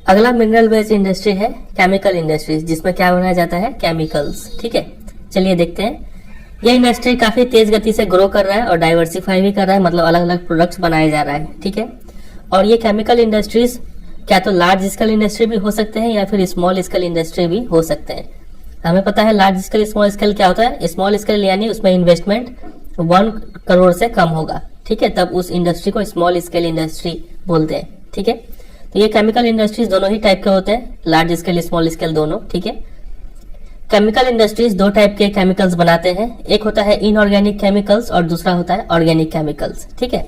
अगला मिनरल बेस्ड इंडस्ट्री है केमिकल इंडस्ट्रीज, जिसमें क्या बनाया जाता है, केमिकल्स। ठीक है, चलिए देखते हैं। यह इंडस्ट्री काफी तेज गति से ग्रो कर रहा है और डाइवर्सिफाई भी कर रहा है, मतलब अलग अलग प्रोडक्ट्स बनाए जा रहा है। ठीक है, और ये केमिकल इंडस्ट्रीज क्या तो लार्ज स्केल इंडस्ट्री भी हो सकते हैं या फिर स्मॉल स्केल इंडस्ट्री भी हो सकते हैं। हमें पता है लार्ज स्केल स्मॉल स्केल क्या होता है। स्मॉल स्केल यानी उसमें इन्वेस्टमेंट 1 करोड़ से कम होगा। ठीक है, तब उस इंडस्ट्री को स्मॉल स्केल इंडस्ट्री बोलते हैं। ठीक है, तो ये केमिकल इंडस्ट्रीज दोनों ही टाइप के होते हैं, लार्ज स्केल स्मॉल स्केल दोनों। ठीक है, केमिकल इंडस्ट्रीज 2 टाइप के केमिकल्स बनाते हैं, एक होता है इनऑर्गेनिक केमिकल्स और दूसरा होता है ऑर्गेनिक केमिकल्स। ठीक है,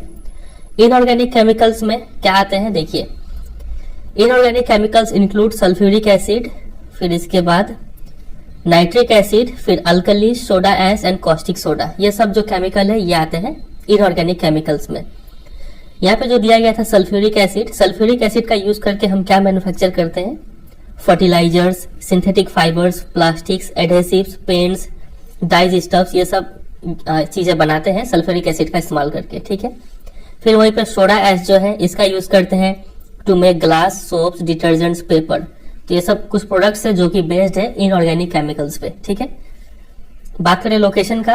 इनऑर्गेनिक केमिकल्स में क्या आते हैं, देखिए, inorganic chemicals include sulphuric acid, फिर इसके बाद नाइट्रिक एसिड, फिर alkali, soda ash and caustic soda, ये सब जो केमिकल है ये आते हैं इनऑर्गेनिक केमिकल्स में। यहाँ पे जो दिया गया था सल्फ्यूरिक एसिड, सल्फ्यूरिक एसिड का यूज करके हम क्या मैन्युफैक्चर करते हैं, fertilizers, synthetic fibres, plastics, adhesives, paints, dyes stuffs, ये सब चीजें बनाते हैं सल्फ्यूरिक एसिड का इस्तेमाल करके, ठीक है। फिर वहीं पर सोडा एश जो है इसका यूज करते हैं to make glass, soaps, detergents, paper. तो ये सब कुछ प्रोडक्ट्स है जो कि बेस्ड है इनऑर्गेनिक केमिकल्स पे, ठीक है। बात करें लोकेशन का,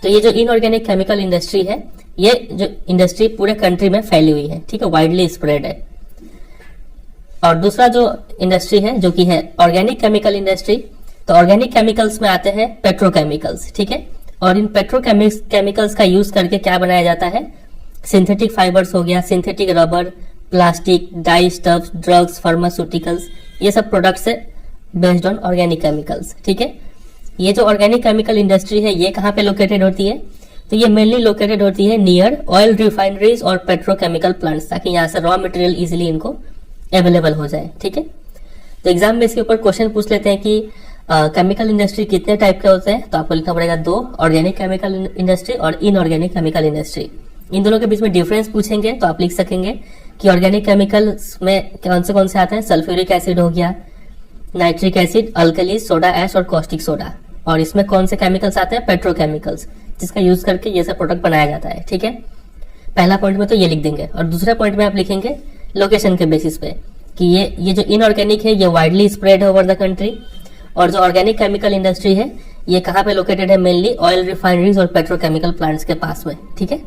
तो ये जो इनऑर्गेनिक केमिकल इंडस्ट्री है, ये जो इंडस्ट्री पूरे कंट्री में फैली हुई है, ठीक है, वाइडली स्प्रेड है। और दूसरा जो इंडस्ट्री है जो कि है ऑर्गेनिक केमिकल इंडस्ट्री, तो ऑर्गेनिक केमिकल्स में आते हैं पेट्रोकेमिकल्स, ठीक है। और इन पेट्रोकेमिकल्स का यूज करके क्या बनाया जाता है, सिंथेटिक फाइबर्स हो गया, synthetic rubber, plastic, dye stuffs, drugs, pharmaceuticals, ये सब प्रोडक्ट्स है बेस्ड ऑन ऑर्गेनिक केमिकल्स, ठीक है। ये जो ऑर्गेनिक केमिकल इंडस्ट्री है ये कहाँ पे लोकेटेड होती है, तो ये मेनली लोकेटेड होती है नियर ऑयल रिफाइनरीज और पेट्रोकेमिकल प्लांट्स, ताकि यहाँ से रॉ मटेरियल इजिली इनको अवेलेबल हो जाए, ठीक है। तो एग्जाम में इसके ऊपर क्वेश्चन पूछ लेते हैं कि केमिकल इंडस्ट्री कितने टाइप के होते हैं, तो आपको लिखना पड़ेगा 2, ऑर्गेनिक केमिकल इंडस्ट्री और इनऑर्गेनिक केमिकल इंडस्ट्री। इन दोनों के बीच में डिफरेंस पूछेंगे तो आप लिख सकेंगे कि ऑर्गेनिक केमिकल्स में कौन से आते हैं, सल्फ्यूरिक एसिड हो गया, nitric acid, alkali, soda ash और कॉस्टिक सोडा। और इसमें कौन से केमिकल्स आते हैं, पेट्रोकेमिकल्स, जिसका यूज करके ये सब प्रोडक्ट बनाया जाता है, ठीक है। पहला पॉइंट में तो ये लिख देंगे और दूसरे पॉइंट में आप लिखेंगे लोकेशन के बेसिस पे कि ये जो इनऑर्गेनिक है ये वाइडली स्प्रेड है ओवर द कंट्री, और जो ऑर्गेनिक केमिकल इंडस्ट्री है ये कहाँ पे लोकेटेड है, मेनली ऑयल रिफाइनरीज और पेट्रोकेमिकल प्लांट्स के पास में, ठीक है।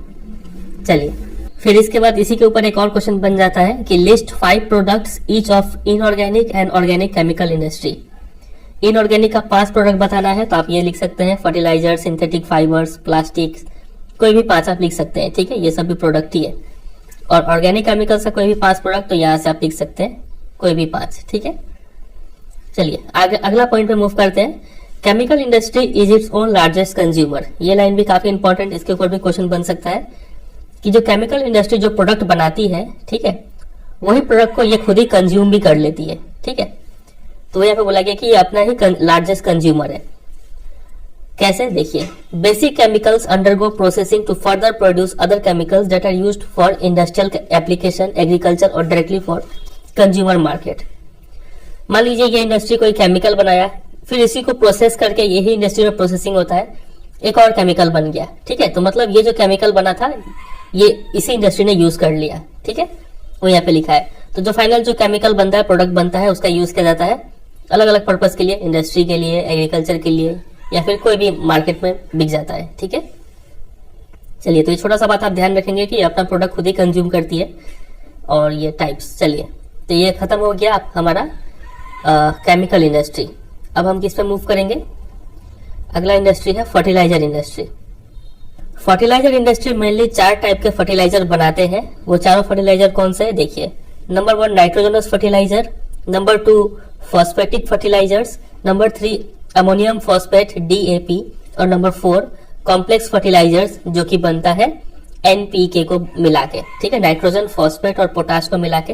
चलिए फिर इसके बाद इसी के ऊपर एक और क्वेश्चन बन जाता है कि list 5 products each of inorganic and organic chemical industry. Inorganic का 5 प्रोडक्ट बताना है तो आप ये लिख सकते हैं, फर्टिलाइजर, सिंथेटिक फाइबर्स, प्लास्टिक, कोई भी 5 आप लिख सकते हैं, ठीक है, ये सब भी प्रोडक्ट ही है। और ऑर्गेनिक केमिकल का कोई भी 5 प्रोडक्ट, तो यहाँ से आप लिख सकते हैं कोई भी 5, ठीक है। चलिए आगे अगला पॉइंट पे मूव करते हैं, chemical industry is its own largest consumer. ये लाइन भी काफी इंपॉर्टेंट, इसके ऊपर भी क्वेश्चन बन सकता है कि जो केमिकल इंडस्ट्री जो प्रोडक्ट बनाती है, ठीक है, वही प्रोडक्ट को ये खुद ही कंज्यूम भी कर लेती है, ठीक है। तो यहाँ पे बोला गया कि ये अपना ही लार्जेस्ट कंज्यूमर है। कैसे, देखिए, basic chemicals undergo processing to further produce other chemicals that are used for industrial application, agriculture और डायरेक्टली फॉर कंज्यूमर मार्केट। मान लीजिए ये इंडस्ट्री कोई केमिकल बनाया, फिर इसी को प्रोसेस करके यही इंडस्ट्री में प्रोसेसिंग होता है, एक और केमिकल बन गया, ठीक है। तो मतलब ये जो केमिकल बना था ये इसी इंडस्ट्री ने यूज कर लिया, ठीक है, वो यहाँ पे लिखा है। तो जो फाइनल जो केमिकल बनता है, प्रोडक्ट बनता है, उसका यूज किया जाता है अलग अलग पर्पज के लिए, इंडस्ट्री के लिए, एग्रीकल्चर के लिए, या फिर कोई भी मार्केट में बिक जाता है, ठीक है। चलिए, तो ये छोटा सा बात आप ध्यान रखेंगे कि अपना प्रोडक्ट खुद ही कंज्यूम करती है। और ये टाइप्स, चलिए, तो ये खत्म हो गया हमारा केमिकल इंडस्ट्री। अब हम किस पे मूव करेंगे, अगला इंडस्ट्री है fertilizer industry. Fertilizer industry mainly 4 type के फर्टिलाइजर बनाते हैं। वो चारों फर्टिलाइजर कौन से है, देखिए, number 1 nitrogenous fertilizer, number 2 phosphatic fertilizers, number 3 ammonium phosphate DAP, और नंबर 4 कॉम्प्लेक्स फर्टिलाइजर्स जो कि बनता है NPK को मिला के, ठीक है, नाइट्रोजन, फॉस्फेट और पोटाश को मिला के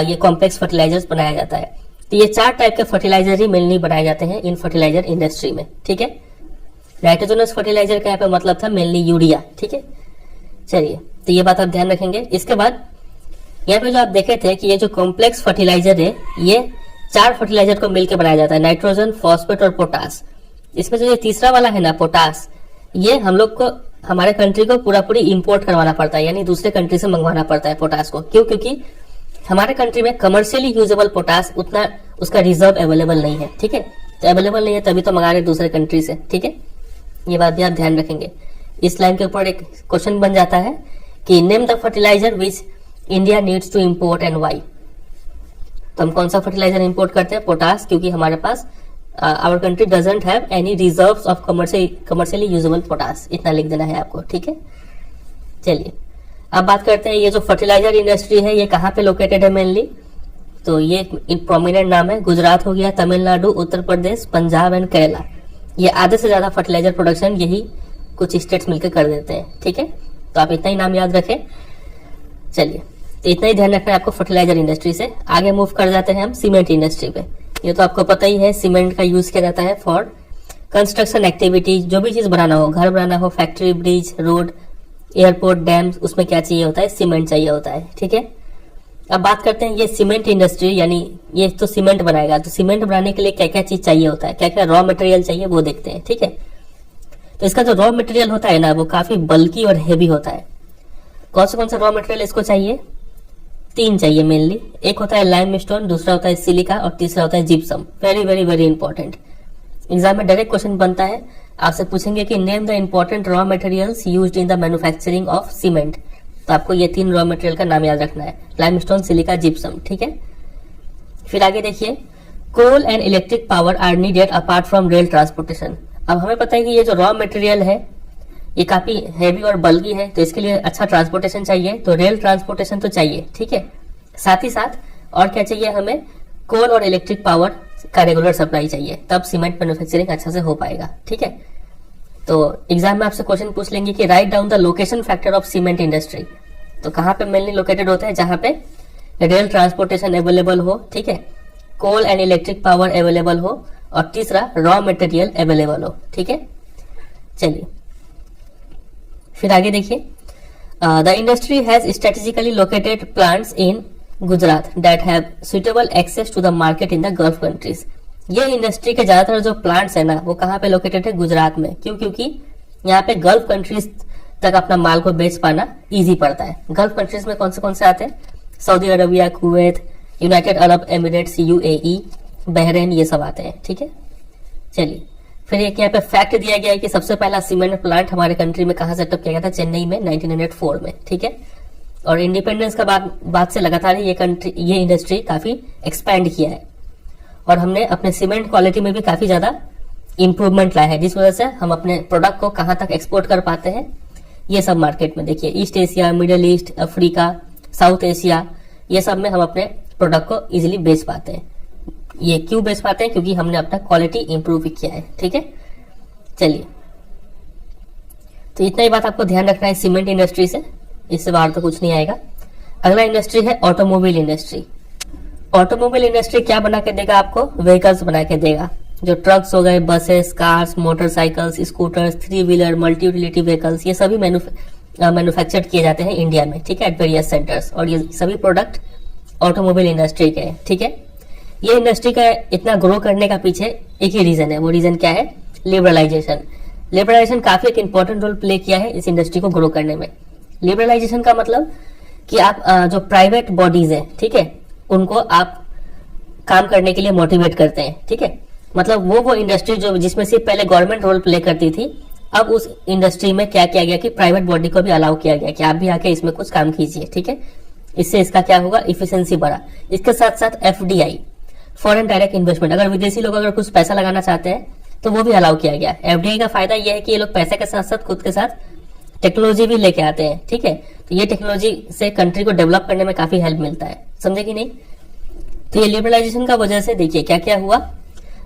ये कॉम्प्लेक्स फर्टिलाइजर्स बनाया जाता है। तो ये 4 टाइप के फर्टिलाइजर ही मेनली बनाए जाते हैं इन फर्टिलाइजर इंडस्ट्री में, ठीक है। नाइट्रोजनस फर्टिलाइजर का यहाँ पे मतलब था मेनली यूरिया, ठीक है। चलिए, तो ये बात आप ध्यान रखेंगे। इसके बाद यहाँ पे जो आप देखे थे कि ये जो कॉम्प्लेक्स फर्टिलाइजर है ये 4 फर्टिलाइजर को मिलकर बनाया जाता है, नाइट्रोजन, फॉस्फेट और पोटास। इसमें जो ये तीसरा वाला है ना, पोटास, ये हम लोग को, हमारे कंट्री को पूरी इंपोर्ट करवाना पड़ता है, यानी दूसरे कंट्री से मंगवाना पड़ता है पोटास को। क्यों? क्योंकि हमारे कंट्री में कमर्शियली यूजेबल पोटास उतना उसका रिजर्व अवेलेबल नहीं है, ठीक है। तो अवेलेबल नहीं है तभी तो मंगा रहे दूसरे कंट्री से, ठीक है। ये बात भी आप ध्यान रखेंगे। इस लाइन के ऊपर एक क्वेश्चन बन जाता है कि name the fertilizer which India needs to import and why. तो हम कौन सा फर्टिलाइजर इंपोर्ट करते हैं, पोटास, क्योंकि हमारे पास our country doesn't have any reserves of commercially usable potash. इतना लिख देना है आपको, ठीक है। चलिए, अब बात करते हैं ये जो फर्टिलाइजर इंडस्ट्री है ये कहाँ पे लोकेटेड है मेनली। तो ये प्रोमिनेंट नाम है, गुजरात हो गया, तमिलनाडु, उत्तर प्रदेश, पंजाब एंड केरला। ये आधे से ज्यादा फर्टिलाइजर प्रोडक्शन यही कुछ स्टेट्स मिलकर कर देते हैं, ठीक है। तो आप इतना ही नाम याद रखें। चलिए, तो इतना ही ध्यान रखना है आपको फर्टिलाइजर इंडस्ट्री से। आगे मूव कर जाते हैं हम सीमेंट इंडस्ट्री पे। ये तो आपको पता ही है, सीमेंट का यूज किया जाता है फॉर कंस्ट्रक्शन एक्टिविटीज। जो भी चीज बनाना हो, घर बनाना हो, factory, bridge, road, airport, dams, उसमें क्या चाहिए होता है? सीमेंट चाहिए होता है। ठीक है, अब बात करते हैं ये सीमेंट इंडस्ट्री, यानी ये तो सीमेंट बनाएगा, तो सीमेंट बनाने के लिए क्या क्या चीज चाहिए होता है, क्या क्या रॉ मटेरियल चाहिए वो देखते हैं। ठीक है, तो इसका जो रॉ मटेरियल होता है ना, वो काफी बल्की और हेवी होता है। कौन सा रॉ मटेरियल इसको चाहिए? 3 चाहिए मेनली। एक होता है लाइमस्टोन, दूसरा होता है सिलिका और तीसरा होता है gypsum. Very very very important. Exam में डायरेक्ट क्वेश्चन बनता है, आपसे पूछेंगे कि name the important raw materials used in the manufacturing of cement. तो आपको ये 3 रॉ मटेरियल का नाम याद रखना है, लाइमस्टोन, सिलिका, जिप्सम। ठीक है, फिर आगे देखिए, coal and electric power are needed apart from rail transportation. अब हमें पता है कि ये जो रॉ मटेरियल है ये काफी हैवी और बल्की है, तो इसके लिए अच्छा ट्रांसपोर्टेशन चाहिए, तो रेल ट्रांसपोर्टेशन तो चाहिए। ठीक है, साथ ही साथ और क्या चाहिए हमें? कोल और इलेक्ट्रिक पावर का रेगुलर सप्लाई चाहिए, तब सीमेंट मैन्युफैक्चरिंग अच्छा से हो पाएगा। ठीक है, तो एग्जाम में आपसे क्वेश्चन पूछ लेंगे कि write down the location factor of cement industry. तो कहाँ पे मेनली लोकेटेड होता है? जहां पे रेल ट्रांसपोर्टेशन अवेलेबल हो, ठीक है, कोल एंड इलेक्ट्रिक पावर अवेलेबल हो, और तीसरा रॉ मटेरियल अवेलेबल हो। ठीक है, चलिए फिर आगे देखिए, the industry has strategically located plants in Gujarat that have suitable access to the market in the Gulf countries. ये इंडस्ट्री के ज्यादातर जो प्लांट्स है ना, वो कहाँ पे लोकेटेड है? गुजरात में। क्यों? क्योंकि यहाँ पे गल्फ कंट्रीज तक अपना माल को बेच पाना इजी पड़ता है। गल्फ कंट्रीज में कौन से आते हैं? Saudi Arabia, Kuwait, United Arab Emirates, UAE, Bahrain, ये सब आते हैं। ठीक है, चलिए फिर एक यहाँ पे फैक्ट दिया गया है कि सबसे पहला सीमेंट प्लांट हमारे कंट्री में कहाँ सेटअप किया गया था? चेन्नई में 1904 में। ठीक है, और इंडिपेंडेंस का बाद से लगातार ये इंडस्ट्री काफी एक्सपैंड किया है, और हमने अपने सीमेंट क्वालिटी में भी काफी ज्यादा इंप्रूवमेंट लाया है, जिस वजह से हम अपने प्रोडक्ट को कहाँ तक एक्सपोर्ट कर पाते हैं? ये सब मार्केट में देखिए, east Asia, middle east, Africa, south Asia, ये सब में हम अपने प्रोडक्ट को इजिली बेच पाते हैं। ये क्यों बेच पाते हैं? क्योंकि हमने अपना क्वालिटी इंप्रूव किया है। ठीक है, चलिए तो इतना ही बात आपको ध्यान रखना है सीमेंट इंडस्ट्री से, इससे बाहर तो कुछ नहीं आएगा। अगला इंडस्ट्री है ऑटोमोबाइल इंडस्ट्री। ऑटोमोबाइल इंडस्ट्री क्या बना के देगा आपको? व्हीकल्स बना के देगा, जो ट्रक्स हो गए, buses, cars, motorcycles, scooters, 3 wheeler, multi utility vehicles, ये सभी मैन्युफैक्चर किए जाते हैं इंडिया में। ठीक है, एट वेरियस सेंटर्स, और ये सभी प्रोडक्ट ऑटोमोबाइल इंडस्ट्री के हैं। ठीक है, ये इंडस्ट्री का इतना ग्रो करने का पीछे एक ही रीजन है, वो रीजन क्या है? लिबरलाइजेशन। लिबरलाइजेशन काफी एक इंपॉर्टेंट रोल प्ले किया है इस इंडस्ट्री को ग्रो करने में। लिबरलाइजेशन का मतलब कि आप जो प्राइवेट बॉडीज है, ठीक है, उनको आप काम करने के लिए मोटिवेट करते हैं। ठीक है, मतलब वो इंडस्ट्री जो जिसमें सिर्फ पहले गवर्नमेंट रोल प्ले करती थी, अब उस इंडस्ट्री में क्या किया गया कि प्राइवेट बॉडी को भी अलाउ किया गया कि आप भी आके इसमें कुछ काम कीजिए। ठीक है, इससे इसका क्या होगा? इफिशियंसी बढ़ा। इसके साथ साथ एफडीआई, फॉरेन डायरेक्ट इन्वेस्टमेंट, अगर विदेशी लोग अगर कुछ पैसा लगाना चाहते हैं तो वो भी अलाउ किया गया। एफडीआई का फायदा यह है कि ये लोग पैसे के साथ साथ खुद के साथ टेक्नोलॉजी भी लेके आते हैं। ठीक है, तो ये टेक्नोलॉजी से कंट्री को डेवलप करने में काफी हेल्प मिलता है, समझे कि नहीं? तो ये लिबरलाइजेशन का वजह से देखिए क्या क्या हुआ।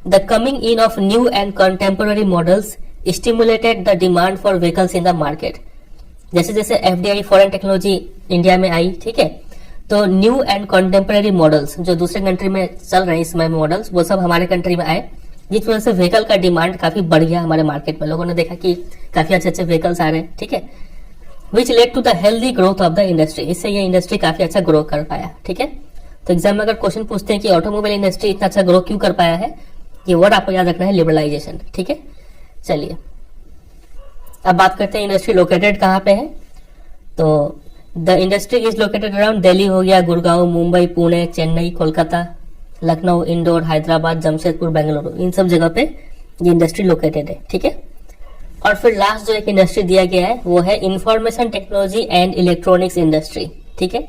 The coming in of new and contemporary models stimulated the demand for vehicles in the market. जैसे जैसे एफडीआई, फॉरेन टेक्नोलॉजी इंडिया में आई, ठीक है, तो न्यू एंड कंटेम्पररी मॉडल्स जो दूसरे कंट्री में चल रहे हैं इस समय मॉडल्स, वो सब हमारे कंट्री में आए, जिस वजह से व्हीकल का डिमांड काफी बढ़ गया हमारे मार्केट में। लोगों ने देखा कि काफी अच्छे अच्छे व्हीकल्स आ रहे हैं। ठीक है, which led to the healthy growth of the industry. इससे ये इंडस्ट्री काफी अच्छा ग्रो कर पाया। ठीक है, तो एग्जाम में अगर क्वेश्चन पूछते हैं कि ऑटोमोबाइल इंडस्ट्री इतना अच्छा ग्रो क्यों कर पाया है, ये वर्ड आपको याद रखना है, लिबरलाइजेशन। ठीक है, चलिए अब बात करते हैं इंडस्ट्री लोकेटेड कहाँ पे है। तो the industry is located around Delhi हो गया, गुड़गांव, मुंबई, पुणे, चेन्नई, कोलकाता, लखनऊ, इंदौर, हैदराबाद, जमशेदपुर, बेंगलुरु, इन सब जगह पे ये इंडस्ट्री लोकेटेड है। ठीक है, और फिर लास्ट जो एक इंडस्ट्री दिया गया है वो है information technology and electronics industry. ठीक है,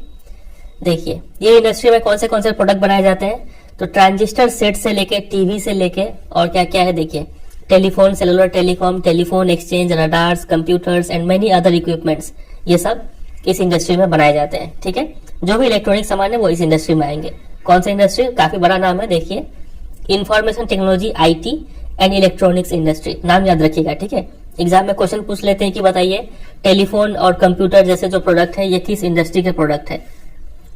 देखिए ये इंडस्ट्री में कौन से प्रोडक्ट बनाए जाते हैं? तो ट्रांजिस्टर सेट से लेके, टीवी से लेके, और क्या क्या है देखिए, telephone, cellular telecom, telephone exchange, radars, computers and many other equipments, ये सब इस इंडस्ट्री में बनाए जाते हैं। ठीक है, जो भी इलेक्ट्रॉनिक सामान है वो इस इंडस्ट्री में आएंगे। कौन सा इंडस्ट्री? काफी बड़ा नाम है, देखिए, information technology, IT and electronics industry, नाम याद रखिएगा। ठीक है, एग्जाम में क्वेश्चन पूछ लेते हैं कि बताइए टेलीफोन और कंप्यूटर जैसे जो प्रोडक्ट है ये किस इंडस्ट्री के प्रोडक्ट है,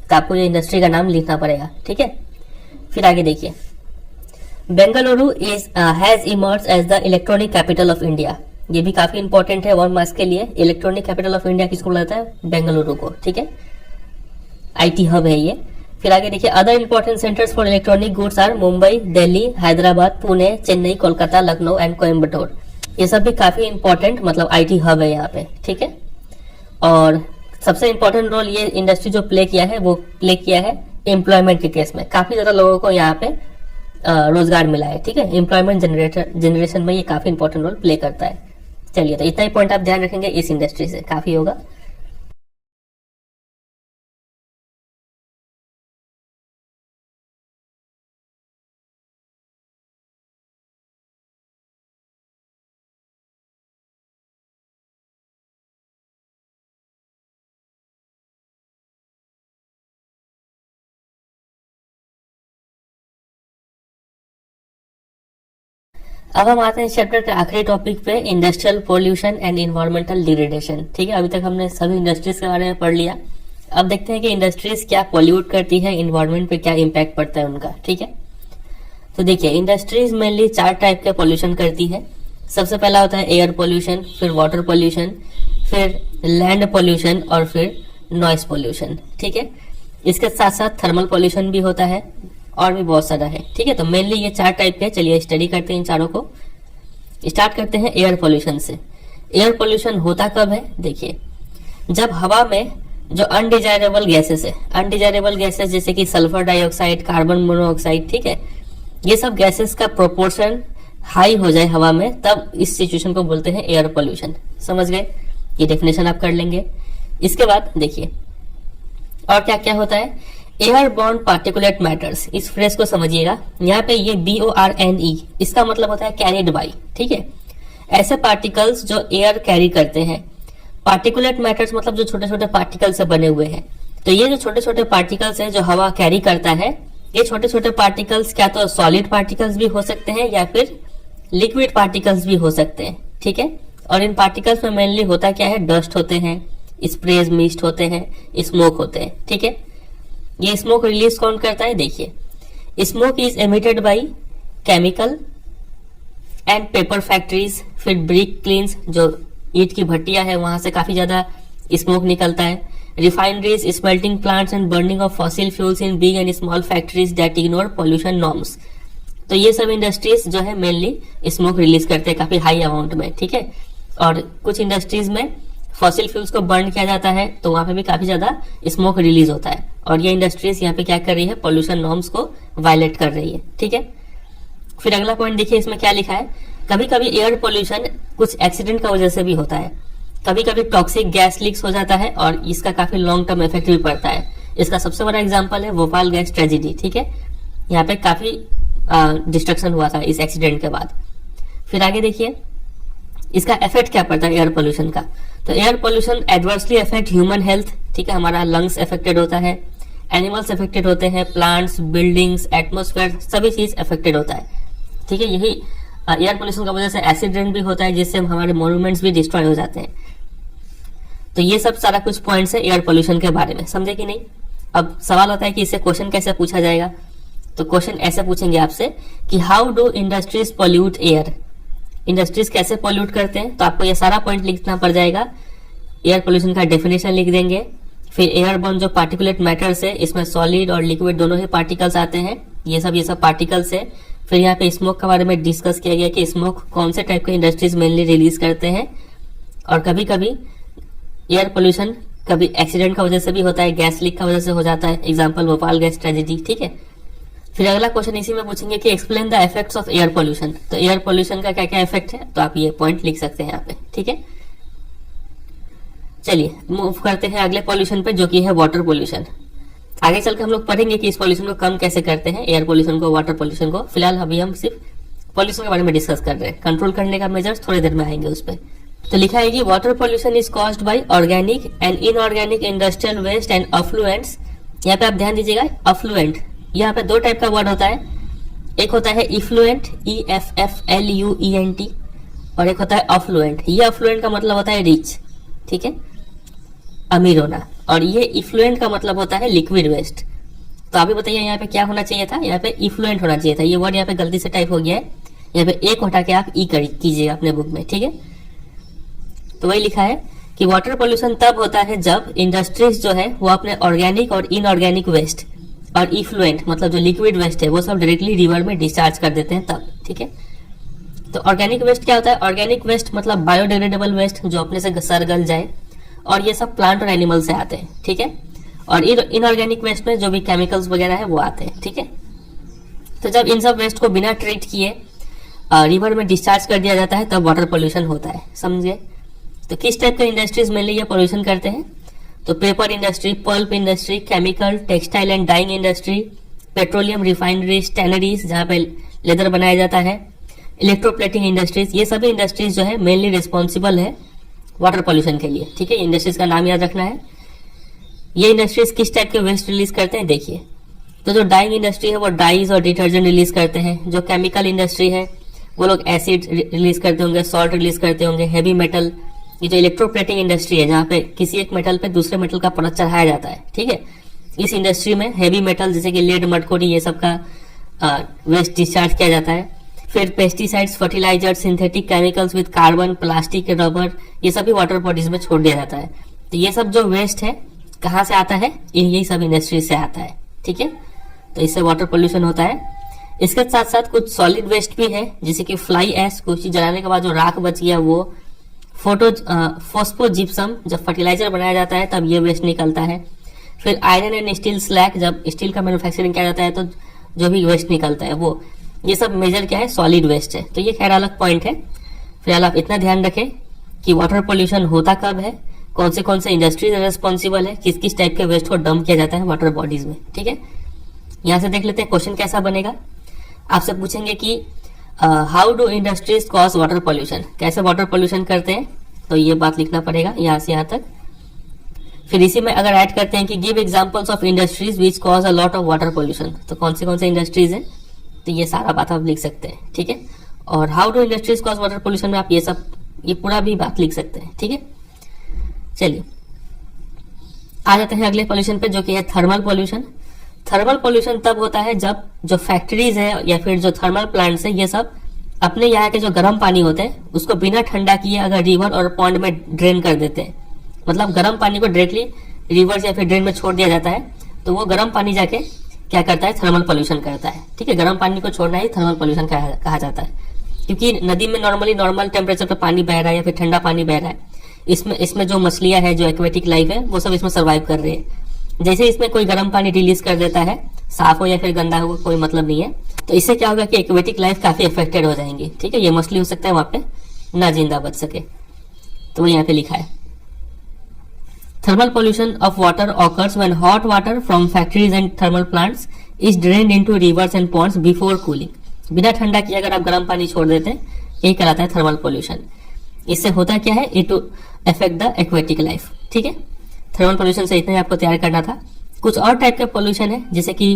तो आपको ये इंडस्ट्री का नाम लिखना पड़ेगा। ठीक है, फिर आगे देखिए, Bengaluru is has emerge as the electronic capital of India. ये भी काफी इंपॉर्टेंट है 1 मार्क्स के लिए। इलेक्ट्रॉनिक कैपिटल ऑफ इंडिया किसको बोला जाता है? बेंगलुरु को, ठीक है। आईटी हब है ये। फिर आगे देखिए, other important centres for electronic goods are Mumbai, Delhi, Hyderabad, Pune, Chennai, Kolkata, Lucknow and Coimbatore. ये सब भी काफी इंपॉर्टेंट मतलब आईटी हब है यहाँ पे, ठीक है। और सबसे इंपॉर्टेंट रोल ये इंडस्ट्री जो प्ले किया है वो प्ले किया है एम्प्लॉयमेंट के केस में। काफी ज्यादा लोगों को यहाँ पे रोजगार मिला है, ठीक है। एम्प्लॉयमेंट जनरेशन में ये काफी इंपॉर्टेंट रोल प्ले करता है। चलिए, तो इतना ही पॉइंट आप ध्यान रखेंगे इस इंडस्ट्री से, काफी होगा। अब हम आते हैं चैप्टर के आखिरी टॉपिक पे, industrial pollution and environmental degradation, ठीक है। अभी तक हमने सभी इंडस्ट्रीज के बारे में पढ़ लिया। अब देखते हैं कि इंडस्ट्रीज क्या पॉल्यूट करती है, इन्वायरमेंट पे क्या इम्पैक्ट पड़ता है उनका, ठीक है। तो देखिए, इंडस्ट्रीज मेनली 4 टाइप के पोल्यूशन करती है। सबसे पहला होता है एयर पोल्यूशन, फिर वाटर पोल्यूशन, फिर लैंड पोल्यूशन और फिर नॉइस पोल्यूशन, ठीक है। इसके साथ साथ थर्मल पोल्यूशन भी होता है और भी बहुत सारा है, ठीक है। तो मेनली ये 4 टाइप के, चलिए स्टडी करते हैं इन चारों को। स्टार्ट करते हैं एयर पोल्यूशन से। एयर पोल्यूशन होता कब है? देखिए, जब हवा में जो अनडिजायरेबल गैसेस है, अनडिजायरेबल गैसेस जैसे कि सल्फर डाइऑक्साइड, कार्बन मोनोऑक्साइड, ठीक है, ये सब गैसेस का प्रोपोर्शन हाई हो जाए हवा में, तब इस सिचुएशन को बोलते हैं एयर पोल्यूशन। समझ गए? ये डेफिनेशन आप कर लेंगे। इसके बाद देखिए और क्या क्या होता है। एयर बॉर्न पार्टिकुलेट मैटर्स, इस फ्रेज को समझिएगा। यहाँ पे ये BORNE, इसका मतलब होता है कैरिड बाई, ठीक है। ऐसे पार्टिकल्स जो एयर कैरी करते हैं। पार्टिकुलेट मैटर्स मतलब जो छोटे छोटे पार्टिकल से बने हुए हैं। तो ये जो छोटे छोटे पार्टिकल्स हैं जो हवा कैरी करता है, ये छोटे छोटे पार्टिकल्स क्या तो सॉलिड पार्टिकल्स भी हो सकते हैं या फिर लिक्विड पार्टिकल्स भी हो सकते हैं, ठीक है। और इन पार्टिकल्स में मेनली होता क्या है? डस्ट होते हैं, स्प्रेज, मिस्ट होते हैं, स्मोक होते हैं, ठीक है। ये स्मोक रिलीज कौन करता है? देखिए, smoke is emitted by chemical and paper factories, फिर ब्रिक क्लीन्स, जो ईंट की भट्टियां है वहां से काफी ज्यादा स्मोक निकलता है। Refineries, smelting plants and burning of fossil fuels in big and small factories that ignore pollution norms. तो ये सब इंडस्ट्रीज जो है मेनली स्मोक रिलीज करते हैं काफी हाई अमाउंट में, ठीक है। और कुछ इंडस्ट्रीज में फॉसिल फ्यूल्स को बर्न किया जाता है तो वहां पे भी काफी ज्यादा स्मोक रिलीज होता है। और ये इंडस्ट्रीज यहाँ पे क्या कर रही है? पोल्यूशन नॉर्म्स को वायलेट कर रही है, ठीक है। फिर अगला पॉइंट देखिए, इसमें क्या लिखा है। कभी कभी एयर पोल्यूशन कुछ एक्सीडेंट का वजह से भी होता है। कभी कभी टॉक्सिक गैस लीक्स हो जाता है और इसका काफी लॉन्ग टर्म इफेक्ट भी पड़ता है। इसका सबसे बड़ा एग्जांपल है भोपाल गैस ट्रेजिडी, ठीक है। यहाँ पे काफी डिस्ट्रक्शन हुआ था इस एक्सीडेंट के बाद। फिर आगे देखिए, इसका इफेक्ट क्या पड़ता है एयर पोल्यूशन का। तो air pollution adversely effect human health, ठीक है। हमारा लंग्स इफेक्टेड होता है, एनिमल्स इफेक्टेड होते हैं, प्लांट्स, बिल्डिंग्स, एटमोस्फेयर, सभी चीज इफेक्टेड होता है, ठीक है। यही एयर पोल्यूशन की वजह से एसिड रेन भी होता है जिससे हमारे मॉन्यूमेंट्स भी डिस्ट्रॉय हो जाते हैं। तो ये सब सारा कुछ पॉइंट्स है एयर पोल्यूशन के बारे में, समझे कि नहीं। अब सवाल होता है कि इससे क्वेश्चन कैसे पूछा जाएगा। तो क्वेश्चन ऐसे पूछेंगे आपसे कि how do industries pollute air. Industries कैसे पॉल्यूट करते हैं, तो आपको ये सारा पॉइंट लिखना पड़ जाएगा। एयर पोल्यूशन का डेफिनेशन लिख देंगे, फिर एयरबॉर्न जो पार्टिकुलेट मैटर्स है, इसमें सॉलिड और लिक्विड दोनों ही पार्टिकल्स आते हैं, ये सब पार्टिकल्स है। फिर यहाँ पे स्मोक के बारे में डिस्कस किया गया कि स्मोक कौन से टाइप के इंडस्ट्रीज मेनली रिलीज करते हैं। और कभी कभी एयर पोल्यूशन कभी एक्सीडेंट का वजह से भी होता है, गैस लीक का वजह से हो जाता है, एग्जाम्पल भोपाल गैस ट्रेजिडी, ठीक है। फिर अगला क्वेश्चन इसी में पूछेंगे कि explain the effects of air pollution. तो एयर पोल्यूशन का क्या क्या इफेक्ट है, तो आप ये पॉइंट लिख सकते हैं यहाँ पे, ठीक है। चलिए मूव करते हैं अगले पोल्यूशन पे, जो कि है वाटर पोल्यूशन। आगे चल के हम लोग पढ़ेंगे कि इस पोल्यूशन को कम कैसे करते हैं, एयर पोल्यूशन को, वाटर पोल्यूशन को। फिलहाल अभी हम सिर्फ पोल्यूशन के बारे में डिस्कस कर रहे हैं। कंट्रोल करने का मेजर्स थोड़ी देर में आएंगे उस पर। तो लिखा है कि water pollution is caused by organic and inorganic industrial waste and effluents. यहाँ पे आप ध्यान दीजिएगा, अफ्लुएंट, यहाँ पे 2 टाइप का वर्ड होता है। एक होता है इफ्लुएंट, EFFLUENT, और एक होता है अफ्लुएंट। ये अफ्लुएंट का मतलब होता है रिच, ठीक है, अमीर होना। और ये इफ्लुएंट का मतलब होता है लिक्विड वेस्ट। तो आप भी बताइए यहाँ पे क्या होना चाहिए था, यहाँ पे इफ्लुएंट होना चाहिए था। ये वर्ड यहाँ पे गलती से टाइप हो गया है, यहाँ पे ए को हटा के आप ई कीजिएगा अपने बुक में, ठीक है। तो वही लिखा है कि वाटर पोल्यूशन तब होता है जब इंडस्ट्रीज जो है वो अपने ऑर्गेनिक और इनऑर्गेनिक वेस्ट और इफ्लुएंट मतलब जो लिक्विड वेस्ट है वो सब डायरेक्टली रिवर में डिस्चार्ज कर देते हैं तब, ठीक है। तो ऑर्गेनिक वेस्ट क्या होता है? ऑर्गेनिक वेस्ट मतलब बायोडिग्रेडेबल वेस्ट जो अपने से सड़ गल जाए, और ये सब प्लांट और एनिमल से आते हैं, ठीक है। और इनऑर्गेनिक वेस्ट में जो भी केमिकल्स वगैरह है वो आते हैं, ठीक है। तो जब इन सब वेस्ट को बिना ट्रीट किए रिवर में डिस्चार्ज कर दिया जाता है तब वाटर पोल्यूशन होता है, समझे। तो किस टाइप के इंडस्ट्रीज मेनली ये पोल्यूशन करते हैं? तो paper industry, pulp industry, chemical, textile and dyeing industry, petroleum refineries, tanneries जहाँ पे लेदर बनाया जाता है, इलेक्ट्रोप्लेटिंग इंडस्ट्रीज, ये सभी इंडस्ट्रीज जो है मेनली रिस्पॉन्सिबल है वाटर पोल्यूशन के लिए, ठीक है। इंडस्ट्रीज का नाम याद रखना है। ये इंडस्ट्रीज किस टाइप के वेस्ट रिलीज करते हैं देखिए। तो जो डाइंग इंडस्ट्री है वो डाइज और डिटर्जेंट रिलीज करते हैं। जो केमिकल इंडस्ट्री है वो लोग एसिड रिलीज करते होंगे, सॉल्ट रिलीज करते होंगे, हैवी मेटल। ये जो इलेक्ट्रोप्लेटिंग इंडस्ट्री है जहाँ पे किसी एक मेटल पे दूसरे मेटल का परत चढ़ाया जाता है, ठीक है। इस इंडस्ट्री में हैवी मेटल जैसे कि लेड, मरकरी ये सब का वेस्ट डिस्चार्ज किया जाता है। फिर pesticides, fertilizer, synthetic chemicals with carbon, plastic, rubber, ये सभी वाटर बॉडीज में छोड़ दिया जाता है। तो ये सब जो वेस्ट है कहाँ से आता है? यही सब इंडस्ट्री से आता है, ठीक है। तो इससे वाटर पोल्यूशन होता है। इसके साथ साथ कुछ सॉलिड वेस्ट भी है जैसे कि फ्लाई ऐश, कुछ चीज जलाने के बाद जो राख बच गया वो, फॉस्फोजिप्सम, जब फर्टिलाइजर बनाया जाता है तब ये वेस्ट निकलता है। फिर आयरन एंड स्टील स्लैग, जब स्टील का मैन्युफैक्चरिंग किया जाता है तो जो भी वेस्ट निकलता है वो, ये सब मेजर क्या है? सॉलिड वेस्ट है। तो ये खैर अलग पॉइंट है। फिलहाल आप इतना ध्यान रखें कि वाटर पोल्यूशन होता कब है, कौन से इंडस्ट्रीज रेस्पॉन्सिबल है, किस किस टाइप के वेस्ट को डंप किया जाता है वाटर बॉडीज में, ठीक है। यहाँ से देख लेते हैं क्वेश्चन कैसा बनेगा। आपसे पूछेंगे कि how do industries cause water pollution, कैसे वाटर पोल्यूशन करते हैं, तो ये बात लिखना पड़ेगा यहाँ से यहाँ तक। फिर इसी में अगर ऐड करते हैं कि give examples of industries which cause a lot of water pollution, तो कौन से इंडस्ट्रीज हैं, तो ये सारा बात आप लिख सकते हैं, ठीक है। और how do industries cause water pollution में आप ये पूरा भी बात लिख सकते हैं, ठीक है। चलिए आ जाते हैं अगले पोल्यूशन पे जो कि है थर्मल पोल्यूशन। थर्मल पोल्यूशन तब होता है जब जो फैक्ट्रीज है या फिर जो थर्मल प्लांट्स है ये सब अपने यहाँ के जो गर्म पानी होते हैं उसको बिना ठंडा किए अगर रिवर और पॉन्ड में ड्रेन कर देते हैं, मतलब गर्म पानी को डायरेक्टली रिवर या फिर ड्रेन में छोड़ दिया जाता है, तो वो गर्म पानी जाके क्या करता है? थर्मल पोल्यूशन करता है, ठीक है। गर्म पानी को छोड़ना ही थर्मल पोल्यूशन कहा जाता है, क्योंकि नदी में नॉर्मल टेम्परेचर पर पानी बह रहा है या फिर ठंडा पानी बह रहा है, इसमें जो मछलियां है, जो एक्वेटिक लाइफ है, वो सब इसमें सर्वाइव कर रही है। जैसे इसमें कोई गर्म पानी रिलीज कर देता है, साफ हो या फिर गंदा हो कोई मतलब नहीं है, तो इससे क्या होगा कि एक्वेटिक लाइफ काफी अफेक्टेड हो जाएंगी, ठीक है। ये मछली हो सकता है वहां पे ना जिंदा बच सके, तो वो यहाँ पे लिखा है thermal pollution of water occurs when hot water from factories and thermal plants is drained into rivers and ponds before cooling. बिना ठंडा किए अगर आप गर्म पानी छोड़ देते हैं, यही कहलाता है थर्मल पोल्यूशन। इससे होता क्या है? It affect the aquatic life, ठीक है। थर्मल पोल्यूशन से इतना ही आपको तैयार करना था। कुछ और टाइप के पोल्यूशन है जैसे कि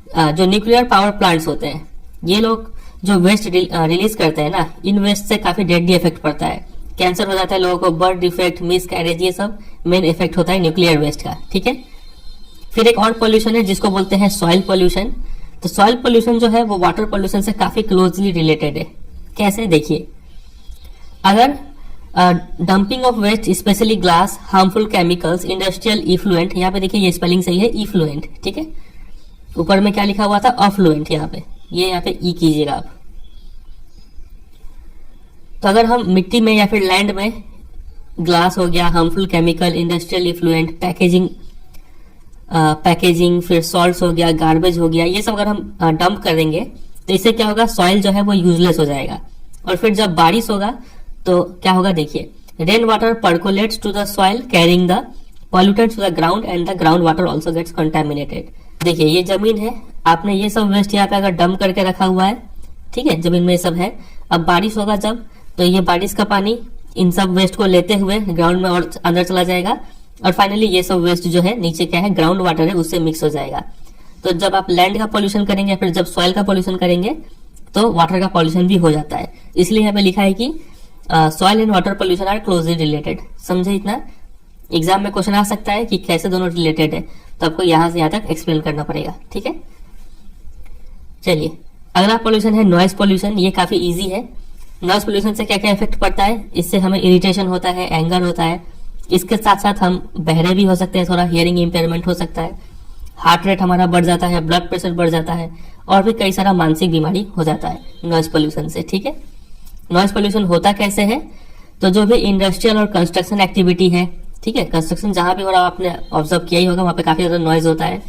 जो न्यूक्लियर पावर प्लांट्स होते हैं, ये लोग जो वेस्ट रिलीज करते हैं ना, इन वेस्ट से काफी डेडली इफेक्ट पड़ता है। कैंसर हो जाता है लोगों को, बर्थ डिफेक्ट, मिस कैरेज, ये सब मेन इफेक्ट होता है न्यूक्लियर वेस्ट का, ठीक है। फिर एक और पोल्यूशन है जिसको बोलते हैं सॉइल पोल्यूशन। तो सॉइल पोल्यूशन जो है वो वाटर पोल्यूशन से काफी क्लोजली रिलेटेड है। कैसे? देखिए, अगर dumping of waste specially glass, harmful chemicals, industrial effluent, यहाँ पे देखिए ये स्पेलिंग सही है, इफ्लुएंट, ठीक है। ऊपर में क्या लिखा हुआ था? अफ्लुएंट, यहाँ पे ई कीजिएगा आप। तो अगर हम मिट्टी में या फिर लैंड में ग्लास हो गया, harmful chemical, industrial effluent, packaging, फिर सॉल्ट्स हो गया, गार्बेज हो गया, ये सब अगर हम डंप कर देंगे तो इससे क्या होगा? सॉइल जो है वो यूजलेस हो जाएगा। और फिर जब बारिश होगा तो क्या होगा? देखिए, rain water percolates to the soil carrying the pollutants to the ground and the ground water also gets contaminated. देखिए, ये जमीन है, आपने ये सब वेस्ट यहाँ पे अगर डंप करके रखा हुआ है, ठीक है, जमीन में ये सब है। अब बारिश होगा जब, तो ये बारिश का पानी इन सब वेस्ट को लेते हुए ग्राउंड में और अंदर चला जाएगा, और फाइनली ये सब वेस्ट जो है नीचे क्या है? ग्राउंड वाटर है, उससे मिक्स हो जाएगा। तो जब आप लैंड का पॉल्यूशन करेंगे, फिर जब सॉइल का पॉल्यूशन करेंगे तो वाटर का पॉल्यूशन भी हो जाता है। इसलिए यहाँ पे लिखा है कि soil and water pollution are closely related. समझे इतना? एग्जाम में क्वेश्चन आ सकता है कि कैसे दोनों रिलेटेड है, तो आपको यहाँ से यहाँ तक एक्सप्लेन करना पड़ेगा। ठीक है, चलिए अगला पोल्यूशन है नॉइज पोल्यूशन। ये काफी इजी है। नॉइज पोल्यूशन से क्या क्या इफेक्ट पड़ता है, इससे हमें इरिटेशन होता है, एंगर होता है, इसके साथ साथ हम बहरे भी हो सकते हैं, थोड़ा हियरिंग इम्पेयरमेंट हो सकता है, हार्ट रेट हमारा बढ़ जाता है, ब्लड प्रेशर बढ़ जाता है, और भी कई सारा मानसिक बीमारी हो जाता है नॉइज पोल्यूशन से। ठीक है, नॉइज पोल्यूशन होता कैसे है, तो जो भी इंडस्ट्रियल और कंस्ट्रक्शन एक्टिविटी है, ठीक है, कंस्ट्रक्शन जहां भी हो रहा है आपने ऑब्जर्व किया ही होगा, वहां पे काफी ज्यादा नॉइज होता है,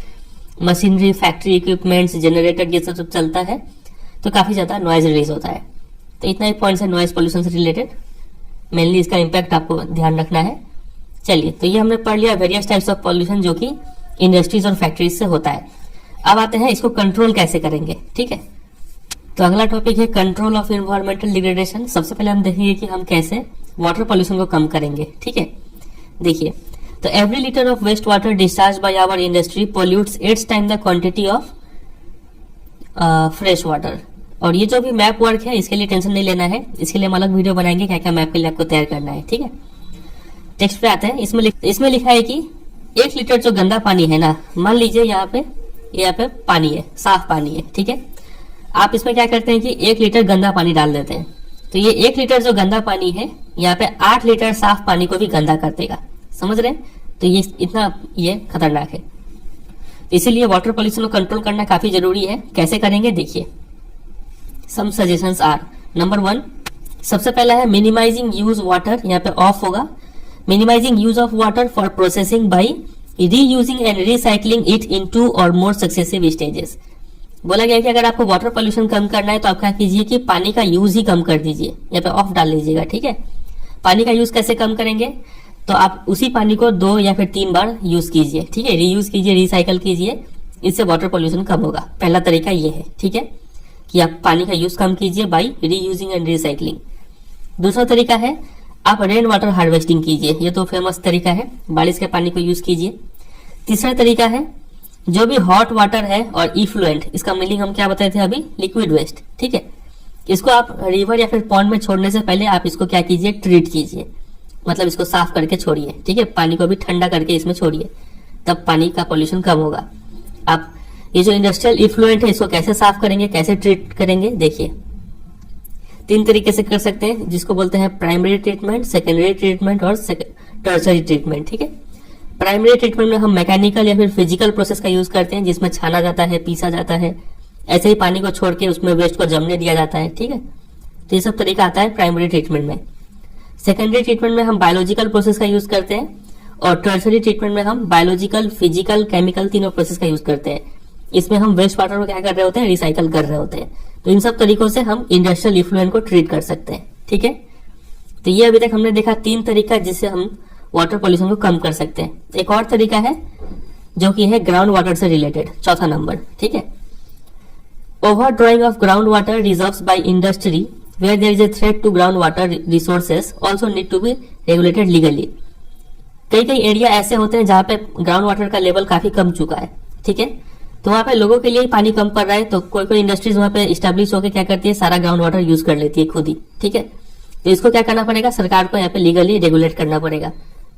मशीनरी, फैक्ट्री इक्विपमेंट्स, जनरेटर, ये सब चलता है तो काफी ज्यादा नॉइज रिलीज होता है। तो इतना ही पॉइंट्स है नॉइज पोल्यूशन से रिलेटेड, मेनली इसका इम्पैक्ट आपको ध्यान रखना है। चलिए, तो ये हमने पढ़ लिया वेरियस टाइप्स ऑफ पोल्यूशन जो कि इंडस्ट्रीज और फैक्ट्रीज से होता है। अब आते हैं इसको कंट्रोल कैसे करेंगे। ठीक है, तो अगला टॉपिक है कंट्रोल ऑफ इन्वायरमेंटल डिग्रेडेशन। सबसे पहले हम देखेंगे कि हम कैसे वाटर पोल्यूशन को कम करेंगे। ठीक है, देखिए, तो every litre of waste water discharge by our industry pollutes 8 time the quantity of fresh water. और ये जो भी मैप वर्क है इसके लिए टेंशन नहीं लेना है, इसके लिए हम अलग वीडियो बनाएंगे क्या क्या मैप के लिए आपको तैयार करना है। ठीक है, टेक्स्ट पे आते हैं। इसमें लिखा है कि 1 लीटर जो गंदा पानी है ना, मान लीजिए यहाँ पे पानी है, साफ पानी है। ठीक है, आप इसमें क्या करते हैं कि 1 लीटर गंदा पानी डाल देते हैं, तो ये 1 लीटर जो गंदा पानी है यहाँ पे 8 लीटर साफ पानी को भी गंदा कर देगा। समझ रहे हैं? तो ये इतना ये खतरनाक है। तो इसीलिए वाटर पोल्यूशन को कंट्रोल करना काफी जरूरी है। कैसे करेंगे देखिए, सम सजेशंस आर, नंबर 1 सबसे पहला है मिनिमाइजिंग यूज वाटर, यहाँ पे ऑफ होगा, minimizing use of water for processing by reusing and recycling it in 2 or more successive stages. बोला गया कि अगर आपको वाटर पोल्यूशन कम करना है तो आप क्या कीजिए कि पानी का यूज ही कम कर दीजिए, यहाँ पे ऑफ डाल लीजिएगा। ठीक है, पानी का यूज कैसे कम करेंगे, तो आप उसी पानी को 2 या फिर 3 बार यूज कीजिए। ठीक है, रीयूज कीजिए, रिसाइकल कीजिए, इससे वाटर पोल्यूशन कम होगा। पहला तरीका ये है। ठीक है, कि आप पानी का यूज कम कीजिए बाई रीयूजिंग एंड रिसाइकलिंग। दूसरा तरीका है आप रेन वाटर हार्वेस्टिंग कीजिए, ये तो फेमस तरीका है, बारिश के पानी को यूज कीजिए। तीसरा तरीका है जो भी हॉट वाटर है और इफ्लुएंट, इसका मीनिंग हम क्या बताए थे अभी, लिक्विड वेस्ट। ठीक है, इसको आप रिवर या फिर पॉन्ड में छोड़ने से पहले आप इसको क्या कीजिए, ट्रीट कीजिए, मतलब इसको साफ करके छोड़िए। ठीक है, पानी को भी ठंडा करके इसमें छोड़िए, तब पानी का पोल्यूशन कम होगा। आप ये जो इंडस्ट्रियल इफ्लुएंट है इसको कैसे साफ करेंगे, कैसे ट्रीट करेंगे, देखिए 3 तरीके से कर सकते हैं, जिसको बोलते हैं प्राइमरी ट्रीटमेंट, सेकेंडरी ट्रीटमेंट और टर्शरी ट्रीटमेंट। ठीक है, प्राइमरी ट्रीटमेंट में हम मैकेनिकल या फिर फिजिकल प्रोसेस का यूज करते हैं, जिसमें छाना जाता है, पीसा जाता है, ऐसे ही पानी को छोड़ के उसमें वेस्ट को जमने दिया जाता है। ठीक है, तो ये सब तरीका आता है प्राइमरी ट्रीटमेंट में। सेकेंडरी ट्रीटमेंट में हम बायोलॉजिकल प्रोसेस का यूज करते हैं, और टर्शरी ट्रीटमेंट में हम बायोलॉजिकल, फिजिकल, केमिकल तीनों प्रोसेस का यूज करते हैं। इसमें हम वेस्ट वाटर को क्या कर रहे होते हैं, रिसाइकल कर रहे होते हैं। तो इन सब तरीकों से हम इंडस्ट्रियल इफ्लुएंट को ट्रीट कर सकते हैं। ठीक है, तो ये अभी तक हमने देखा 3 तरीका जिससे हम वाटर पोल्यूशन को कम कर सकते हैं। एक और तरीका है जो कि है ग्राउंड वाटर से रिलेटेड, चौथा नंबर। ठीक है, over drawing of ground water reserves by industry where there is a threat to ground water resources also need to be regulated legally. कई एरिया ऐसे होते हैं जहां पे ग्राउंड वाटर का लेवल काफी कम चुका है। ठीक है, तो वहां पे लोगों के लिए पानी कम पड़ रहा है, तो कोई इंडस्ट्रीज वहां पे स्टैब्लिश होकर क्या करती है, सारा ग्राउंड वाटर यूज कर लेती है खुद ही। ठीक है, तो इसको क्या करना पड़ेगा, सरकार को यहाँ पे लीगली रेगुलेट करना पड़ेगा,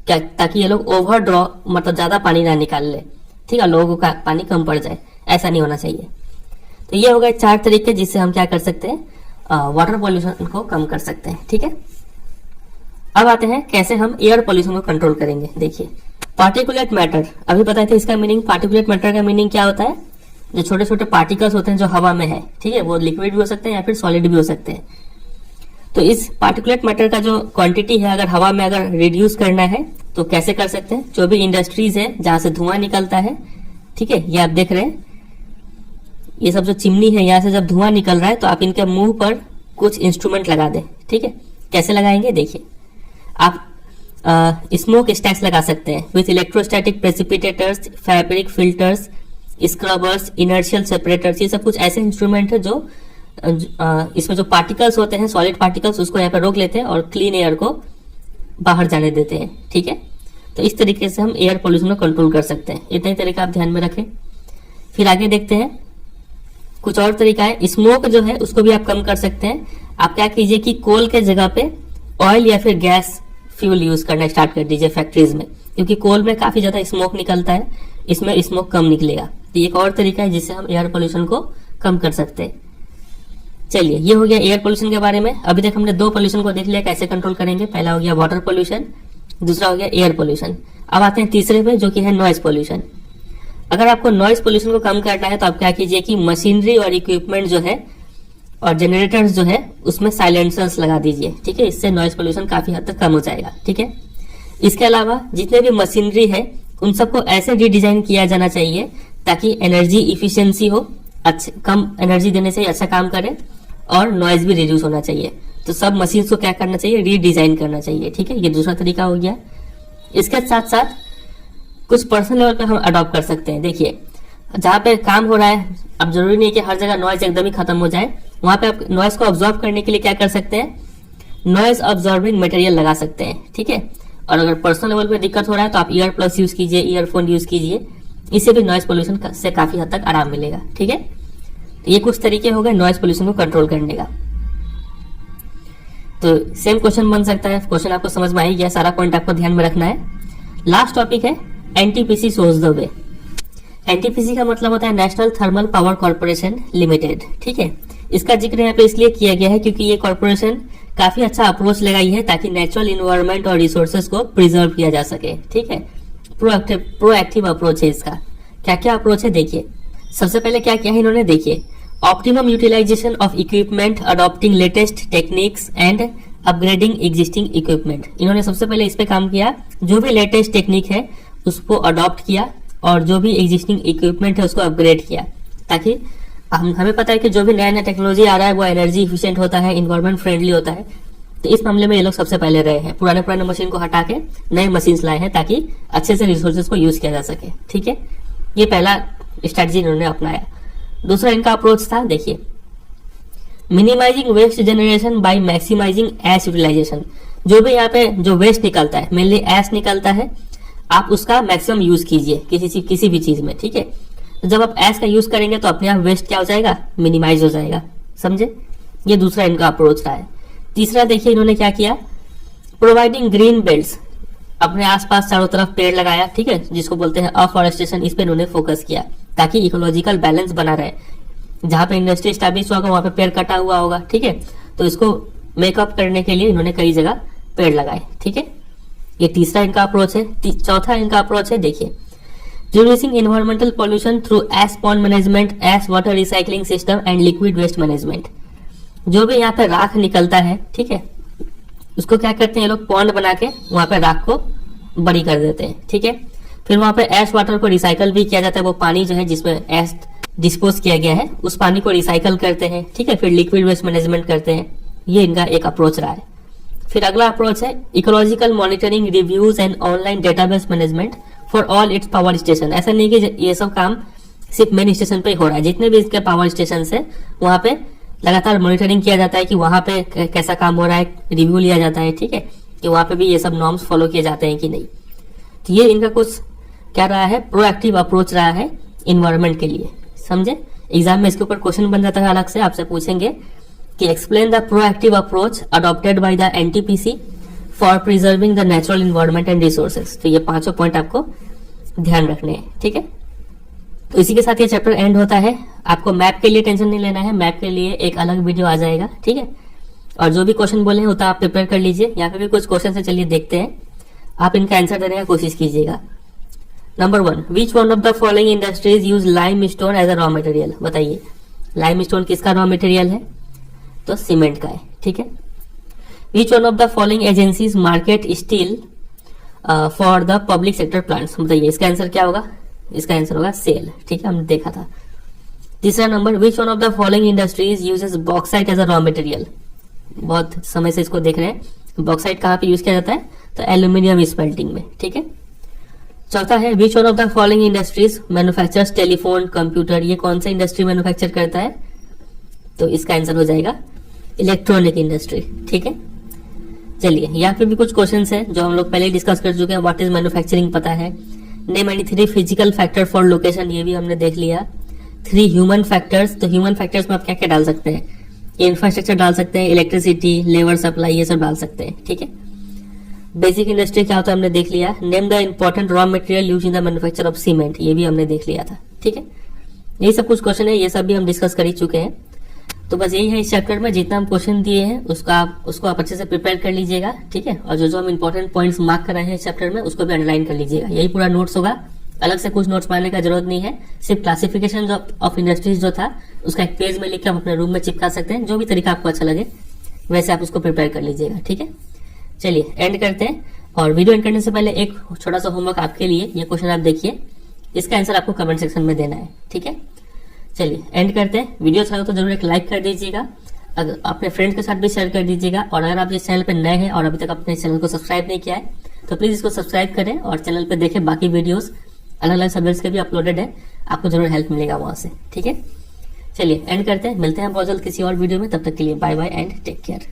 क्या, ताकि ये लोग ओवर ड्रॉ मतलब ज्यादा पानी ना निकाल ले। ठीक है, लोगों का पानी कम पड़ जाए, ऐसा नहीं होना चाहिए। तो ये हो गए 4 तरीके जिससे हम क्या कर सकते हैं, वाटर पोल्यूशन को कम कर सकते हैं। ठीक है, अब आते हैं कैसे हम एयर पोल्यूशन को कंट्रोल करेंगे। देखिए, पार्टिकुलेट मैटर, अभी बताए थे इसका मीनिंग। पार्टिकुलेट मैटर का मीनिंग क्या होता है, जो छोटे छोटे पार्टिकल्स होते हैं जो हवा में है। ठीक है, वो लिक्विड भी हो सकते हैं या फिर सॉलिड भी हो सकते हैं। तो इस पार्टिकुलेट मैटर का जो क्वांटिटी है, अगर हवा में अगर रिड्यूस करना है तो कैसे कर सकते हैं, जो भी इंडस्ट्रीज है जहां से धुआं निकलता है, ठीक है, ये आप देख रहे हैं, ये सब जो चिमनी है यहाँ से जब धुआं निकल रहा है तो आप इनके मुंह पर कुछ इंस्ट्रूमेंट लगा दें। ठीक है, कैसे लगाएंगे देखिए, आप स्मोक स्टैक्स लगा सकते हैं with electrostatic precipitators, fabric filters, scrubbers, inertial separators. ये सब कुछ ऐसे इंस्ट्रूमेंट है जो इसमें जो पार्टिकल्स होते हैं, सॉलिड पार्टिकल्स, उसको यहाँ पर रोक लेते हैं और क्लीन एयर को बाहर जाने देते हैं। ठीक है, तो इस तरीके से हम एयर पोल्यूशन को कंट्रोल कर सकते हैं। इतना ही तरीका आप ध्यान में रखें। फिर आगे देखते हैं, कुछ और तरीका है। स्मोक जो है उसको भी आप कम कर सकते हैं। आप क्या कीजिए कि कोल के जगह पे ऑयल या फिर गैस फ्यूल यूज करना स्टार्ट कर दीजिए फैक्ट्रीज में। क्योंकि कोल में काफी ज्यादा स्मोक निकलता है, इसमें स्मोक कम निकलेगा। तो एक और तरीका है जिससे हम एयर पोल्यूशन को कम कर सकते हैं। चलिए, ये हो गया एयर पोल्यूशन के बारे में। अभी तक हमने 2 पोल्यूशन को देख लिया कैसे कंट्रोल करेंगे। पहला हो गया वाटर पोल्यूशन, दूसरा हो गया एयर पोल्यूशन। अब आते हैं तीसरे पे, जो कि है नॉइज पोल्यूशन। अगर आपको नॉइज पोल्यूशन को कम करना है तो आप क्या कीजिए कि मशीनरी और इक्विपमेंट जो है और जनरेटर्स जो है उसमें साइलेंसर्स लगा दीजिए, ठीक है। इससे नॉइज पोल्यूशन काफी हद तक कम हो जाएगा, ठीक है। इसके अलावा जितने भी मशीनरी है उन सबको ऐसे रीडिजाइन किया जाना चाहिए ताकि एनर्जी इफिशियंसी हो, अच्छे कम एनर्जी देने से अच्छा काम करे, और नॉइज भी रिड्यूस होना चाहिए। तो सब मशीन को क्या करना चाहिए, रीडिजाइन करना चाहिए, ठीक है। ये दूसरा तरीका हो गया। इसके साथ साथ कुछ पर्सनल लेवल पे हम अडॉप्ट कर सकते हैं। देखिए, जहाँ पे काम हो रहा है, अब जरूरी नहीं कि हर जगह नॉइज एकदम ही खत्म हो जाए, वहां पे आप नॉइज को ऑब्जॉर्व करने के लिए क्या कर सकते हैं, नॉइज ऑब्जॉर्बिंग मटेरियल लगा सकते हैं, ठीक है। और अगर पर्सनल लेवल पे दिक्कत हो रहा है तो आप ईयर प्लस यूज कीजिए, ईयरफोन यूज कीजिए, इससे भी नॉइज पोल्यूशन से काफी हद तक आराम मिलेगा, ठीक है। तो ये कुछ तरीके हो गए नॉइज पोल्यूशन को कंट्रोल करने का। तो सेम क्वेश्चन बन सकता है, क्वेश्चन आपको समझ में आ ही गया, सारा पॉइंट आपको ध्यान में रखना है। लास्ट टॉपिक है NTPC shows the way. NTPC का मतलब होता है national thermal power corporation limited, ठीक है। इसका जिक्र यहाँ पे इसलिए किया गया है क्योंकि ये कॉर्पोरेशन काफी अच्छा अप्रोच लगाई है ताकि नेचुरल इन्वायरमेंट और रिसोर्सेज को प्रिजर्व किया जा सके, ठीक है। प्रोएक्टिव अप्रोच है इसका। क्या क्या अप्रोच है देखिए। सबसे पहले क्या किया है इन्होंने, देखिए, optimum utilization of equipment, adopting latest techniques and upgrading existing equipment. इन्होंने सबसे पहले इस पे काम किया, जो भी लेटेस्ट टेक्निक है उसको अडॉप्ट किया और जो भी एग्जिस्टिंग इक्विपमेंट है उसको अपग्रेड किया, ताकि हमें पता है कि जो भी नया नया टेक्नोलॉजी आ रहा है वो एनर्जी इफिशिएंट होता है, इन्वायरमेंट फ्रेंडली होता है। तो इस मामले में ये लोग सबसे पहले रहे हैं, पुराने पुराने मशीन को हटा के नए मशीन लाए हैं ताकि अच्छे से रिसोर्सेज को यूज किया जा सके, ठीक है। ये पहला स्ट्रेटजी इन्होंने अपनाया। दूसरा इनका अप्रोच था, देखिए, minimizing waste generation by maximizing ash utilization. जो भी यहाँ पे जो वेस्ट निकलता है, मेनली एश निकलता है, आप उसका मैक्सिमम यूज कीजिए किसी भी चीज में, ठीक है। तो जब आप एश का यूज करेंगे तो अपने आप वेस्ट क्या हो जाएगा, मिनिमाइज हो जाएगा, समझे। ये दूसरा इनका अप्रोच रहा है। तीसरा देखिए इन्होंने क्या किया, प्रोवाइडिंग ग्रीन बेल्ट्स, अपने आसपास चारों तरफ पेड़ लगाया, ठीक है, जिसको बोलते हैं अफॉरेस्टेशन। इस पे इन्होंने फोकस किया ताकि इकोलॉजिकल बैलेंस बना रहे। जहां पे इंडस्ट्री स्टैब्लिश होगा वहां पे पेड़ कटा हुआ होगा, ठीक है। तो इसको मेकअप करने के लिए इन्होंने कई जगह पेड़ लगाए, ठीक है। ये तीसरा इनका अप्रोच है। चौथा इनका अप्रोच है, देखिए, reducing environmental pollution through ash pond management, ash water recycling system and liquid waste management. जो भी यहाँ पे राख निकलता है, ठीक है, उसको क्या करते हैं ये लोग, पॉन्ड बना के वहां पे राख को बड़ी कर देते हैं, ठीक है। फिर वहां पे एश वाटर को रिसाइकल भी किया जाता है, वो पानी जो है जिसमें एश डिस्पोज किया गया है उस पानी को रिसाइकल करते हैं, ठीक है। फिर लिक्विड वेस्ट मैनेजमेंट करते हैं। ये इनका एक अप्रोच रहा है। फिर अगला अप्रोच है ecological monitoring, reviews and online database management for all it's power station. ऐसा नहीं कि ये सब काम सिर्फ मेन स्टेशन पे ही हो रहा है, जितने भी इसके पावर स्टेशन है वहां पे लगातार मॉनिटरिंग किया जाता है कि वहां पे कैसा काम हो रहा है, रिव्यू लिया जाता है, ठीक है, कि वहां पे भी ये सब नॉर्म्स फॉलो किए जाते हैं कि नहीं। तो ये इनका कुछ क्या रहा है, प्रोएक्टिव अप्रोच रहा है इन्वायरमेंट के लिए, समझे। एग्जाम में इसके ऊपर क्वेश्चन बन जाता है, अलग से आपसे पूछेंगे कि explain the proactive approach adopted by the NTPC for preserving the natural environment and resources. तो ये 5 पॉइंट आपको ध्यान रखने हैं, ठीक है। तो इसी के साथ ये चैप्टर एंड होता है। आपको मैप के लिए टेंशन नहीं लेना है, मैप के लिए एक अलग वीडियो आ जाएगा, ठीक है। और जो भी क्वेश्चन बोले हैं उतना आप प्रिपेयर कर लीजिए। यहाँ पे भी कुछ क्वेश्चन है, चलिए देखते हैं, आप इनका आंसर देने की कोशिश कीजिएगा। Number 1, which one of the following industries use limestone as a raw material. बताइए, लाइम स्टोन किसका रॉ मटेरियल है, तो सीमेंट का है, ठीक है। Which one of the following agencies market steel for the public sector plants. बताइए इसका आंसर क्या होगा, इसका आंसर होगा सेल, ठीक है, हमने देखा था। तीसरा number, which one of the following industries uses bauxite as a raw material. बहुत समय से इसको देख रहे हैं। बॉक्साइट कहाँ पे यूज किया जाता है, तो एल्यूमिनियम स्मेल्टिंग में, ठीक है। चौथा है, which one of the following industries manufactures telephone computer. ये कौन सा इंडस्ट्री मैन्युफैक्चर करता है, तो इसका आंसर हो जाएगा इलेक्ट्रॉनिक इंडस्ट्री, ठीक है। चलिए, यहाँ पे भी कुछ क्वेश्चंस हैं जो हम लोग पहले डिस्कस कर चुके हैं। व्हाट इज मैन्युफैक्चरिंग पता है। Name any 3 physical factor for location, ये भी हमने देख लिया। 3 ह्यूमन फैक्टर्स, तो ह्यूमन फैक्टर्स में आप क्या क्या डाल सकते हैं, इंफ्रास्ट्रक्चर डाल सकते हैं, इलेक्ट्रिसिटी, लेबर सप्लाई, ये सब डाल सकते हैं, ठीक है। बेसिक इंडस्ट्री क्या होता है हमने देख लिया। Name the important raw material use in the manufacture of cement, ये भी हमने देख लिया था। ठीक है, ये सब कुछ क्वेश्चन है, ये सब भी हम डिस्कस कर ही चुके हैं। तो बस यही है इस चैप्टर में, जितना हम क्वेश्चन दिए हैं उसको आप अच्छे से प्रिपेयर कर लीजिएगा। ठीक है, और जो हम इंपॉर्टेंट पॉइंट्स मार्क कर रहे हैं इस चैप्टर में उसको भी अंडरलाइन कर लीजिएगा। यही पूरा नोट्स होगा, अलग से कुछ नोट्स बनाने का जरूरत नहीं है। सिर्फ क्लासिफिकेशन ऑफ इंडस्ट्रीज जो था उसका एक पेज में लिख के आप अपने रूम में चिपका सकते हैं। जो भी तरीका आपको अच्छा लगे वैसे आप उसको प्रिपेयर कर लीजिएगा। ठीक है, चलिए एंड करते हैं। और वीडियो एंड करने से पहले एक छोटा सा होमवर्क आपके लिए, ये क्वेश्चन आप देखिए, इसका आंसर आपको कमेंट सेक्शन में देना है। ठीक है, चलिए एंड करते हैं। वीडियो अच्छा लगा तो जरूर एक लाइक कर दीजिएगा, अगर अपने फ्रेंड्स के साथ भी शेयर कर दीजिएगा। और अगर आप इस चैनल पर नए हैं और अभी तक अपने चैनल को सब्सक्राइब नहीं किया है तो प्लीज इसको सब्सक्राइब करें और चैनल पर देखें बाकी वीडियोस, अलग अलग सब्जेक्ट्स के भी अपलोडेड है, आपको जरूर हेल्प मिलेगा वहां से। ठीक है, चलिए एंड करते हैं, मिलते हैं बहुत जल्द किसी और वीडियो में। तब तक के लिए bye bye and take care.